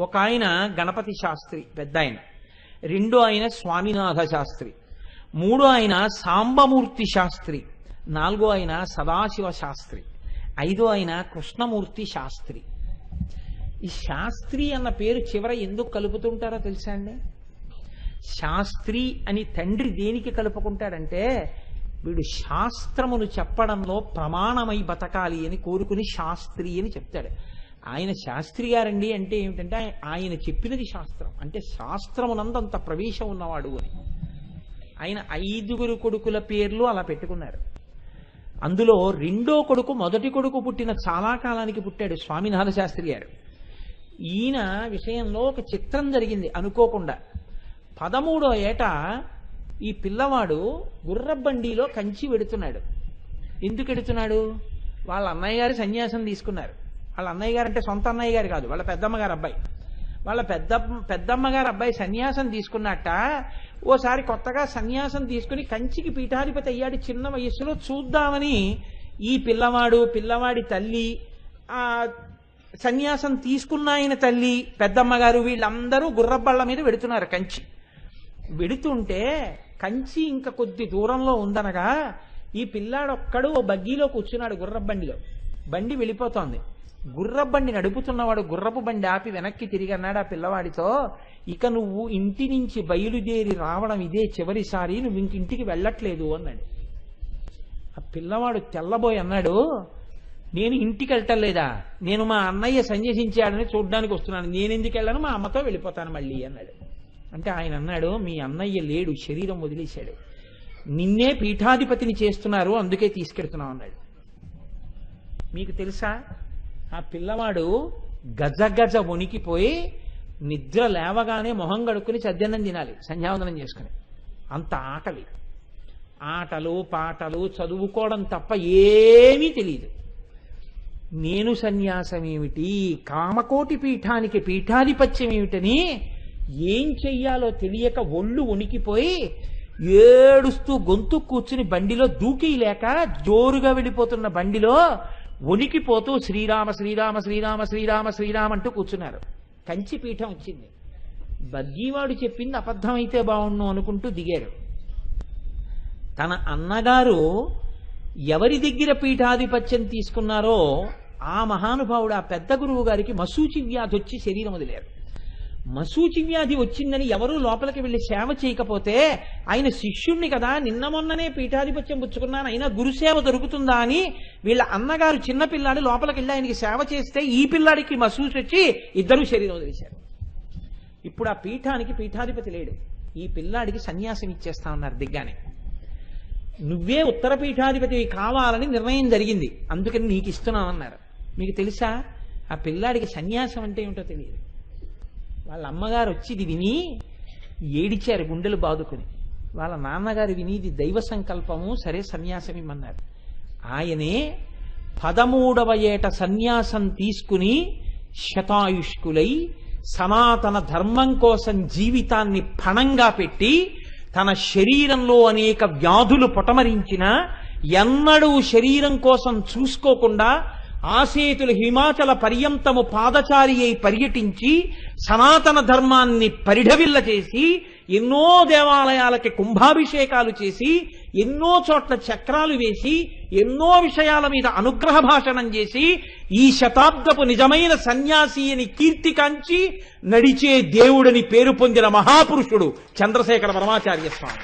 ఒక ఆయన గణపతి శాస్త్రి పెద్ద ఆయన, 2 ఆయన స్వామినాథ శాస్త్రి, 3 ఆయన సాంబమూర్తి శాస్త్రి, 4 ఆయన సదాశివ శాస్త్రి, 5 ఆయన కృష్ణమూర్తి శాస్త్రి. ఈ శాస్త్రి అన్న పేరు చివర ఎందుకు కలుపుతుంటారో తెలుసా అండి? శాస్త్రి అని తండ్రి దేనికి కలుపుకుంటాడంటే, వీడు శాస్త్రమును చెప్పడంలో ప్రమాణమై బతకాలి అని కోరుకుని శాస్త్రి అని చెప్తాడు. ఆయన శాస్త్రి గారండి అంటే ఏమిటంటే ఆయన చెప్పినది శాస్త్రం, అంటే శాస్త్రమునందంత ప్రవేశం ఉన్నవాడు అని. ఆయన 5 కొడుకుల పేర్లు అలా పెట్టుకున్నారు. అందులో 2వ కొడుకు మొదటి కొడుకు పుట్టిన చాలా కాలానికి పుట్టాడు స్వామినాథ శాస్త్రి గారు. ఈయన విషయంలో ఒక చిత్రం జరిగింది అనుకోకుండా. 13వ ఏట ఈ పిల్లవాడు గుర్రబండిలో కంచి వెడుతున్నాడు. ఎందుకు ఎడుతున్నాడు? వాళ్ళ అన్నయ్య గారు సన్యాసం తీసుకున్నారు. వాళ్ళ అన్నయ్య గారు అంటే సొంత అన్నయ్య గారు కాదు, వాళ్ళ పెద్దమ్మగారు అబ్బాయి. వాళ్ళ పెద్దమ్మగారు అబ్బాయి సన్యాసం తీసుకున్నట్ట ఓసారి కొత్తగా సన్యాసం తీసుకుని కంచికి పీఠాధిపతి అయ్యాడు చిన్న వయస్సులో, చూద్దామని ఈ పిల్లవాడి తల్లి, ఆ సన్యాసం తీసుకున్న ఆయన తల్లి, పెద్దమ్మగారు వీళ్ళందరూ గుర్రబళ్ళ మీద వెడుతున్నారు కంచి. వెడుతుంటే కంచి ఇంకా కొద్ది దూరంలో ఉందనగా ఈ పిల్లాడొక్కడు ఓ బగ్గీలో కూర్చున్నాడు, గుర్రబండిలో. బండి వెళ్ళిపోతోంది. గుర్రబండి నడుపుతున్నవాడు గుర్రపు బండి ఆపి వెనక్కి తిరిగి అన్నాడు ఆ పిల్లవాడితో, ఇక నువ్వు ఇంటి నుంచి బయలుదేరి రావడం ఇదే చివరిసారి, నువ్వు ఇంటికి వెళ్ళట్లేదు అన్నాడు. ఆ పిల్లవాడు తెల్లబోయి అన్నాడు, నేను ఇంటికి వెళ్ళటలేదా, నేను మా అన్నయ్య సన్యసించాడని చూడ్డానికి వస్తున్నాను, నేను ఎందుకు వెళ్ళను, మా అమ్మతో వెళ్ళిపోతాను మళ్ళీ అన్నాడు. అంటే ఆయన అన్నాడు, మీ అన్నయ్య లేడు, శరీరం వదిలేశాడు, నిన్నే పీఠాధిపతిని చేస్తున్నారు, అందుకే తీసుకెడుతున్నావు అన్నాడు. మీకు తెలుసా, ఆ పిల్లవాడు గజ వణికిపోయి నిద్ర లేవగానే మొహం గడుక్కుని సద్యన్నం తినాలి సంధ్యావందనం చేసుకుని. అంత ఆకలి, ఆటలు పాటలు చదువుకోవడం తప్ప ఏమీ తెలియదు. నేను సన్యాసమేమిటి, కామకోటి పీఠానికి పీఠాధిపత్యం ఏమిటని ఏం చెయ్యాలో తెలియక ఒళ్ళు వణికిపోయి ఏడుస్తూ గొంతు కూర్చుని బండిలో దూకి లేక జోరుగా వెళ్ళిపోతున్న బండిలో వణికిపోతూ శ్రీరామ శ్రీరామ శ్రీరామ శ్రీరామ శ్రీరామ అంటూ కూర్చున్నారు. కంచి పీఠం వచ్చింది. బగ్గీవాడు చెప్పింది అబద్ధమైతే బాగుండు అనుకుంటూ దిగారు. తన అన్నగారు ఎవరి దగ్గర పీఠాధిపత్యం తీసుకున్నారో ఆ మహానుభావుడు, ఆ పెద్ద గురువు గారికి మశూచి వ్యాధి వచ్చి శరీరం వదిలేరు. మశూచి వ్యాధి వచ్చిందని ఎవరూ లోపలికి వెళ్ళి సేవ చేయకపోతే ఆయన శిష్యుణ్ణి కదా, నిన్న మొన్ననే పీఠాధిపత్యం పుచ్చుకున్నాను, అయినా గురుసేవ దొరుకుతుందా అని వీళ్ళ అన్నగారు చిన్నపిల్లాడు లోపలికి వెళ్ళి ఆయనకి సేవ చేస్తే ఈ పిల్లాడికి మశూచి వచ్చి ఇద్దరూ శరీరం వదిలేశారు. ఇప్పుడు ఆ పీఠానికి పీఠాధిపతి లేడు. ఈ పిల్లాడికి సన్యాసం ఇచ్చేస్తా ఉన్నారు దిగ్గానే. నువ్వే ఉత్తర పీఠాధిపతి కావాలని నిర్ణయం జరిగింది, అందుకని నీకు ఇస్తున్నామన్నారు. మీకు తెలుసా, ఆ పిల్లాడికి సన్యాసం అంటే ఏమిటో తెలియదు. వాళ్ళ అమ్మగారు వచ్చి ఇది విని ఏడిచారు గుండెలు బాదుకుని. వాళ్ళ నాన్నగారు విని ఇది దైవ సంకల్పము, సరే సన్యాసం ఇమ్మన్నారు. ఆయనే 13వ ఏట సన్యాసం తీసుకుని శతాయుష్కులై సనాతన ధర్మం కోసం జీవితాన్ని పణంగా పెట్టి తన శరీరంలో అనేక వ్యాధులు పొటమరించిన ఎన్నడూ శరీరం కోసం చూసుకోకుండా ఆసేతులు హిమాచల పర్యంతము పాదచారి అయి పర్యటించి సనాతన ధర్మాన్ని పరిఢవిల్ల చేసి ఎన్నో దేవాలయాలకి కుంభాభిషేకాలు చేసి ఎన్నో చోట్ల చక్రాలు వేసి ఎన్నో విషయాల మీద అనుగ్రహ భాషణం చేసి ఈ శతాబ్దపు నిజమైన సన్యాసి అని కీర్తికాంచి నడిచే దేవుడని పేరు పొందిన మహాపురుషుడు చంద్రశేఖర పరమాచార్య స్వామి.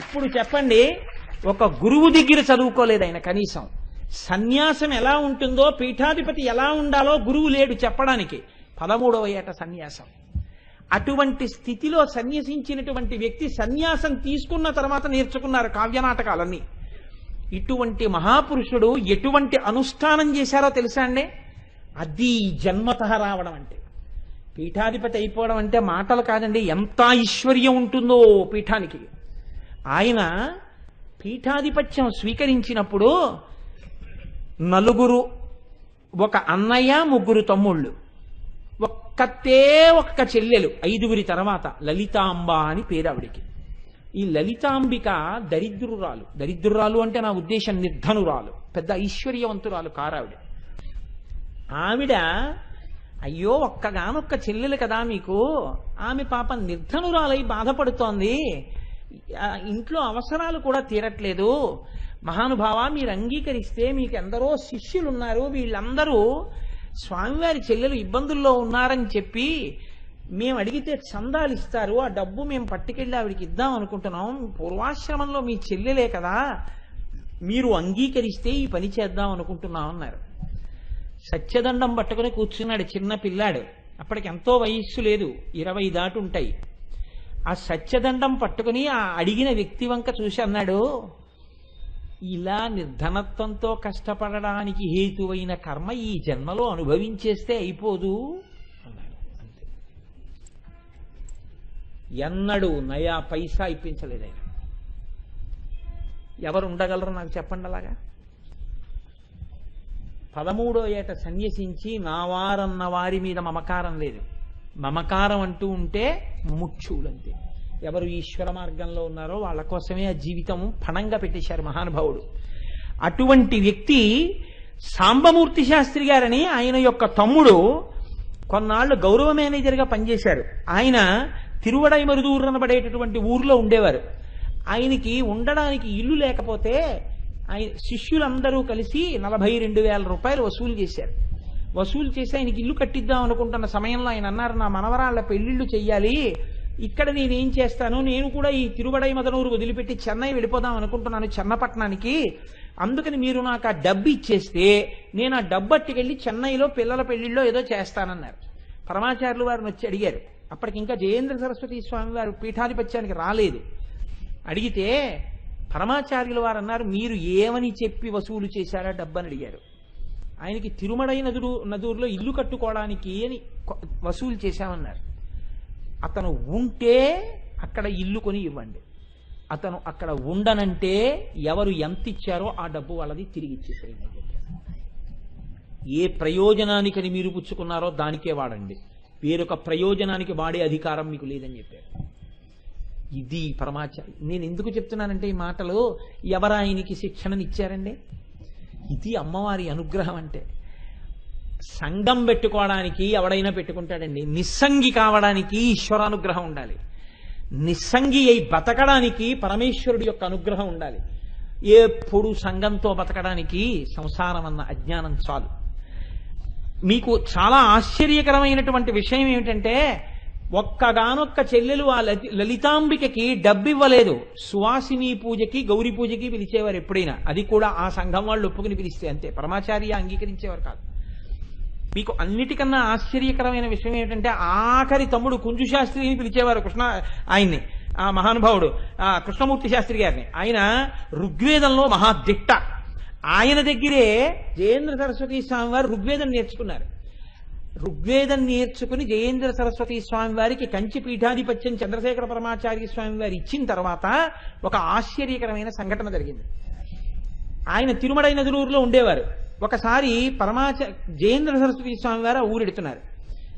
ఇప్పుడు చెప్పండి, ఒక గురువు దగ్గర చదువుకోలేదు ఆయన. కనీసం సన్యాసం ఎలా ఉంటుందో, పీఠాధిపతి ఎలా ఉండాలో గురువు లేడు చెప్పడానికి. 13వ ఏట సన్యాసం. అటువంటి స్థితిలో సన్యసించినటువంటి వ్యక్తి సన్యాసం తీసుకున్న తర్వాత నేర్చుకున్నారు కావ్యనాటకాలన్నీ. ఇటువంటి మహాపురుషుడు ఎటువంటి అనుష్ఠానం చేశారో తెలుసా అండి? అది జన్మతః రావడం అంటే. పీఠాధిపతి అయిపోవడం అంటే మాటలు కాదండి, ఎంత ఐశ్వర్యం ఉంటుందో పీఠానికి. ఆయన పీఠాధిపత్యం స్వీకరించినప్పుడు నలుగురు, ఒక అన్నయ్య, ముగ్గురు తమ్ముళ్ళు, ఒక్క చెల్లెలు, 5గురి తర్వాత లలితాంబ అని పేరు ఆవిడికి. ఈ లలితాంబిక దరిద్రురాలు అంటే నా ఉద్దేశం నిర్ధనురాలు, పెద్ద ఐశ్వర్యవంతురాలు కారావిడ. ఆవిడ అయ్యో ఒక్కగానొక్క చెల్లెలు కదా మీకు, ఆమె పాపం నిర్ధనురాలై బాధపడుతోంది, ఇంట్లో అవసరాలు కూడా తీరట్లేదు, మహానుభావ మీరు అంగీకరిస్తే మీకు ఎందరో శిష్యులున్నారు, వీళ్ళందరూ స్వామివారి చెల్లెలు ఇబ్బందుల్లో ఉన్నారని చెప్పి మేము అడిగితే చందాలు ఇస్తారు, ఆ డబ్బు మేము పట్టుకెళ్ళి ఆవిడికి ఇద్దాం అనుకుంటున్నాం, పూర్వాశ్రమంలో మీ చెల్లెలే కదా, మీరు అంగీకరిస్తే ఈ పని చేద్దాం అనుకుంటున్నాం అన్నారు. సత్యదండం పట్టుకుని కూర్చున్నాడు చిన్న పిల్లాడు, అప్పటికి ఎంతో వయస్సు లేదు, 20 దాటి ఉంటాయి. ఆ సత్యదండం పట్టుకుని ఆ అడిగిన వ్యక్తి వంక చూసి అన్నాడు, ఇలా నిర్ధనత్వంతో కష్టపడడానికి హేతువైన కర్మ ఈ జన్మలో అనుభవించేస్తే అయిపోదు అన్నాడు. అంతే. ఎన్నడూ నయా పైసా ఇప్పించలేదు ఆయన. ఎవరు ఉండగలరు నాకు చెప్పండి అలాగా? 13వ ఏట సన్యసించి నా వారన్న వారి మీద మమకారం లేదు. మమకారం అంటూ ఉంటే ముముక్షువులంతే. ఎవరు ఈశ్వర మార్గంలో ఉన్నారో వాళ్ళ కోసమే ఆ జీవితం పణంగా పెట్టేశారు మహానుభావుడు. అటువంటి వ్యక్తి సాంబమూర్తి శాస్త్రి గారని ఆయన యొక్క తమ్ముడు కొన్నాళ్ళు గౌరవ మేనేజర్గా పనిచేశారు. ఆయన తిరువడైమరుదూరు అనబడేటటువంటి ఊర్లో ఉండేవారు. ఆయనకి ఉండడానికి ఇల్లు లేకపోతే ఆయన శిష్యులందరూ కలిసి 42,000 రూపాయలు వసూలు చేశారు. వసూలు చేసి ఆయనకి ఇల్లు కట్టిద్దాం అనుకుంటున్న సమయంలో ఆయన అన్నారు, నా మనవరాళ్ల పెళ్లిళ్ళు చెయ్యాలి, ఇక్కడ నేనేం చేస్తాను, నేను కూడా ఈ తిరువడైమదనూరు వదిలిపెట్టి చెన్నై వెళ్ళిపోదాం అనుకుంటున్నాను చెన్నపట్నానికి, అందుకని మీరు నాకు ఆ డబ్బు ఇచ్చేస్తే నేను ఆ డబ్బు అట్టుకెళ్ళి చెన్నైలో పిల్లల పెళ్లిళ్ళో ఏదో చేస్తానన్నారు. పరమాచార్యులు వారిని వచ్చి అడిగారు. అప్పటికి ఇంకా జయేంద్ర సరస్వతి స్వామి వారు పీఠాధిపత్యానికి రాలేదు. అడిగితే పరమాచార్యుల వారు అన్నారు, మీరు ఏమని చెప్పి వసూలు చేశారా డబ్బని అడిగారు. ఆయనకి తిరుమడై నదూరులో ఇల్లు కట్టుకోవడానికి అని వసూలు చేశామన్నారు. అతను ఉంటే అక్కడ ఇల్లు కొని ఇవ్వండి, అతను అక్కడ ఉండనంటే ఎవరు ఎంత ఇచ్చారో ఆ డబ్బు వాళ్ళది తిరిగి ఇచ్చేసేయండి. ఏ ప్రయోజనానికని మీరు పుచ్చుకున్నారో దానికే వాడండి, వేరొక ప్రయోజనానికి వాడే అధికారం మీకు లేదని చెప్పారు. ఇది పరమాచార్య. నేను ఎందుకు చెప్తున్నానంటే ఈ మాటలు, ఎవరు ఆయనకి శిక్షణనిచ్చారండి? ఇది అమ్మవారి అనుగ్రహం అంటే. సంఘం పెట్టుకోవడానికి ఎవడైనా పెట్టుకుంటాడండి, నిస్సంగి కావడానికి ఈశ్వరానుగ్రహం ఉండాలి, నిస్సంగి అయి బతకడానికి పరమేశ్వరుడి యొక్క అనుగ్రహం ఉండాలి. ఎప్పుడు సంఘంతో బతకడానికి సంసారం అన్న అజ్ఞానం చాలు. మీకు చాలా ఆశ్చర్యకరమైనటువంటి విషయం ఏమిటంటే, ఒక్కగానొక్క చెల్లెలు ఆ లలితాంబికకి డబ్బివ్వలేదు. సువాసిని పూజకి గౌరీ పూజకి పిలిచేవారు ఎప్పుడైనా, అది కూడా ఆ సంఘం వాళ్ళు ఒప్పుకుని పిలిస్తే అంతే, పరమాచార్య అంగీకరించేవారు కాదు. మీకు అన్నిటికన్నా ఆశ్చర్యకరమైన విషయం ఏమిటంటే, ఆఖరి తమ్ముడు కుంజు శాస్త్రిని పిలిచేవారు ఆయన్ని, ఆ మహానుభావుడు కృష్ణమూర్తి శాస్త్రి గారిని. ఆయన ఋగ్వేదంలో మహాదిట్ట. ఆయన దగ్గరే జయేంద్ర సరస్వతి స్వామి వారు ఋగ్వేదం నేర్చుకున్నారు. ఋగ్వేదం నేర్చుకుని జయేంద్ర సరస్వతి స్వామి వారికి కంచి పీఠాధిపత్యం చంద్రశేఖర పరమాచార్య స్వామి వారు ఇచ్చిన తర్వాత ఒక ఆశ్చర్యకరమైన సంఘటన జరిగింది. ఆయన తిరుమడై నదులూరులో ఉండేవారు. ఒకసారి జయేంద్ర సరస్వతి స్వామి వారు ఊరెడుతున్నారు.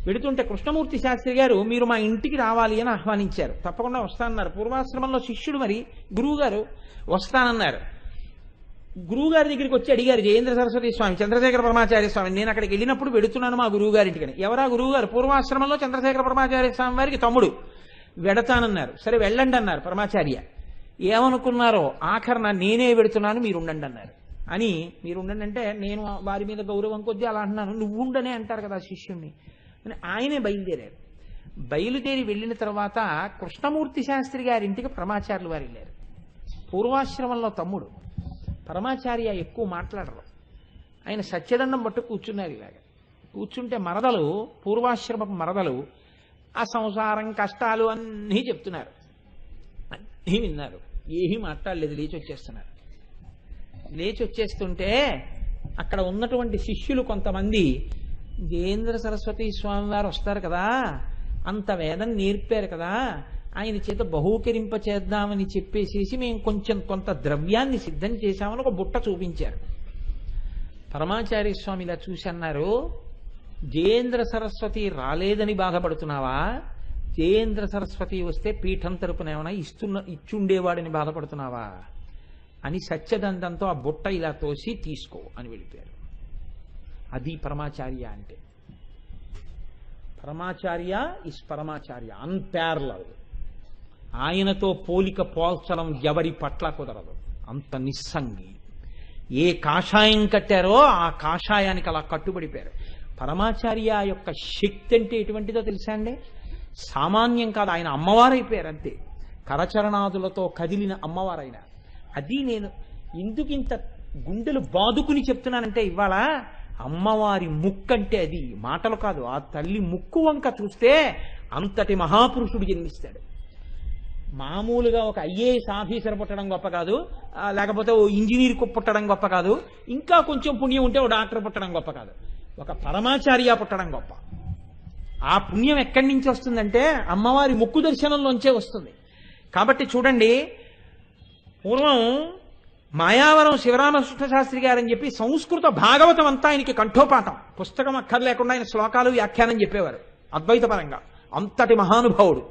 వెడుతుంటే కృష్ణమూర్తి శాస్త్రి గారు, మీరు మా ఇంటికి రావాలి అని ఆహ్వానించారు. తప్పకుండా వస్తానన్నారు. పూర్వాశ్రమంలో శిష్యుడు, మరి గురువు గారు వస్తానన్నారు. గురువు గారి దగ్గరికి వచ్చి అడిగారు జయేంద్ర సరస్వతి స్వామి, చంద్రశేఖర పరమాచార్య స్వామి, నేను అక్కడికి వెళ్ళినప్పుడు వెడుతున్నాను మా గురువు గారింటికని. ఎవరా గురువు గారు? పూర్వాశ్రమంలో చంద్రశేఖర పరమాచార్య స్వామి వారికి తమ్ముడు. వెడతానన్నారు. సరే వెళ్ళండి అన్నారు పరమాచార్య. ఏమనుకున్నారో, ఆఖరణ నేనే వెడుతున్నాను మీరు ఉండండి అన్నారు. అని మీరు ఉండండి అంటే నేను వారి మీద గౌరవం కొద్దీ అలా అంటున్నాను, నువ్వు ఉండనే అంటారు కదా శిష్యుణ్ణి అని ఆయనే బయలుదేరారు. బయలుదేరి వెళ్ళిన తర్వాత కృష్ణమూర్తి శాస్త్రి గారింటికి పరమాచార్యులు వారు వెళ్ళారు. పూర్వాశ్రమంలో తమ్ముడు. పరమాచార్య ఎక్కువ మాట్లాడరు. ఆయన సత్యదండం పట్టు కూర్చున్నారు. ఇలాగ కూర్చుంటే మరదలు, పూర్వాశ్రమపు మరదలు ఆ సంసారం కష్టాలు అన్నీ చెప్తున్నారు. అన్నీ విన్నారు, ఏమీ మాట్లాడలేదు, లేచి వచ్చేస్తున్నారు. లేచి వచ్చేస్తుంటే అక్కడ ఉన్నటువంటి శిష్యులు కొంతమంది, జయేంద్ర సరస్వతి స్వామి వారు వస్తారు కదా, అంత వేదం నేర్పారు కదా, ఆయన చేత బహూకరింప చేద్దామని చెప్పేసేసి మేము కొంత ద్రవ్యాన్ని సిద్ధం చేశామని ఒక బుట్ట చూపించారు. పరమాచార్య స్వామి ఇలా చూసి అన్నారు, జయేంద్ర సరస్వతి రాలేదని బాధపడుతున్నావా? జయేంద్ర సరస్వతి వస్తే పీఠం తరపున ఏమైనా ఇచ్చుండేవాడని బాధపడుతున్నావా అని సత్యదండంతో ఆ బుట్ట ఇలా తోసి తీసుకో అని వెళ్ళిపోయారు. అది పరమాచార్య అంటే. Paramacharya is Paramacharya, unparalleled. ఆయనతో పోలిక పోల్చడం ఎవరి పట్ల కుదరదు. అంత నిస్సంగి. ఏ కాషాయం కట్టారో ఆ కాషాయానికి అలా కట్టుబడిపోయారు. పరమాచార్య యొక్క శక్తి అంటే ఎటువంటిదో తెలుసా అండి? సామాన్యం కాదు. ఆయన అమ్మవారైపోయారు అంతే. కరచరణాదులతో కదిలిన అమ్మవారైన. అది నేను ఎందుకు ఇంత గుండెలు బాదుకుని చెప్తున్నానంటే, ఇవాళ అమ్మవారి ముక్కంటే అది మాటలు కాదు. ఆ తల్లి ముక్కు వంక చూస్తే అంతటి మహాపురుషుడు జన్మిస్తాడు. మామూలుగా ఒక ఐఏఎస్ ఆఫీసర్ పుట్టడం గొప్ప కాదు, లేకపోతే ఓ ఇంజనీర్ పుట్టడం గొప్ప కాదు, ఇంకా కొంచెం పుణ్యం ఉంటే ఓ డాక్టర్ పుట్టడం గొప్ప కాదు, ఒక పరమాచార్య పుట్టడం గొప్ప. ఆ పుణ్యం ఎక్కడి నుంచి వస్తుందంటే అమ్మవారి ముక్కు దర్శనంలోంచే వస్తుంది. కాబట్టి చూడండి, పూర్వం మాయావరం శివరామకృష్ణ శాస్త్రి గారని చెప్పి సంస్కృత భాగవతం అంతా ఆయనకి కంఠోపాఠం, పుస్తకం అక్కర్లేకుండా ఆయన శ్లోకాలు వ్యాఖ్యానం చెప్పేవారు అద్వైత పరంగా. అంతటి మహానుభావుడు.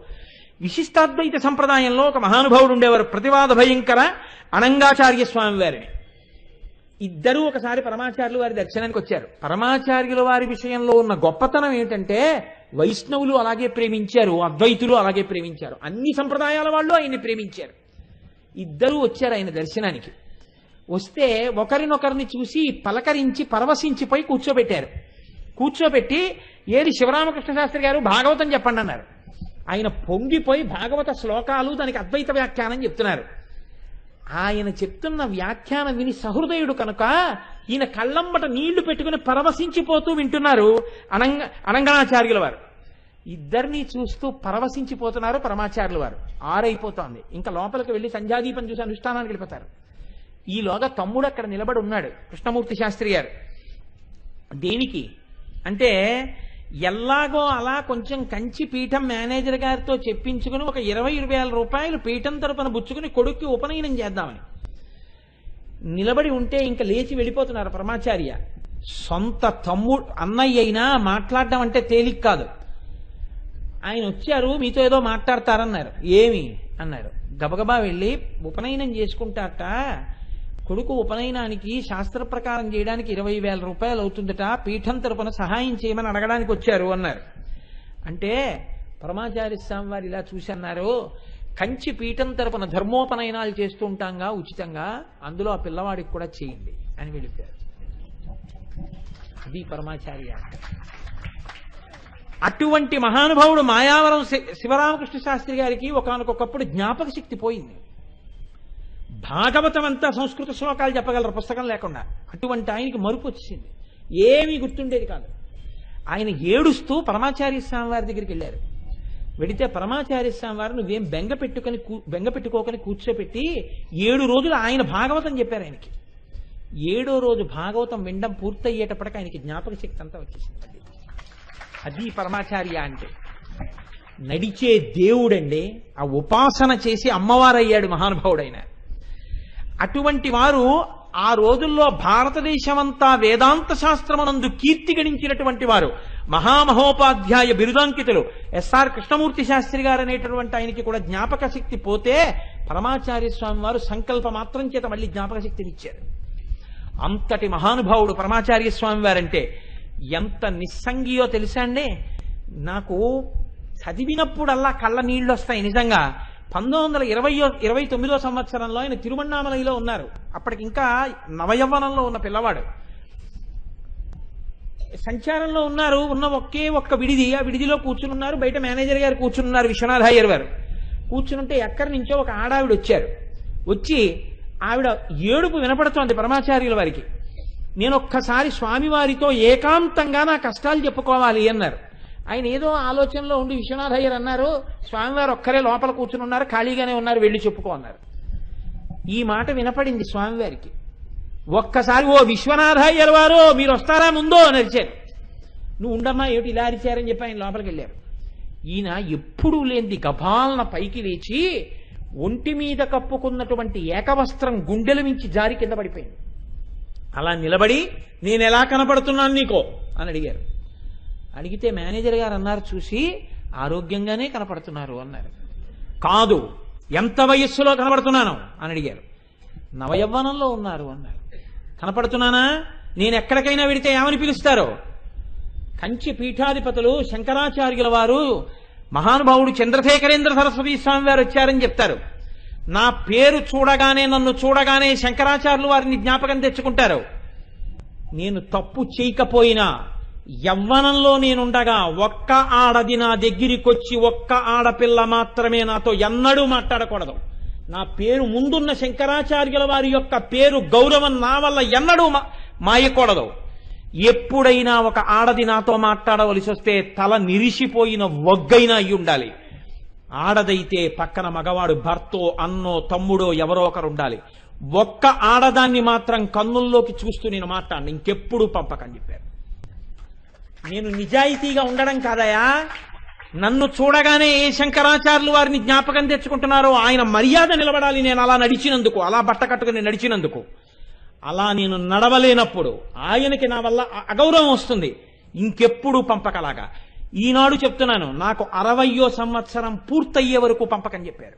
విశిష్టాద్వైత సంప్రదాయంలో ఒక మహానుభావుడు ఉండేవారు, ప్రతివాద భయంకర అనంగాచార్య స్వామి వారిని. ఇద్దరూ ఒకసారి పరమాచార్యుల వారి దర్శనానికి వచ్చారు. పరమాచార్యుల వారి విషయంలో ఉన్న గొప్పతనం ఏంటంటే వైష్ణవులు అలాగే ప్రేమించారు, అద్వైతులు అలాగే ప్రేమించారు, అన్ని సంప్రదాయాల వాళ్ళు ఆయన్ని ప్రేమించారు. ఇద్దరూ వచ్చారు ఆయన దర్శనానికి. వస్తే ఒకరినొకరిని చూసి పలకరించి పరవశించిపోయి కూర్చోబెట్టారు. కూర్చోబెట్టి ఏది శివరామకృష్ణ శాస్త్రి గారు భాగవతం చెప్పండి అన్నారు. ఆయన పొంగిపోయి భాగవత శ్లోకాలు దానికి అద్వైత వ్యాఖ్యానం చెప్తున్నారు. ఆయన చెప్తున్న వ్యాఖ్యానం విని సహృదయుడు కనుక ఈయన కళ్ళంబట నీళ్లు పెట్టుకుని పరవశించిపోతూ వింటున్నారు అనంగనాచార్యుల వారు. ఇద్దరిని చూస్తూ పరవశించిపోతున్నారు పరమాచార్యుల వారు. 6 అయిపోతోంది. ఇంకా లోపలికి వెళ్ళి సంధ్యాదీపం చూసి అనుష్ఠానానికి వెళ్ళిపోతారు. ఈలోగా తమ్ముడు అక్కడ నిలబడి ఉన్నాడు, కృష్ణమూర్తి శాస్త్రి గారు. దేనికి అంటే ఎల్లాగో అలా కొంచెం కంచి పీఠం మేనేజర్ గారితో చెప్పించుకుని ఒక 20,000 రూపాయలు పీఠం తరపున బుచ్చుకుని కొడుక్కి ఉపనయనం చేద్దామని నిలబడి ఉంటే ఇంకా లేచి వెళ్ళిపోతున్నారు పరమాచార్య. సొంత తమ్ముడు అన్నయ్య అయినా మాట్లాడడం అంటే తేలిక కాదు. ఆయన వచ్చారు, మీతో ఏదో మాట్లాడతారన్నారు. ఏమి అన్నారు. గబగబా వెళ్ళి ఉపనయనం చేసుకుంటారట, కొడుకు ఉపనయనానికి శాస్త్ర ప్రకారం చేయడానికి 20,000 రూపాయలు అవుతుందట, పీఠం తరపున సహాయం చేయమని అడగడానికి వచ్చారు అన్నారు. అంటే పరమాచార్య స్వామి వారు ఇలా చూసి అన్నారు, కంచి పీఠం తరపున ధర్మోపనయనాలు చేస్తూ ఉంటాంగా ఉచితంగా, అందులో ఆ పిల్లవాడికి కూడా చేయండి అని వెళ్ళిపోయారు. అది పరమాచార్య. అటువంటి మహానుభావుడు మాయావరం శివరామకృష్ణ శాస్త్రి గారికి ఒకానొకప్పుడు జ్ఞాపక శక్తి పోయింది. భాగవతం అంతా సంస్కృత శ్లోకాలు చెప్పగలరు పుస్తకం లేకుండా. అటువంటి ఆయనకి మరుపు వచ్చింది, ఏమీ గుర్తుండేది కాదు. ఆయన ఏడుస్తూ పరమాచార్య స్వామి వారి దగ్గరికి వెళ్ళారు. వెడితే పరమాచార్య స్వామి వారు నువ్వేం బెంగ పెట్టుకోకని కూర్చోపెట్టి 7 రోజులు ఆయన భాగవతం చెప్పారు. ఆయనకి 7వ రోజు భాగవతం వినడం పూర్తయ్యేటప్పటికి ఆయనకి జ్ఞాపక శక్తి అంతా వచ్చేసింది. అది పరమాచార్య అంటే. నడిచే దేవుడండి. ఆ ఉపాసన చేసి అమ్మవారయ్యాడు మహానుభావుడైన. అటువంటి వారు ఆ రోజుల్లో భారతదేశమంతా వేదాంత శాస్త్రమునందు కీర్తి గణించినటువంటి వారు, మహామహోపాధ్యాయ బిరుదాంకితులు ఎస్ఆర్ కృష్ణమూర్తి శాస్త్రి గారు అనేటటువంటి ఆయనకి కూడా జ్ఞాపక శక్తి పోతే పరమాచార్య స్వామి వారు సంకల్ప మాత్రం చేత మళ్ళీ జ్ఞాపక శక్తిని ఇచ్చారు. అంతటి మహానుభావుడు పరమాచార్య స్వామి వారంటే. ఎంత నిస్సంగియో తెలుసా అండి. నాకు చదివినప్పుడల్లా కళ్ళ నీళ్లు వస్తాయి నిజంగా. 1929 సంవత్సరంలో ఆయన తిరువణ్ణామలైలో ఉన్నారు. అప్పటికి ఇంకా నవయవ్వనంలో ఉన్న పిల్లవాడు. సంచారంలో ఉన్నారు. ఉన్న ఒక్క విడిది, ఆ విడిదిలో కూర్చుని ఉన్నారు. బయట మేనేజర్ గారు కూర్చుని ఉన్నారు, విశ్వనాథయ్యర్ గారు కూర్చునుంటే ఎక్కడి నుంచో ఒక ఆడావిడ వచ్చారు. వచ్చి ఆవిడ ఏడుపు వినపడుతోంది పరమాచార్యుల వారికి. నేను ఒక్కసారి స్వామివారితో ఏకాంతంగా నా కష్టాలు చెప్పుకోవాలి అన్నారు. ఆయన ఏదో ఆలోచనలో ఉండి విశ్వనాథయ్యర్ అన్నారు, స్వామివారు ఒక్కరే లోపల కూర్చుని ఉన్నారు, ఖాళీగానే ఉన్నారు, వెళ్ళి చెప్పుకో అన్నారు. ఈ మాట వినపడింది స్వామివారికి. ఒక్కసారి ఓ విశ్వనాథయ్యర్ వారు మీరు వస్తారా ముందో అని అరిచారు. నువ్వు ఉండమ్మా ఏమిటి ఇలా అరిచారని చెప్పి ఆయన లోపలికి వెళ్ళారు. ఈయన ఎప్పుడూ లేనిది గభాలన పైకి లేచి ఒంటి మీద కప్పుకున్నటువంటి ఏకవస్త్రం గుండెల మించి జారి కింద పడిపోయింది. అలా నిలబడి నేను ఎలా కనపడుతున్నాను నీకో అని అడిగారు. అడిగితే మేనేజర్ గారు అన్నారు, చూసి ఆరోగ్యంగానే కనపడుతున్నారు అన్నారు. కాదు, ఎంత వయస్సులో కనపడుతున్నాను అని అడిగారు. నవయవ్వనంలో ఉన్నారు అన్నారు. కనపడుతున్నానా? నేను ఎక్కడికైనా వెడితే ఏమని పిలుస్తారో? కంచి పీఠాధిపతులు శంకరాచార్యుల వారు మహానుభావుడు చంద్రశేఖరేంద్ర సరస్వతి స్వామి వారు వచ్చారని చెప్తారు. నా పేరు చూడగానే, నన్ను చూడగానే శంకరాచార్యులు వారిని జ్ఞాపకం తెచ్చుకుంటారు. నేను తప్పు చేయకపోయినా యవ్వనంలో నేనుండగా ఒక్క ఆడది నా దగ్గరికొచ్చి ఒక్క ఆడపిల్ల మాత్రమే నాతో ఎన్నడూ మాట్లాడకూడదు. నా పేరు ముందున్న శంకరాచార్యుల వారి యొక్క పేరు గౌరవం నా వల్ల ఎన్నడూ మాయకూడదు. ఎప్పుడైనా ఒక ఆడది నాతో మాట్లాడవలసి వస్తే తల నిరిసిపోయిన వగ్గైనా అయి ఉండాలి. ఆడదైతే పక్కన మగవాడు భర్తో, అన్నో, తమ్ముడో ఎవరో ఒకరు ఉండాలి. ఒక్క ఆడదాన్ని మాత్రం కన్నుల్లోకి చూస్తూ నేను మాట్లాడిన ఇంకెప్పుడు పంపకని చెప్పారు. నేను నిజాయితీగా ఉండడం కాదయా, నన్ను చూడగానే ఏ శంకరాచార్యులు వారిని జ్ఞాపకం తెచ్చుకుంటున్నారో ఆయన మర్యాద నిలబడాలి. నేను అలా నడిచినందుకు, అలా బట్ట కట్టుకుని నడిచినందుకు. అలా నేను నడవలేనప్పుడు ఆయనకి నా వల్ల అగౌరవం వస్తుంది. ఇంకెప్పుడు పంపకలాగా ఈనాడు చెప్తున్నాను, నాకు 60వ సంవత్సరం పూర్తయ్యే వరకు పంపకని చెప్పారు.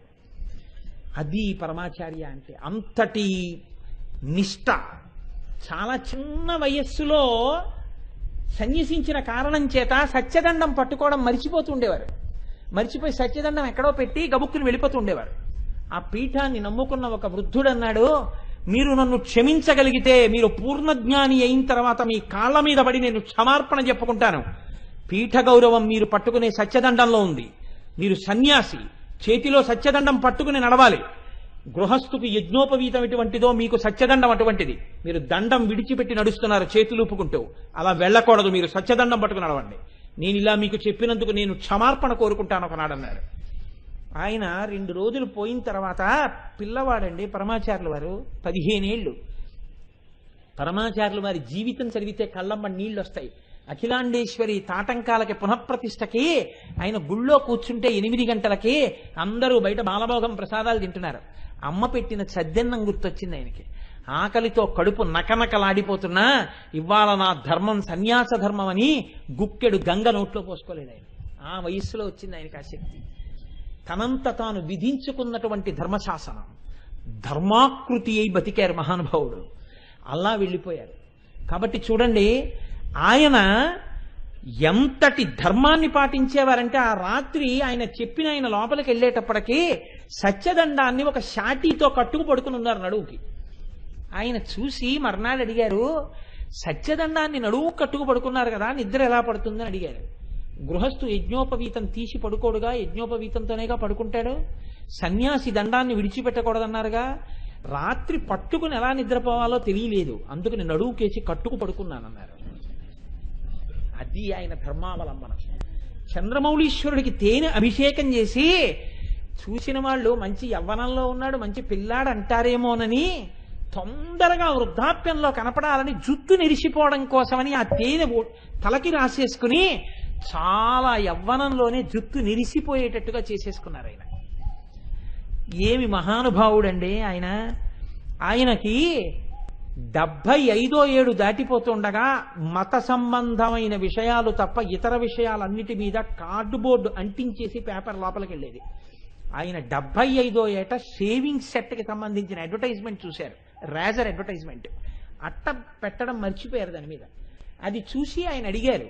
అది పరమాచార్య అంటే. అంతటి నిష్ఠ. చాలా చిన్న వయస్సులో సన్యసించిన కారణం చేత సత్యదండం పట్టుకోవడం మరిచిపోతూ ఉండేవారు. మరిచిపోయి సత్యదండం ఎక్కడో పెట్టి గబుక్కుని వెళ్ళిపోతూ ఉండేవారు. ఆ పీఠాన్ని నమ్ముకున్న ఒక వృద్ధుడు అన్నాడు, మీరు నన్ను క్షమించగలిగితే, మీరు పూర్ణజ్ఞాని అయిన తర్వాత మీ కాళ్ళ మీద పడి నేను క్షమార్పణ చెప్పుకుంటాను. పీఠ గౌరవం మీరు పట్టుకునే సత్యదండంలో ఉంది. మీరు సన్యాసి, చేతిలో సత్యదండం పట్టుకుని నడవాలి. గృహస్థుకు యజ్ఞోపవీతం ఎటువంటిదో మీకు సత్యదండం అటువంటిది. మీరు దండం విడిచిపెట్టి నడుస్తున్నారు చేతులూపుకుంటూ. అలా వెళ్ళకూడదు, మీరు సత్యదండం పట్టుకుని నడవండి. నేను ఇలా మీకు చెప్పినందుకు నేను క్షమార్పణ కోరుకుంటాను ఒకనాడు అన్నారు. ఆయన 2 రోజులు పోయిన తర్వాత, పిల్లవాడండి పరమాచార్యుల వారు, 15 ఏళ్ళు. పరమాచార్యుల వారి జీవితం చదివితే కళ్ళమ్మ నీళ్లు వస్తాయి. అఖిలాండేశ్వరి తాటంకాలకి పునఃప్రతిష్టకి ఆయన గుళ్ళో కూర్చుంటే 8 గంటలకి అందరూ బయట బాలభోగం ప్రసాదాలు తింటున్నారు. అమ్మ పెట్టిన సద్దెన్నం గుర్తొచ్చింది ఆయనకి. ఆకలితో కడుపు నకనకలాడిపోతున్నా, ఇవాళ నా ధర్మం సన్యాస ధర్మం అని గుక్కెడు గంగ నోట్లో పోసుకోలేదు ఆయన. ఆ వయస్సులో వచ్చింది ఆయనకి ఆ శక్తి. తనంత తాను విధించుకున్నటువంటి ధర్మశాసనం, ధర్మాకృతి అయి బతికారు మహానుభావుడు. అలా వెళ్ళిపోయారు. కాబట్టి చూడండి, ఆయన ఎంతటి ధర్మాన్ని పాటించేవారంటే, ఆ రాత్రి ఆయన చెప్పిన ఆయన లోపలికి వెళ్ళేటప్పటికీ సత్యదండాన్ని ఒక షాటీతో కట్టుకు పడుకుని ఉన్నారు నడువుకి. ఆయన చూసి మర్నాడు అడిగారు, సత్యదండాన్ని నడువు కట్టుకు పడుకున్నారు కదా, నిద్ర ఎలా పడుతుందని అడిగారు. గృహస్థు యజ్ఞోపవీతం తీసి పడుకోడుగా, యజ్ఞోపవీతంతోనేగా పడుకుంటాడు. సన్యాసి దండాన్ని విడిచిపెట్టకూడదన్నారుగా. రాత్రి పట్టుకుని ఎలా నిద్రపోవాలో తెలియలేదు, అందుకని నడువుకేసి కట్టుకు పడుకున్నానన్నారు. అది ఆయన ధర్మావలంబనం. చంద్రమౌళీశ్వరుడికి తేనె అభిషేకం చేసి చూసిన వాళ్ళు మంచి యవ్వనంలో ఉన్నాడు, మంచి పిల్లాడు అంటారేమోనని తొందరగా వృద్ధాప్యంలో కనపడాలని జుట్టు నెరిసిపోవడం కోసమని ఆ తేనె తలకి రాసేసుకుని చాలా యవ్వనంలోనే జుట్టు నెరిసిపోయేటట్టుగా చేసేసుకున్నారు ఆయన. ఏమి మహానుభావుడండి ఆయన. ఆయనకి 75వ ఏడు దాటిపోతుండగా మత సంబంధమైన విషయాలు తప్ప ఇతర విషయాలన్నిటి మీద కార్డుబోర్డు అంటించేసి పేపర్ లోపలికి వెళ్ళేది. ఆయన 75వ ఏట షేవింగ్ సెట్కి సంబంధించిన అడ్వర్టైజ్మెంట్ చూశారు, రేజర్ అడ్వర్టైజ్మెంట్. అట్ట పెట్టడం మర్చిపోయారు దాని మీద. అది చూసి ఆయన అడిగారు,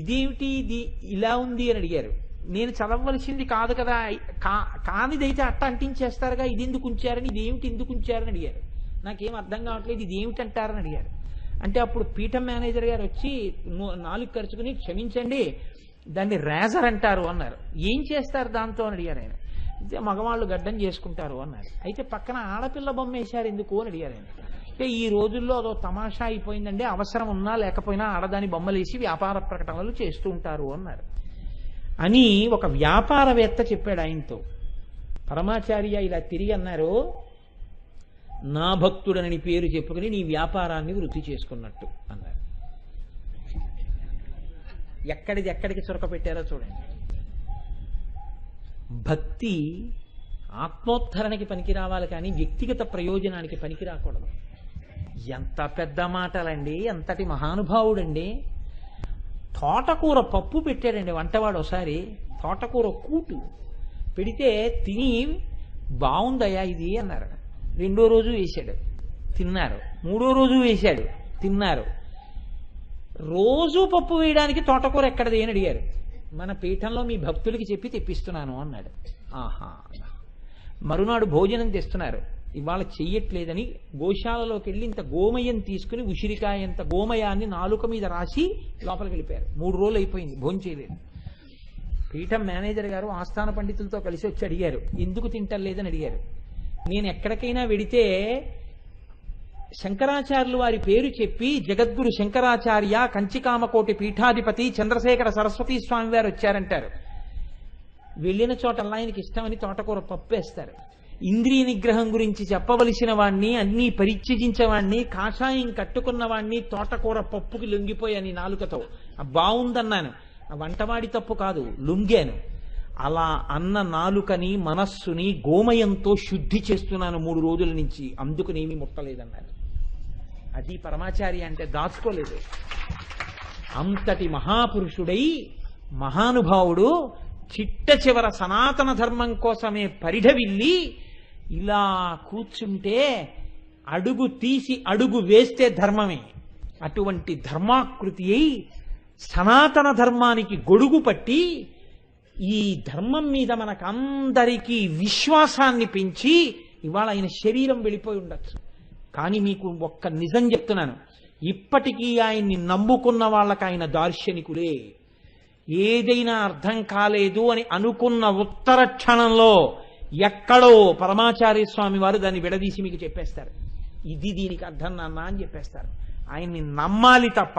ఇదేమిటి ఇది ఇలా ఉంది అని అడిగారు. నేను చదవవలసింది కాదు కదా, కానిదైతే అట్ట అంటించేస్తారుగా, ఇది ఎందుకు ఉంచారని, ఇదేమిటి ఎందుకు ఉంచారని అడిగారు. నాకేం అర్థం కావట్లేదు, ఇది ఏమిటి అంటారని అడిగారు. అంటే అప్పుడు పీఠం మేనేజర్ గారు వచ్చి నాలుగు ఖర్చుకుని, క్షమించండి దాన్ని రేజర్ అంటారు అన్నారు. ఏం చేస్తారు దాంతో అని అడిగారు ఆయన. మగవాళ్ళు గడ్డం చేసుకుంటారు అన్నారు. అయితే పక్కన ఆడపిల్ల బొమ్మ వేశారు ఎందుకు అని అడిగారు ఆయన. అంటే ఈ రోజుల్లో అదో తమాషా అయిపోయిందండి, అవసరం ఉన్నా లేకపోయినా ఆడదాని బొమ్మలేసి వ్యాపార ప్రకటనలు చేస్తూ ఉంటారు అన్నారు. అని ఒక వ్యాపారవేత్త చెప్పాడు ఆయనతో. పరమాచార్య ఇలా తిరిగి అన్నారు, నా భక్తుడని పేరు చెప్పుకుని నీ వ్యాపారాన్ని వృద్ధి చేసుకున్నట్టు అన్నారు. ఎక్కడికి చురక పెట్టారో చూడండి. భక్తి ఆత్మోద్ధరణకి పనికి రావాలి కానీ వ్యక్తిగత ప్రయోజనానికి పనికి రాకూడదు. ఎంత పెద్ద మాటలండి, ఎంతటి మహానుభావుడండి. తోటకూర పప్పు పెట్టాడండి వంటవాడు. ఒకసారి తోటకూర కూటు పెడితే తిని బాగుందయ్యా ఇది అన్నారు. 2వ రోజు వేశాడు, తిన్నారు. 3వ రోజు వేశాడు, తిన్నారు. రోజు పప్పు వేయడానికి తోటకూర ఎక్కడది అని అడిగారు. మన పీఠంలో మీ భక్తులకి చెప్పి తెప్పిస్తున్నాను అన్నాడు. ఆహా. మరునాడు భోజనం తెస్తున్నారు. ఇవాళ చెయ్యట్లేదని గోశాలలోకి వెళ్ళి ఇంత గోమయం తీసుకుని ఉసిరికాయ ఇంత గోమయాన్ని నాలుక మీద రాసి లోపలికి వెళ్ళిపోయారు. 3 రోజులు అయిపోయింది, భోజనం చేయలేదు. పీఠం మేనేజర్ గారు ఆస్థాన పండితులతో కలిసి వచ్చి అడిగారు, ఎందుకు తింటలేదని అడిగారు. నేను ఎక్కడికైనా వెడితే శంకరాచార్యులు వారి పేరు చెప్పి జగద్గురు శంకరాచార్య కంచికామకోటి పీఠాధిపతి చంద్రశేఖర సరస్వతీ స్వామి వారు వచ్చారంటారు. వెళ్ళిన చోటల్లా ఆయనకి ఇష్టమని తోటకూర పప్పు వేస్తారు. ఇంద్రియ నిగ్రహం గురించి చెప్పవలసిన వాణ్ణి, అన్నీ పరిత్యజించేవాణ్ణి, కాషాయం కట్టుకున్న వాణ్ణి తోటకూర పప్పుకి లొంగిపోయాను నాలుకతో. బాగుందన్నాను. ఆ వంటవాడి తప్పు కాదు, లొంగాను. అలా అన్న నాలుకని మనస్సుని గోమయంతో శుద్ధి చేస్తున్నాను 3 రోజుల నుంచి, అందుకునేమీ ముట్టలేదన్నారు. అది పరమాచార్య అంటే, దాచుకోలేదు. అంతటి మహాపురుషుడై మహానుభావుడు చిట్ట చివర సనాతన ధర్మం కోసమే పరిఢవిల్లి ఇలా కూర్చుంటే అడుగు తీసి అడుగు వేస్తే ధర్మమే. అటువంటి ధర్మాకృతి అయి సనాతన ధర్మానికి గొడుగు పట్టి ఈ ధర్మం మీద మనకందరికీ విశ్వాసాన్ని పెంచి ఇవాళ ఆయన శరీరం వెళ్ళిపోయి ఉండొచ్చు. కానీ మీకు ఒక్క నిజం చెప్తున్నాను, ఇప్పటికీ ఆయన్ని నమ్ముకున్న వాళ్ళకి ఆయన దార్శనికులే. ఏదైనా అర్థం కాలేదు అని అనుకున్న ఉత్తర క్షణంలో ఎక్కడో పరమాచార్య స్వామి వారు దాన్ని విడదీసి మీకు చెప్పేస్తారు. ఇది దీనికి అర్థం నాన్న అని చెప్పేస్తారు. ఆయన్ని నమ్మాలి తప్ప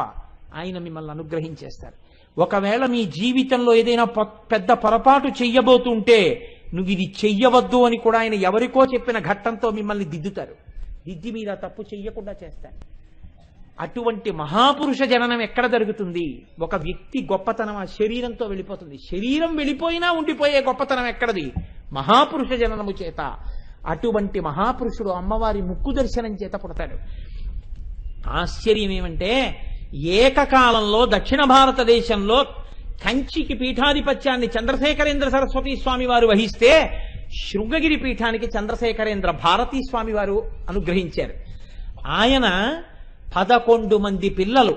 ఆయన మిమ్మల్ని అనుగ్రహించేస్తారు. ఒకవేళ మీ జీవితంలో ఏదైనా పెద్ద పొరపాటు చెయ్యబోతుంటే నువ్వు ఇది చెయ్యవద్దు అని కూడా ఆయన ఎవరికో చెప్పిన ఘట్టంతో మిమ్మల్ని దిద్దుతారు. దిద్ది మీద తప్పు చెయ్యకుండా చేస్తారు. అటువంటి మహాపురుష జననం ఎక్కడ జరుగుతుంది? ఒక వ్యక్తి గొప్పతనం ఆ శరీరంతో వెళ్ళిపోతుంది. శరీరం వెళ్ళిపోయినా ఉండిపోయే గొప్పతనం ఎక్కడది? మహాపురుష జననము చేత. అటువంటి మహాపురుషుడు అమ్మవారి ముక్కు దర్శనం చేత పుడతాడు. ఆశ్చర్యం ఏమంటే ఏకకాలంలో దక్షిణ భారతదేశంలో కంచికి పీఠాధిపత్యాన్ని చంద్రశేఖరేంద్ర సరస్వతి స్వామి వారు వహిస్తే శృంగగిరి పీఠానికి చంద్రశేఖరేంద్ర భారతీ స్వామి వారు అనుగ్రహించారు. ఆయన 11 మంది పిల్లలు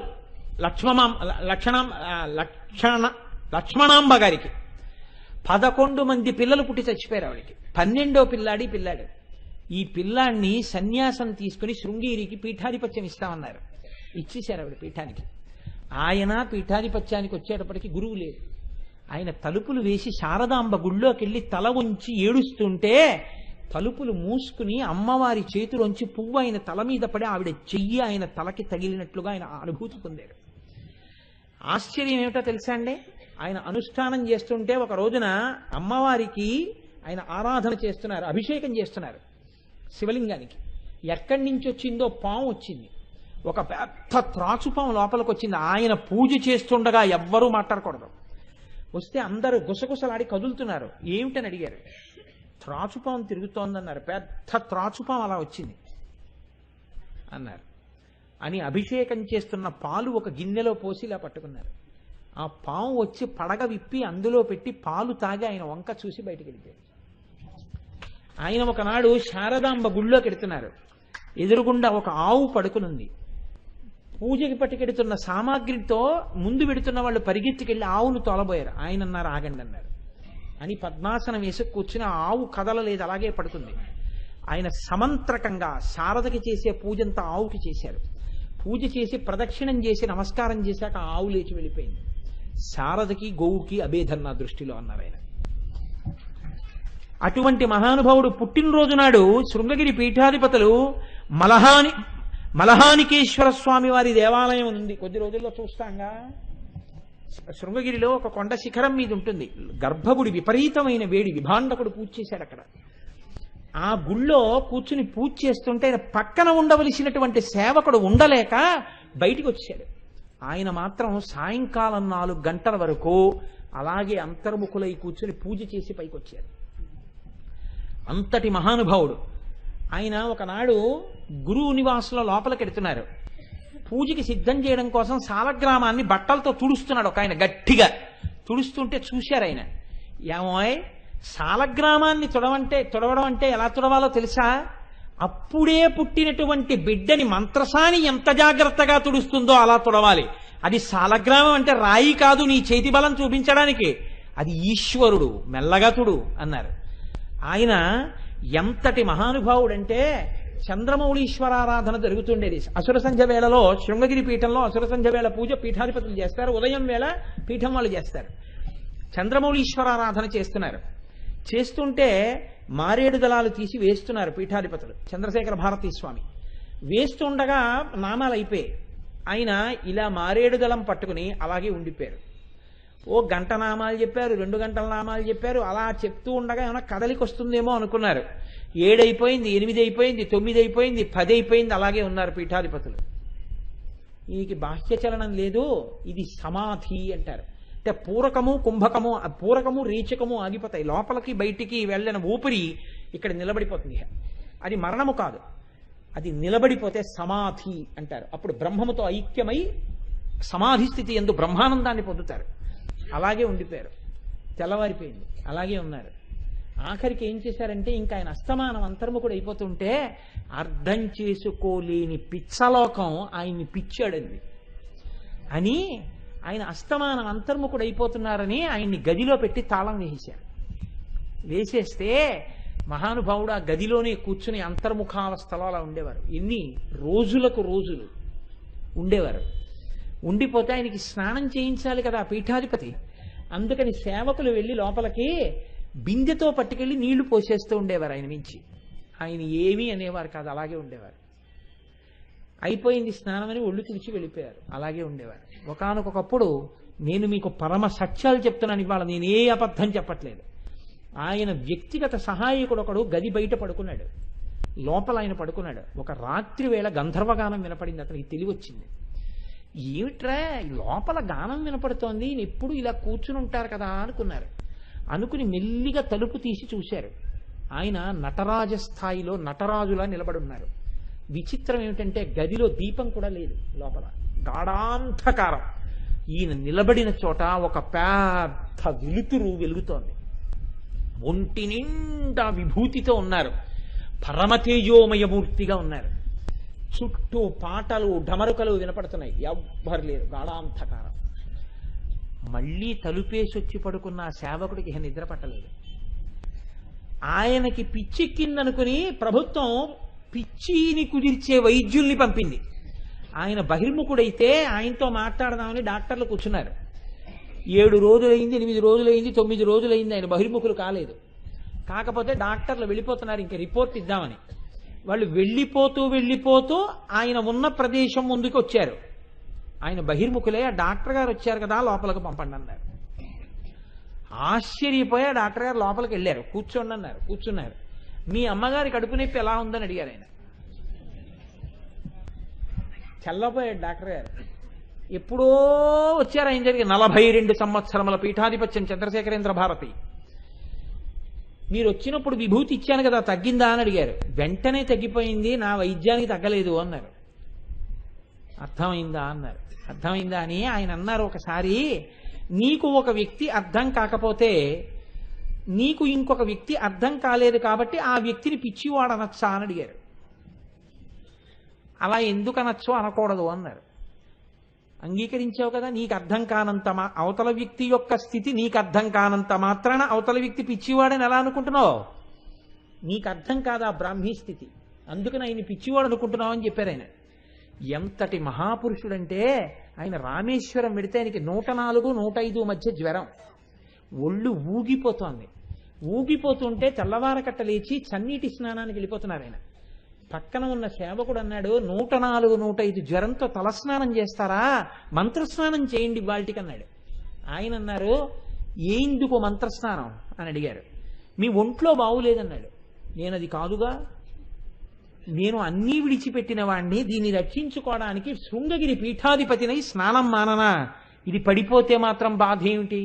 లక్ష్మణాంబ గారికి 11 మంది పిల్లలు పుట్టి చచ్చిపోయారు. ఆవిడికి 12వ పిల్లాడు. ఈ పిల్లాడిని సన్యాసం తీసుకుని శృంగేరికి పీఠాధిపత్యం ఇస్తామన్నారు. ఇచ్చేశారు ఆవిడ పీఠానికి. ఆయన పీఠాధిపత్యానికి వచ్చేటప్పటికి గురువు లేడు. ఆయన తలుపులు వేసి శారదాంబ గుళ్ళోకి వెళ్ళి తల ఉంచి ఏడుస్తుంటే తలుపులు మూసుకుని అమ్మవారి చేతిలోంచి పువ్వు ఆయన తల మీద పడి ఆవిడ చెయ్యి ఆయన తలకి తగిలినట్లుగా ఆయన అనుభూతి పొందాడు. ఆశ్చర్యం ఏమిటో తెలుసా అండి? ఆయన అనుష్ఠానం చేస్తుంటే ఒక రోజున అమ్మవారికి ఆయన ఆరాధన చేస్తున్నారు, అభిషేకం చేస్తున్నారు శివలింగానికి. ఎక్కడి నుంచి వచ్చిందో పాము వచ్చింది. ఒక పెద్ద త్రాచుపాము లోపలికి వచ్చింది. ఆయన పూజ చేస్తుండగా ఎవ్వరూ మాట్లాడకూడదు. వస్తే అందరూ గుసగుసలాడి కదులుతున్నారు. ఏమిటని అడిగారు. త్రాచుపాము తిరుగుతోందన్నారు. పెద్ద త్రాచుపాము అలా వచ్చింది అన్నారు. అని అభిషేకం చేస్తున్న పాలు ఒక గిన్నెలో పోసి ఇలా పట్టుకున్నారు. ఆ పాము వచ్చి పడగ విప్పి అందులో పెట్టి పాలు తాగి ఆయన వంక చూసి బయటికి వెళ్ళిపోయారు. ఆయన ఒకనాడు శారదాంబ గుళ్ళోకి ఎడుతున్నారు. ఎదురుగుండా ఒక ఆవు పడుకునుంది. పూజకి పట్టుకెడుతున్న సామాగ్రితో ముందు పెడుతున్న వాళ్ళు పరిగెత్తుకెళ్ళి ఆవును తోలబోయారు. ఆయన అన్నారు ఆగండి అన్నారు. అని పద్మాసనం వేసి కూర్చుని ఆ ఆవు కదలలేదు, అలాగే పడుకుంది. ఆయన సమంత్రకంగా శారదకి చేసే పూజంతా ఆవుకి చేశారు. పూజ చేసి ప్రదక్షిణం చేసి నమస్కారం చేశాక ఆ ఆవు లేచి వెళ్ళిపోయింది. శారదకి గోవుకి అభేదం నా దృష్టిలో అన్నారు ఆయన. అటువంటి మహానుభావుడు పుట్టినరోజు నాడు శృంగగిరి పీఠాధిపతులు మలహానికేశ్వర స్వామి వారి దేవాలయం ఉంది. కొద్ది రోజుల్లో చూస్తాంగా. శృంగగిరిలో ఒక కొండ శిఖరం మీద ఉంటుంది. గర్భగుడి విపరీతమైన వేడి. విభాండకుడు పూజ చేశాడు అక్కడ. ఆ గుళ్ళో కూర్చుని పూజ చేస్తుంటే ఆయన పక్కన ఉండవలసినటువంటి సేవకుడు ఉండలేక బయటికి వచ్చాడు. ఆయన మాత్రం సాయంకాలం 4 గంటల వరకు అలాగే అంతర్ముఖులై కూర్చుని పూజ చేసి పైకి వచ్చారు. అంతటి మహానుభావుడు ఆయన. ఒకనాడు గురువు నివాసుల లోపలికి ఎడుతున్నారు. పూజకి సిద్ధం చేయడం కోసం సాలగ్రామాన్ని బట్టలతో తుడుస్తున్నాడు ఒక ఆయన. గట్టిగా తుడుస్తుంటే చూశారు ఆయన. ఏమోయ్, సాలగ్రామాన్ని తుడవడం అంటే ఎలా తుడవాలో తెలుసా? అప్పుడే పుట్టినటువంటి బిడ్డని మంత్రసాని ఎంత జాగ్రత్తగా తుడుస్తుందో అలా తుడవాలి. అది సాలగ్రామం అంటే రాయి కాదు నీ చేతి బలం చూపించడానికి, అది ఈశ్వరుడు, మెల్లగా తుడు అన్నారు. ఆయన ఎంతటి మహానుభావుడంటే చంద్రమౌళీశ్వరారాధన జరుగుతుండేది. అసుర సంధ్య వేళలో శృంగగిరి పీఠంలో అసుర సంధ్య వేళ పూజ పీఠాధిపతులు చేస్తారు. ఉదయం వేళ పీఠం వాళ్ళు చేస్తారు. చంద్రమౌళీశ్వరారాధన చేస్తున్నారు. చేస్తుంటే మారేడు దళాలు తీసి వేస్తున్నారు పీఠాధిపతులు. చంద్రశేఖర భారతీ స్వామి వేస్తుండగా నామాలు అయిపోయాయి. ఆయన ఇలా మారేడు దళం పట్టుకుని అలాగే ఉండిపోయారు. ఓ గంట నామాలు చెప్పారు, 2 గంటల నామాలు చెప్పారు. అలా చెప్తూ ఉండగా ఏమైనా కదలికి వస్తుందేమో అనుకున్నారు. 7 అయిపోయింది, 8 అయిపోయింది, 9 అయిపోయింది, 10 అయిపోయింది. అలాగే ఉన్నారు పీఠాధిపతులు. ఈయనకి బాహ్య చలనం లేదు. ఇది సమాధి అంటారు. అంటే పూరకము రేచకము ఆగిపోతాయి. లోపలికి బయటికి వెళ్ళిన ఊపిరి ఇక్కడ నిలబడిపోతుంది. అది మరణము కాదు, అది నిలబడిపోతే సమాధి అంటారు. అప్పుడు బ్రహ్మముతో ఐక్యమై సమాధి స్థితి యందు బ్రహ్మానందాన్ని పొందుతారు. అలాగే ఉండిపోయారు. తెల్లవారిపోయింది, అలాగే ఉన్నారు. ఆఖరికి ఏం చేశారంటే ఇంకా ఆయన అస్తమానం అంతర్ముఖుడు అయిపోతుంటే అర్థం చేసుకోలేని పిచ్చలోకం ఆయన్ని పిచ్చాడండి అని ఆయన అస్తమానం అంతర్ముఖుడు అయిపోతున్నారని ఆయన్ని గదిలో పెట్టి తాళం వేసేశారు. వేసేస్తే మహానుభావుడు ఆ గదిలోనే కూర్చుని అంతర్ముఖావస్థలో అలా ఉండేవారు. ఎన్ని రోజులకు రోజులు ఉండేవారు. ఉండిపోతే ఆయనకి స్నానం చేయించాలి కదా పీఠాధిపతి. అందుకని సేవకులు వెళ్ళి లోపలికి బిందెతో పట్టుకెళ్ళి నీళ్లు పోసేస్తూ ఉండేవారు ఆయన నుంచి. ఆయన ఏమీ అనేవారు కాదు, అలాగే ఉండేవారు. అయిపోయింది స్నానం అని ఒళ్ళు తుడిచి వెళ్ళిపోయారు, అలాగే ఉండేవారు. ఒకానొకప్పుడు నేను మీకు పరమ సత్యాలు చెప్తున్నాను ఇవాళ, నేను ఏ అబద్ధం చెప్పట్లేదు. ఆయన వ్యక్తిగత సహాయకుడు ఒకడు గది బయట పడుకున్నాడు, లోపల ఆయన పడుకున్నాడు. ఒక రాత్రి వేళ గంధర్వగానం వినపడింది. అతనికి తెలివి వచ్చింది. ఏమిట్రా లోపల గానం వినపడుతోంది, ఎప్పుడు ఇలా కూర్చుని ఉంటారు కదా అనుకున్నారు. అనుకుని మెల్లిగా తలుపు తీసి చూశారు. ఆయన నటరాజ స్థాయిలో నటరాజులా నిలబడి ఉన్నారు. విచిత్రం ఏమిటంటే గదిలో దీపం కూడా లేదు, లోపల గాఢాంధకారం. ఈయన నిలబడిన చోట ఒక పెద్ద వెలుతురు వెలుగుతోంది. ఒంటి నిండా విభూతితో ఉన్నారు, పరమతేజోమయమూర్తిగా ఉన్నారు. చుట్టూ పాటలు ఢమరుకలు వినపడుతున్నాయి, ఎవ్వరు లేరు, గాఢాంధకారం. మళ్ళీ తలుపేసి వచ్చి పడుకున్న ఆ సేవకుడికి నిద్ర పట్టలేదు. ఆయనకి పిచ్చెక్కిందనుకుని ప్రభుత్వం పిచ్చిని కుదిర్చే వైద్యుల్ని పంపింది. ఆయన బహిర్ముఖుడైతే ఆయనతో మాట్లాడదామని డాక్టర్లు కూర్చున్నారు. 7 రోజులైంది, 8 రోజులైంది, 9 రోజులైంది, ఆయన బహిర్ముఖులు కాలేదు. కాకపోతే డాక్టర్లు వెళ్ళిపోతున్నారు, ఇంకా రిపోర్ట్ ఇద్దామని. వాళ్ళు వెళ్ళిపోతూ ఆయన ఉన్న ప్రదేశం ముందుకు వచ్చారు. ఆయన బహిర్ముఖులే. ఆ డాక్టర్ గారు వచ్చారు కదా, లోపలికి పంపండి అన్నారు. ఆశ్చర్యపోయి ఆ డాక్టర్ గారు లోపలికి వెళ్ళారు. కూర్చోండి అన్నారు, కూర్చున్నారు. మీ అమ్మగారి కడుపు నొప్పి ఎలా ఉందని అడిగారు ఆయన. చల్లపోయాడు డాక్టర్ గారు. ఎప్పుడో వచ్చారు ఆయన దగ్గరికి, 42 సంవత్సరముల పీఠాధిపత్యం చంద్రశేఖరేంద్ర భారతి. మీరు వచ్చినప్పుడు విభూతి ఇచ్చాను కదా, తగ్గిందా అని అడిగారు. వెంటనే తగ్గిపోయింది, నా వైద్యానికి తగ్గలేదు అన్నారు. అర్థమైందా అన్నారు. అర్థమైందా అని ఆయన అన్నారు. ఒకసారి నీకు ఒక వ్యక్తి అర్థం కాకపోతే నీకు ఇంకొక వ్యక్తి అర్థం కాలేదు కాబట్టి ఆ వ్యక్తిని పిచ్చివాడనొచ్చా అని అడిగారు. అలా ఎందుకు అనొచ్చో అనకూడదు అన్నారు. అంగీకరించావు కదా, నీకు అర్థం కానంత అవతల వ్యక్తి యొక్క స్థితి నీకు అర్థం కానంత మాత్రాన అవతల వ్యక్తి పిచ్చివాడని ఎలా అనుకుంటున్నావు? నీకు అర్థం కాదా బ్రాహ్మీ స్థితి, అందుకని ఆయన పిచ్చివాడు అనుకుంటున్నావు అని చెప్పారు ఆయన. ఎంతటి మహాపురుషుడంటే ఆయన రామేశ్వరం వెడితే ఆయనకి 104, 105 మధ్య జ్వరం. ఒళ్ళు ఊగిపోతోంది. ఊగిపోతుంటే తెల్లవారకట్ట లేచి చన్నీటి స్నానానికి వెళ్ళిపోతున్నారు ఆయన. పక్కన ఉన్న సేవకుడు అన్నాడు, 104, 105 జ్వరంతో తలస్నానం చేస్తారా, మంత్రస్నానం చేయండి వాటికి అన్నాడు. ఆయన అన్నారు, ఎందుకు మంత్రస్నానం అని అడిగారు. మీ ఒంట్లో బాగులేదన్నాడు. నేను అది కాదుగా, నేను అన్నీ విడిచిపెట్టిన వాణ్ణి, దీన్ని రక్షించుకోవడానికి శృంగగిరి పీఠాధిపతినై స్నానం మాననా, ఇది పడిపోతే మాత్రం బాధ ఏమిటి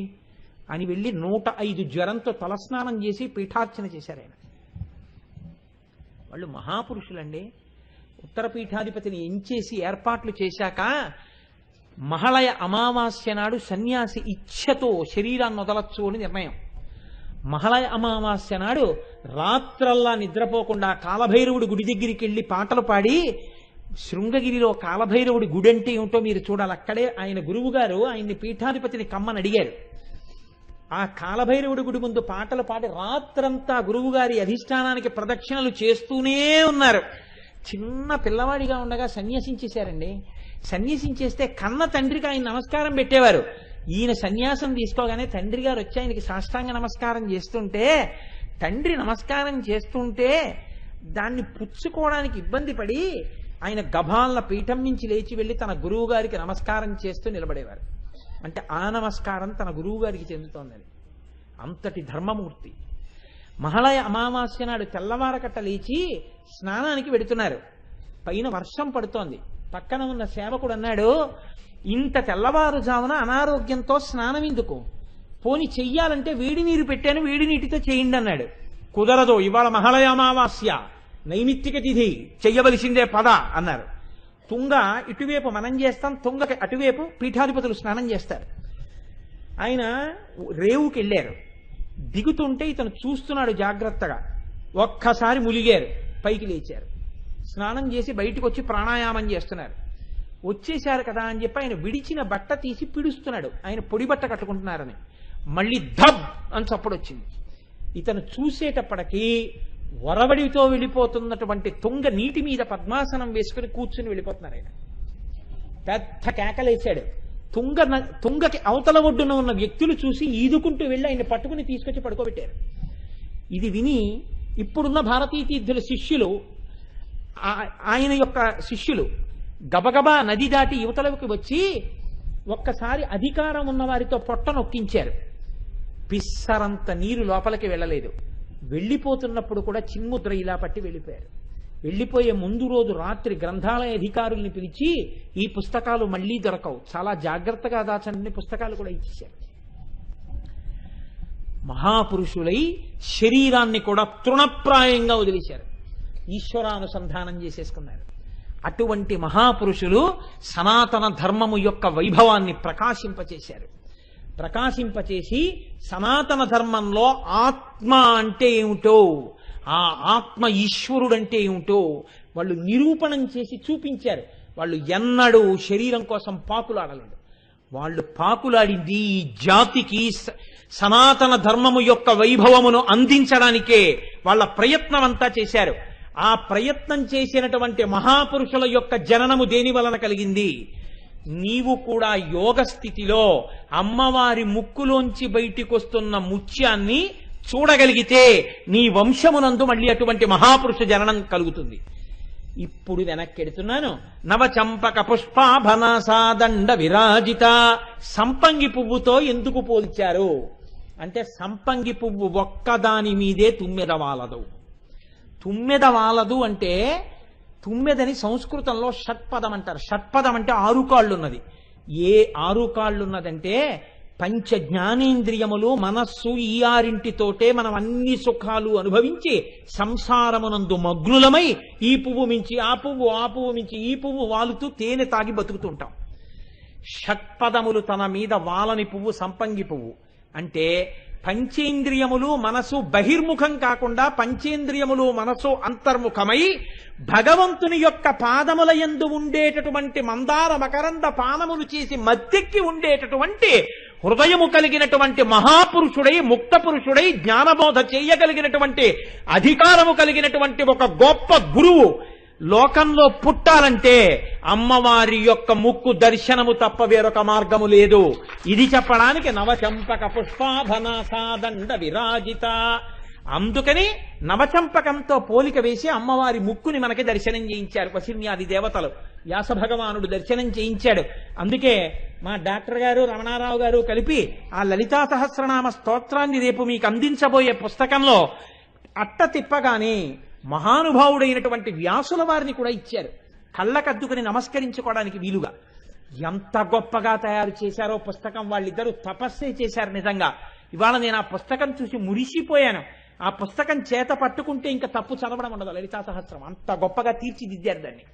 అని వెళ్ళి 105 జ్వరంతో తలస్నానం చేసి పీఠార్చన చేశారు ఆయన. వాళ్ళు మహాపురుషులండి. ఉత్తర పీఠాధిపతిని ఎంచేసి ఏర్పాట్లు చేశాక మహళయ అమావాస్య నాడు సన్యాసి ఇచ్ఛతో శరీరాన్ని వదలచ్చు అని నిర్ణయం. మహళయ అమావాస్య నాడు రాత్రల్లా నిద్రపోకుండా కాలభైరవుడి గుడి దగ్గరికి వెళ్ళి పాటలు పాడి, శృంగగిరిలో కాలభైరవుడి గుడి అంటే ఏమిటో మీరు చూడాలి. అక్కడే ఆయన గురువు గారు ఆయన్ని పీఠాధిపతిని కమ్మని అడిగారు. ఆ కాలభైరవుడి గుడి ముందు పాటలు పాడి రాత్రంతా గురువు గారి అధిష్టానానికి ప్రదక్షిణలు చేస్తూనే ఉన్నారు. చిన్న పిల్లవాడిగా ఉండగా సన్యాసించేశారండి. సన్యాసించేస్తే కన్న తండ్రికి ఆయన నమస్కారం పెట్టేవారు. ఈయన సన్యాసం తీసుకోగానే తండ్రి గారు వచ్చి ఆయనకి సాష్టాంగ నమస్కారం చేస్తుంటే, తండ్రి నమస్కారం చేస్తుంటే దాన్ని పుచ్చుకోవడానికి ఇబ్బంది పడి ఆయన గభాల పీఠం నుంచి లేచి వెళ్ళి తన గురువు గారికి నమస్కారం చేస్తూ నిలబడేవారు. అంటే ఆ నమస్కారం తన గురువు గారికి చెందుతోందని. అంతటి ధర్మమూర్తి. మహళయ అమావాస్య నాడు తెల్లవారకట్ట లేచి స్నానానికి వెడుతున్నారు. పైన వర్షం పడుతోంది. పక్కన ఉన్న సేవకుడు అన్నాడు, ఇంత తెల్లవారుజామున అనారోగ్యంతో స్నానం ఎందుకు, పోని చెయ్యాలంటే వేడి నీరు పెట్టాను, వేడి నీటితో చేయండి అన్నాడు. కుదరదు, ఇవాళ మహళయ అమావాస్య, నైమిత్తిక తిథి, చెయ్యవలసిందే పద అన్నారు. తుంగ ఇటువైపు మనం చేస్తాం, తుంగకి అటువైపు పీఠాధిపతులు స్నానం చేస్తారు. ఆయన రేవుకి వెళ్ళారు. దిగుతుంటే ఇతను చూస్తున్నాడు జాగ్రత్తగా. ఒక్కసారి ములిగారు, పైకి లేచారు. స్నానం చేసి బయటకు వచ్చి ప్రాణాయామం చేస్తున్నారు. వచ్చేశారు కదా అని చెప్పి ఆయన విడిచిన బట్ట తీసి పిడుస్తున్నాడు, ఆయన పొడి బట్ట కట్టుకుంటున్నారని. మళ్ళీ ధబ్ అని చప్పుడు వచ్చింది. ఇతను చూసేటప్పటికీ వరవడితో వెళ్ళిపోతున్నటువంటి తుంగ నీటి మీద పద్మాసనం వేసుకుని కూర్చుని వెళ్ళిపోతున్నారు. ఆయన పెద్ద కేకలేశాడు. తుంగకి అవతల ఒడ్డున ఉన్న వ్యక్తులు చూసి ఈదుకుంటూ వెళ్ళి ఆయన పట్టుకుని తీసుకొచ్చి పడుకోబెట్టారు. ఇది విని ఇప్పుడున్న భారతీ తీర్థుల శిష్యులు, ఆయన యొక్క శిష్యులు గబగబా నది దాటి యువతలకి వచ్చి ఒక్కసారి అధికారం ఉన్న వారితో పొట్ట నొక్కించారు. పిస్సరంత నీరు లోపలికి వెళ్ళలేదు. వెళ్ళిపోతున్నప్పుడు కూడా చిన్ముద్ర ఇలా పట్టి వెళ్ళిపోయారు. వెళ్ళిపోయే ముందు రోజు రాత్రి గ్రంథాలయ అధికారుల్ని పిలిచి ఈ పుస్తకాలు మళ్లీ దొరకవు, చాలా జాగ్రత్తగా దాచండి పుస్తకాలు కూడా ఇచ్చేశారు. మహాపురుషులై శరీరాన్ని కూడా తృణప్రాయంగా వదిలేశారు, ఈశ్వరానుసంధానం చేసేసుకున్నారు. అటువంటి మహాపురుషులు సనాతన ధర్మము యొక్క వైభవాన్ని ప్రకాశింపచేశారు. ప్రకాశింపచేసి సనాతన ధర్మంలో ఆత్మ అంటే ఏమిటో, ఆ ఆత్మ ఈశ్వరుడంటే ఏమిటో వాళ్ళు నిరూపణం చేసి చూపించారు. వాళ్ళు ఎన్నడూ శరీరం కోసం పాకులాడలేదు. వాళ్ళు పాకులాడింది ఈ జాతికి సనాతన ధర్మము యొక్క వైభవమును అందించడానికే వాళ్ళ ప్రయత్నం అంతా చేశారు. ఆ ప్రయత్నం చేసినటువంటి మహాపురుషుల యొక్క జననము దేని వలన కలిగింది? నీవు కూడా యోగ స్థితిలో అమ్మవారి ముక్కులోంచి బయటికి వస్తున్న ముత్యాన్ని చూడగలిగితే నీ వంశమునందు మళ్ళీ అటువంటి మహాపురుష జననం కలుగుతుంది. ఇప్పుడు వెనక్కెడుతున్నాను. నవచంపక పుష్పాభనాసాదండ విరాజిత. సంపంగి పువ్వుతో ఎందుకు పోల్చారు అంటే, సంపంగి పువ్వు ఒక్కదాని మీదే తుమ్మెద వాలదు. తుమ్మెద వాలదు అంటే, తుమ్మెదని సంస్కృతంలో షట్పదం అంటారు. షట్పదం అంటే 6 కాళ్ళున్నది. ఏ 6 కాళ్ళున్నదంటే, పంచ జ్ఞానేంద్రియములు మనస్సు ఈ 6 మనం అన్ని సుఖాలు అనుభవించి సంసారమునందు మగ్నులమై ఈ పువ్వు మించి ఆ పువ్వు, ఆ పువ్వు మించి ఈ పువ్వు వాలుతూ తేనె తాగి బతుకుతుంటాం. షట్పదములు తన మీద వాలని పువ్వు సంపంగి పువ్వు. అంటే పంచేంద్రియములు మనసు బహిర్ముఖం కాకుండా పంచేంద్రియములు మనసు అంతర్ముఖమై భగవంతుని యొక్క పాదముల యందు ఉండేటటువంటి మందార మకరంద పానములు చేసి మత్తెక్కి ఉండేటటువంటి హృదయము కలిగినటువంటి మహాపురుషుడై, ముక్త పురుషుడై, జ్ఞానబోధ చేయగలిగినటువంటి అధికారము కలిగినటువంటి ఒక గొప్ప గురువు లోకంలో పుట్టాలంటే అమ్మవారి యొక్క ముక్కు దర్శనము తప్ప వేరొక మార్గము లేదు. ఇది చెప్పడానికి నవచంపక పుష్పాభనాసాదండ విరాజిత. అందుకని నవచంపకంతో పోలిక వేసి అమ్మవారి ముక్కుని మనకి దర్శనం చేయించారు వసిన్యాది దేవతలు. వ్యాస భగవానుడు దర్శనం చేయించాడు. అందుకే మా డాక్టర్ గారు రమణారావు గారు కలిపి ఆ లలితా సహస్రనామ స్తోత్రాన్ని రేపు మీకు అందించబోయే పుస్తకంలో అట్ట తిప్పగానే మహానుభావుడైనటువంటి వ్యాసుల వారిని కూడా ఇచ్చారు, కళ్ళకద్దుకుని నమస్కరించుకోవడానికి వీలుగా. ఎంత గొప్పగా తయారు చేశారో పుస్తకం. వాళ్ళిద్దరూ తపస్సే చేశారు నిజంగా. ఇవాళ నేను ఆ పుస్తకం చూసి మురిసిపోయాను. ఆ పుస్తకం చేత పట్టుకుంటే ఇంకా తప్పు చదవడం ఉండదు. లలితా సహస్రం అంత గొప్పగా తీర్చిదిద్దారు దాన్ని.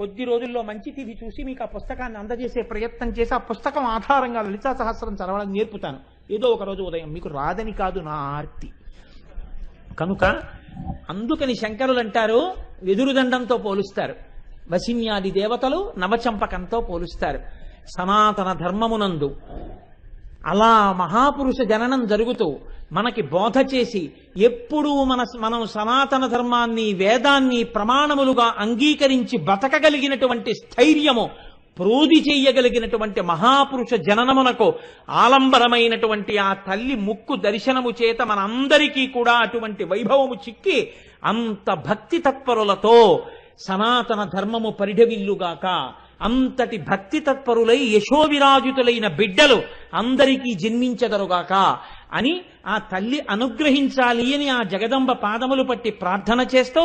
కొద్ది రోజుల్లో మంచి తిథి చూసి మీకు ఆ పుస్తకాన్ని అందజేసే ప్రయత్నం చేసి ఆ పుస్తకం ఆధారంగా లలితా సహస్రం చదవడం నేర్పుతాను ఏదో ఒక రోజు ఉదయం. మీకు రాదని కాదు నా ఆర్తి. కనుక అందుకని శంకరులు అంటారు, వెదురుదండంతో పోలుస్తారు. వసిన్యాది దేవతలు నవచంపకంతో పోలుస్తారు. సనాతన ధర్మమునందు అలా మహాపురుష జననం జరుగుతూ మనకి బోధ చేసి ఎప్పుడూ మనం సనాతన ధర్మాన్ని, వేదాన్ని ప్రమాణములుగా అంగీకరించి బతకగలిగినటువంటి స్థైర్యము ప్రోధి చెయ్యగలిగినటువంటి మహాపురుష జననమునకు ఆలంబరమైనటువంటి ఆ తల్లి ముక్కు దర్శనము చేత మనందరికీ కూడా అటువంటి వైభవము చిక్కి అంత భక్తి తత్పరులతో సనాతన ధర్మము పరిఢవిల్లుగాక. అంతటి భక్తి తత్పరులై యశోవిరాజితులైన బిడ్డలు అందరికీ జన్మించదరుగాక అని ఆ తల్లి అనుగ్రహించాలి అని ఆ జగదంబ పాదములు పట్టి ప్రార్థన చేస్తూ,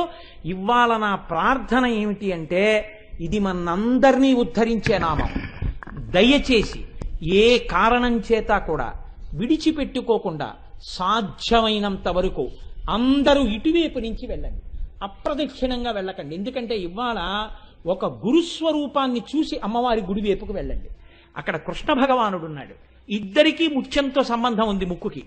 ఇవాళ నా ప్రార్థన ఏమిటి అంటే, ఇది మనందరినీ ఉద్ధరించే నామం. దయచేసి ఏ కారణం చేత కూడా విడిచిపెట్టుకోకుండా సాధ్యమైనంత వరకు అందరూ ఇటువైపు నుంచి వెళ్ళండి, అప్రదక్షిణంగా వెళ్ళకండి. ఎందుకంటే ఇవాళ ఒక గురుస్వరూపాన్ని చూసి అమ్మవారి గుడి వైపుకు వెళ్ళండి. అక్కడ కృష్ణ భగవానుడు ఉన్నాడు. ఇద్దరికీ ముత్యంతో సంబంధం ఉంది ముక్కుకి.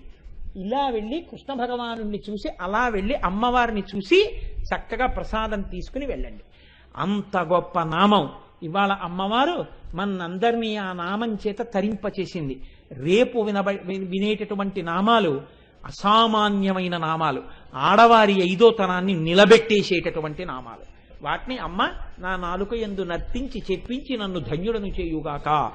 ఇలా వెళ్ళి కృష్ణ భగవానుణ్ణి చూసి అలా వెళ్ళి అమ్మవారిని చూసి చక్కగా ప్రసాదం తీసుకుని వెళ్ళండి. అంత గొప్ప నామం. ఇవాళ అమ్మవారు మనందరినీ ఆ నామం చేత తరింపచేసింది. రేపు వినేటటువంటి నామాలు అసామాన్యమైన నామాలు, ఆడవారి ఐదోతనాన్ని నిలబెట్టేసేటటువంటి నామాలు. వాటిని అమ్మ నా నాలుక యందు నర్తించి చెప్పించి నన్ను ధన్యుడను చేయుగాక